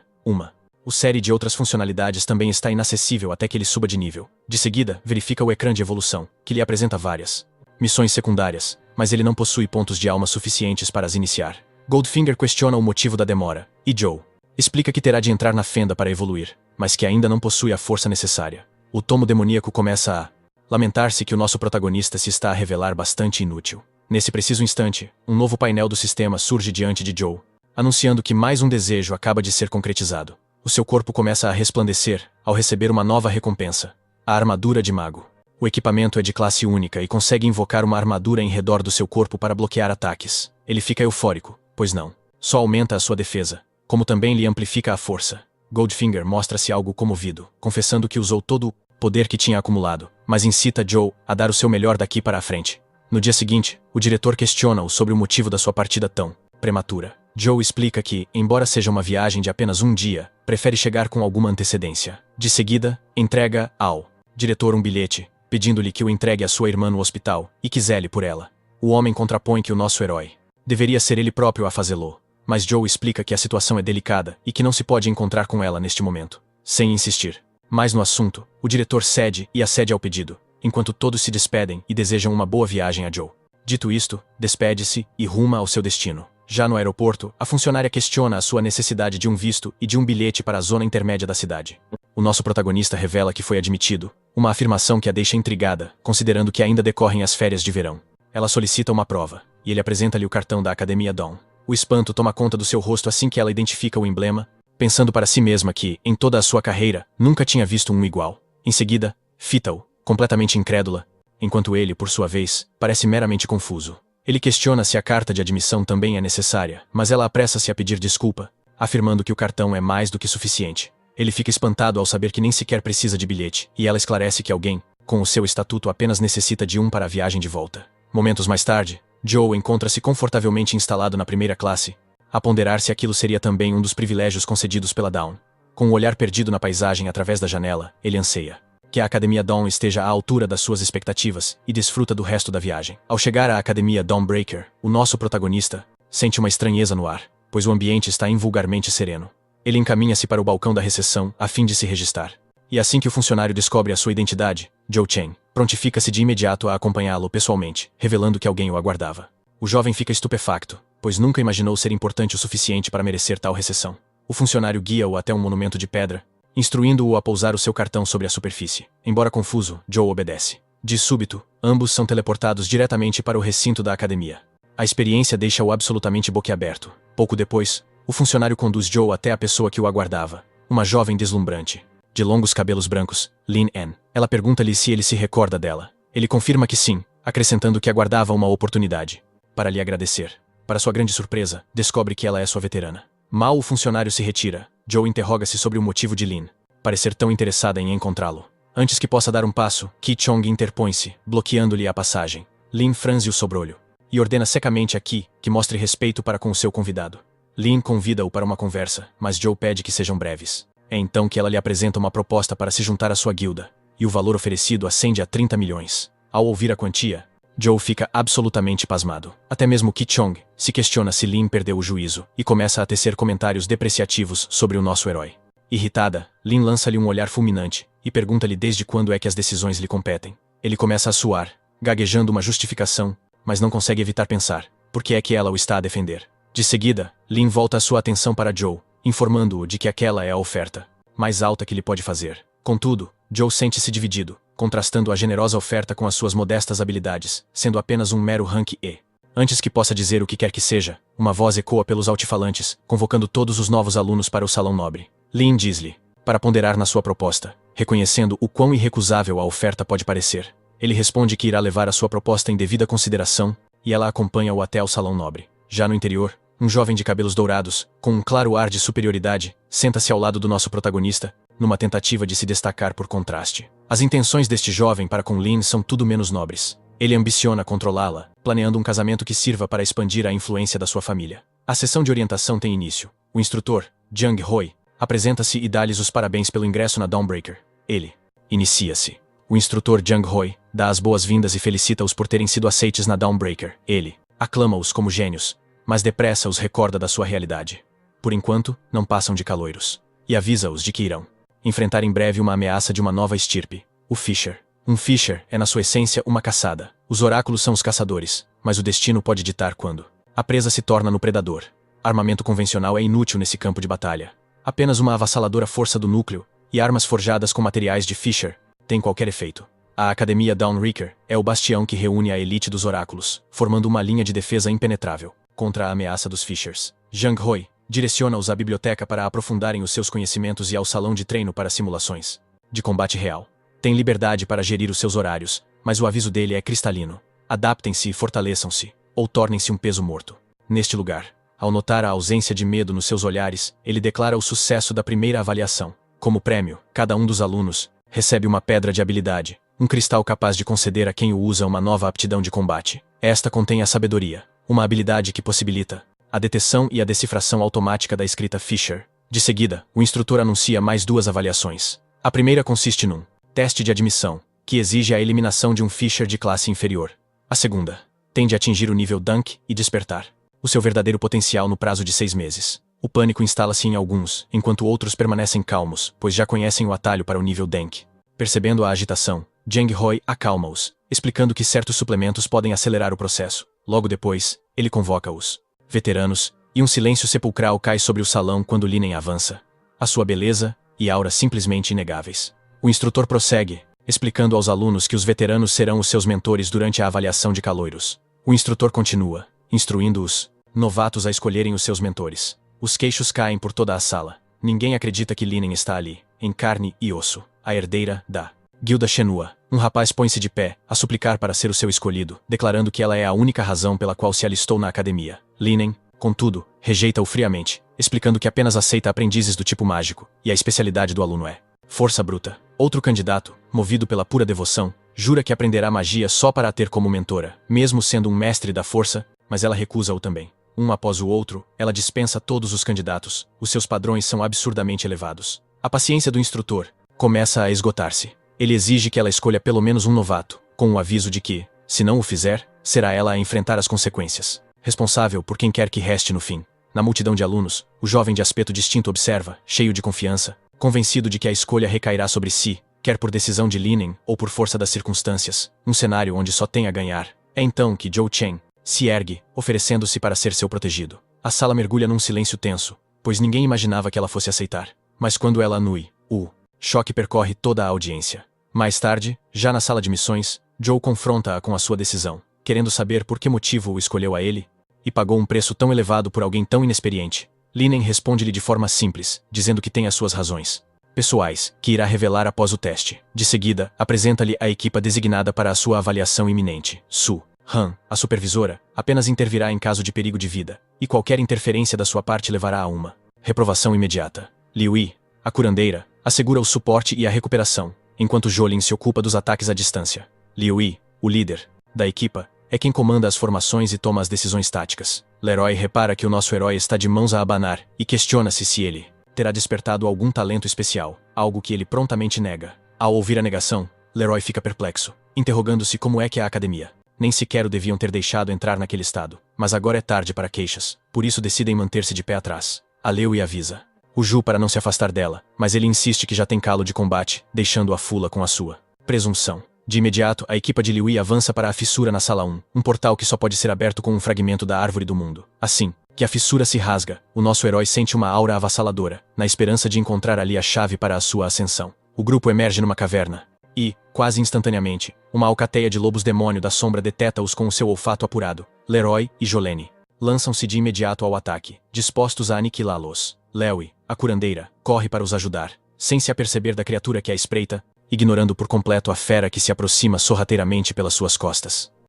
O série de outras funcionalidades também está inacessível até que ele suba de nível. De seguida, verifica o ecrã de evolução, que lhe apresenta várias missões secundárias, mas ele não possui pontos de alma suficientes para as iniciar. Goldfinger questiona o motivo da demora, e Joe explica que terá de entrar na fenda para evoluir, mas que ainda não possui a força necessária. O tomo demoníaco começa a lamentar-se que o nosso protagonista se está a revelar bastante inútil. Nesse preciso instante, um novo painel do sistema surge diante de Joe, anunciando que mais um desejo acaba de ser concretizado. O seu corpo começa a resplandecer ao receber uma nova recompensa, a armadura de mago. O equipamento é de classe única e consegue invocar uma armadura em redor do seu corpo para bloquear ataques. Ele fica eufórico, pois não só aumenta a sua defesa, como também lhe amplifica a força. Goldfinger mostra-se algo comovido, confessando que usou todo o poder que tinha acumulado, mas incita Joe a dar o seu melhor daqui para a frente. No dia seguinte, o diretor questiona-o sobre o motivo da sua partida tão prematura. Joe explica que, embora seja uma viagem de apenas um dia, prefere chegar com alguma antecedência. De seguida, entrega ao diretor um bilhete, pedindo-lhe que o entregue à sua irmã no hospital e que zele por ela. O homem contrapõe que o nosso herói deveria ser ele próprio a fazê-lo, mas Joe explica que a situação é delicada e que não se pode encontrar com ela neste momento. Sem insistir mais no assunto, o diretor cede e acede ao pedido, enquanto todos se despedem e desejam uma boa viagem a Joe. Dito isto, despede-se e ruma ao seu destino. Já no aeroporto, a funcionária questiona a sua necessidade de um visto e de um bilhete para a zona intermédia da cidade. O nosso protagonista revela que foi admitido, uma afirmação que a deixa intrigada, considerando que ainda decorrem as férias de verão. Ela solicita uma prova, e ele apresenta-lhe o cartão da Academia Dawn. O espanto toma conta do seu rosto assim que ela identifica o emblema, pensando para si mesma que, em toda a sua carreira, nunca tinha visto um igual. Em seguida, fita-o, completamente incrédula, enquanto ele, por sua vez, parece meramente confuso. Ele questiona se a carta de admissão também é necessária, mas ela apressa-se a pedir desculpa, afirmando que o cartão é mais do que suficiente. Ele fica espantado ao saber que nem sequer precisa de bilhete, e ela esclarece que alguém, com o seu estatuto, apenas necessita de um para a viagem de volta. Momentos mais tarde, Joe encontra-se confortavelmente instalado na primeira classe, a ponderar se aquilo seria também um dos privilégios concedidos pela Dawn. Com o olhar perdido na paisagem através da janela, ele anseia que a Academia Dawn esteja à altura das suas expectativas e desfruta do resto da viagem. Ao chegar à Academia Dawnbreaker, o nosso protagonista sente uma estranheza no ar, pois o ambiente está invulgarmente sereno. Ele encaminha-se para o balcão da recepção a fim de se registrar. E assim que o funcionário descobre a sua identidade, Joe Chen prontifica-se de imediato a acompanhá-lo pessoalmente, revelando que alguém o aguardava. O jovem fica estupefacto, pois nunca imaginou ser importante o suficiente para merecer tal recepção. O funcionário guia-o até um monumento de pedra, instruindo-o a pousar o seu cartão sobre a superfície. Embora confuso, Joe obedece. De súbito, ambos são teleportados diretamente para o recinto da academia. A experiência deixa-o absolutamente boquiaberto. Pouco depois, o funcionário conduz Joe até a pessoa que o aguardava, uma jovem deslumbrante, de longos cabelos brancos, Lin Ann. Ela pergunta-lhe se ele se recorda dela. Ele confirma que sim, acrescentando que aguardava uma oportunidade para lhe agradecer. Para sua grande surpresa, descobre que ela é sua veterana. Mal o funcionário se retira, Joe interroga-se sobre o motivo de Lin parecer tão interessada em encontrá-lo. Antes que possa dar um passo, Ki Chong interpõe-se, bloqueando-lhe a passagem. Lin franze o sobrolho e ordena secamente a Ki que mostre respeito para com o seu convidado. Lin convida-o para uma conversa, mas Joe pede que sejam breves. É então que ela lhe apresenta uma proposta para se juntar à sua guilda, e o valor oferecido ascende a 30 milhões. Ao ouvir a quantia, Joe fica absolutamente pasmado. Até mesmo Ki Chong se questiona se Lin perdeu o juízo e começa a tecer comentários depreciativos sobre o nosso herói. Irritada, Lin lança-lhe um olhar fulminante e pergunta-lhe desde quando é que as decisões lhe competem. Ele começa a suar, gaguejando uma justificação, mas não consegue evitar pensar por que é que ela o está a defender. De seguida, Lin volta a sua atenção para Joe, informando-o de que aquela é a oferta mais alta que lhe pode fazer. Contudo, Joe sente-se dividido, contrastando a generosa oferta com as suas modestas habilidades, sendo apenas um mero rank E. Antes que possa dizer o que quer que seja, uma voz ecoa pelos altifalantes, convocando todos os novos alunos para o salão nobre. Lin diz-lhe para ponderar na sua proposta, reconhecendo o quão irrecusável a oferta pode parecer. Ele responde que irá levar a sua proposta em devida consideração, e ela acompanha-o até ao salão nobre. Já no interior, um jovem de cabelos dourados, com um claro ar de superioridade, senta-se ao lado do nosso protagonista, numa tentativa de se destacar por contraste. As intenções deste jovem para com Lin são tudo menos nobres. Ele ambiciona controlá-la, planeando um casamento que sirva para expandir a influência da sua família. A sessão de orientação tem início. O instrutor, Jung Hoi, apresenta-se e dá-lhes os parabéns pelo ingresso na Dawnbreaker. Ele inicia-se. O instrutor Jung Hoi dá as boas-vindas e felicita-os por terem sido aceites na Dawnbreaker. Ele aclama-os como gênios, mas depressa os recorda da sua realidade. Por enquanto, não passam de caloiros. E avisa-os de que irão enfrentar em breve uma ameaça de uma nova estirpe, o Fisher. Um Fisher é na sua essência uma caçada. Os oráculos são os caçadores, mas o destino pode ditar quando a presa se torna no predador. Armamento convencional é inútil nesse campo de batalha. Apenas uma avassaladora força do núcleo e armas forjadas com materiais de Fisher têm qualquer efeito. A Academia Dawnbreaker é o bastião que reúne a elite dos oráculos, formando uma linha de defesa impenetrável contra a ameaça dos Fishers. Jung Hoi direciona-os à biblioteca para aprofundarem os seus conhecimentos e ao salão de treino para simulações de combate real. Tem liberdade para gerir os seus horários, mas o aviso dele é cristalino. Adaptem-se e fortaleçam-se, ou tornem-se um peso morto. Neste lugar, ao notar a ausência de medo nos seus olhares, ele declara o sucesso da primeira avaliação. Como prêmio, cada um dos alunos recebe uma pedra de habilidade, um cristal capaz de conceder a quem o usa uma nova aptidão de combate. Esta contém a sabedoria, uma habilidade que possibilita a detecção e a decifração automática da escrita Fisher. De seguida, o instrutor anuncia mais duas avaliações. A primeira consiste num teste de admissão, que exige a eliminação de um Fisher de classe inferior. A segunda tem de atingir o nível Dunk e despertar o seu verdadeiro potencial no prazo de 6 meses. O pânico instala-se em alguns, enquanto outros permanecem calmos, pois já conhecem o atalho para o nível Dunk. Percebendo a agitação, Jung Hoi acalma-os, explicando que certos suplementos podem acelerar o processo. Logo depois, ele convoca-os veteranos, e um silêncio sepulcral cai sobre o salão quando Linen avança. A sua beleza e aura simplesmente inegáveis. O instrutor prossegue, explicando aos alunos que os veteranos serão os seus mentores durante a avaliação de caloiros. O instrutor continua, instruindo os novatos a escolherem os seus mentores. Os queixos caem por toda a sala. Ninguém acredita que Linen está ali, em carne e osso, a herdeira da Guilda Shenhua. Um rapaz põe-se de pé, a suplicar para ser o seu escolhido, declarando que ela é a única razão pela qual se alistou na academia. Linen, contudo, rejeita-o friamente, explicando que apenas aceita aprendizes do tipo mágico, e a especialidade do aluno é força bruta. Outro candidato, movido pela pura devoção, jura que aprenderá magia só para a ter como mentora, mesmo sendo um mestre da força, mas ela recusa-o também. Um após o outro, ela dispensa todos os candidatos, os seus padrões são absurdamente elevados. A paciência do instrutor começa a esgotar-se. Ele exige que ela escolha pelo menos um novato, com o aviso de que, se não o fizer, será ela a enfrentar as consequências. Responsável por quem quer que reste no fim. Na multidão de alunos, o jovem de aspecto distinto observa, cheio de confiança, convencido de que a escolha recairá sobre si, quer por decisão de Linen ou por força das circunstâncias, um cenário onde só tem a ganhar. É então que Zhou Chen se ergue, oferecendo-se para ser seu protegido. A sala mergulha num silêncio tenso, pois ninguém imaginava que ela fosse aceitar. Mas quando ela anui, o choque percorre toda a audiência. Mais tarde, já na sala de missões, Zhou confronta-a com a sua decisão, querendo saber por que motivo o escolheu a ele, e pagou um preço tão elevado por alguém tão inexperiente. Linen responde-lhe de forma simples, dizendo que tem as suas razões pessoais, que irá revelar após o teste. De seguida, apresenta-lhe a equipa designada para a sua avaliação iminente. Su Han, a supervisora, apenas intervirá em caso de perigo de vida, e qualquer interferência da sua parte levará a uma reprovação imediata. Liu Yi, a curandeira, assegura o suporte e a recuperação, enquanto Jolin se ocupa dos ataques à distância. Liu Yi, o líder da equipa, é quem comanda as formações e toma as decisões táticas. Leroy repara que o nosso herói está de mãos a abanar e questiona-se se ele terá despertado algum talento especial, algo que ele prontamente nega. Ao ouvir a negação, Leroy fica perplexo, interrogando-se como é que a academia nem sequer o deviam ter deixado entrar naquele estado. Mas agora é tarde para queixas, por isso decidem manter-se de pé atrás. A Leu e avisa o Ju para não se afastar dela, mas ele insiste que já tem calo de combate, deixando-a fula com a sua presunção. De imediato, a equipa de Liu Yi avança para a fissura na sala 1, um portal que só pode ser aberto com um fragmento da árvore do mundo. Assim que a fissura se rasga, o nosso herói sente uma aura avassaladora, na esperança de encontrar ali a chave para a sua ascensão. O grupo emerge numa caverna, e, quase instantaneamente, uma alcateia de lobos demônio da sombra deteta-os com o seu olfato apurado. Leroy e Jolene lançam-se de imediato ao ataque, dispostos a aniquilá-los. Lewy, a curandeira, corre para os ajudar, sem se aperceber da criatura que a espreita, ignorando por completo a fera que se aproxima sorrateiramente pelas suas costas.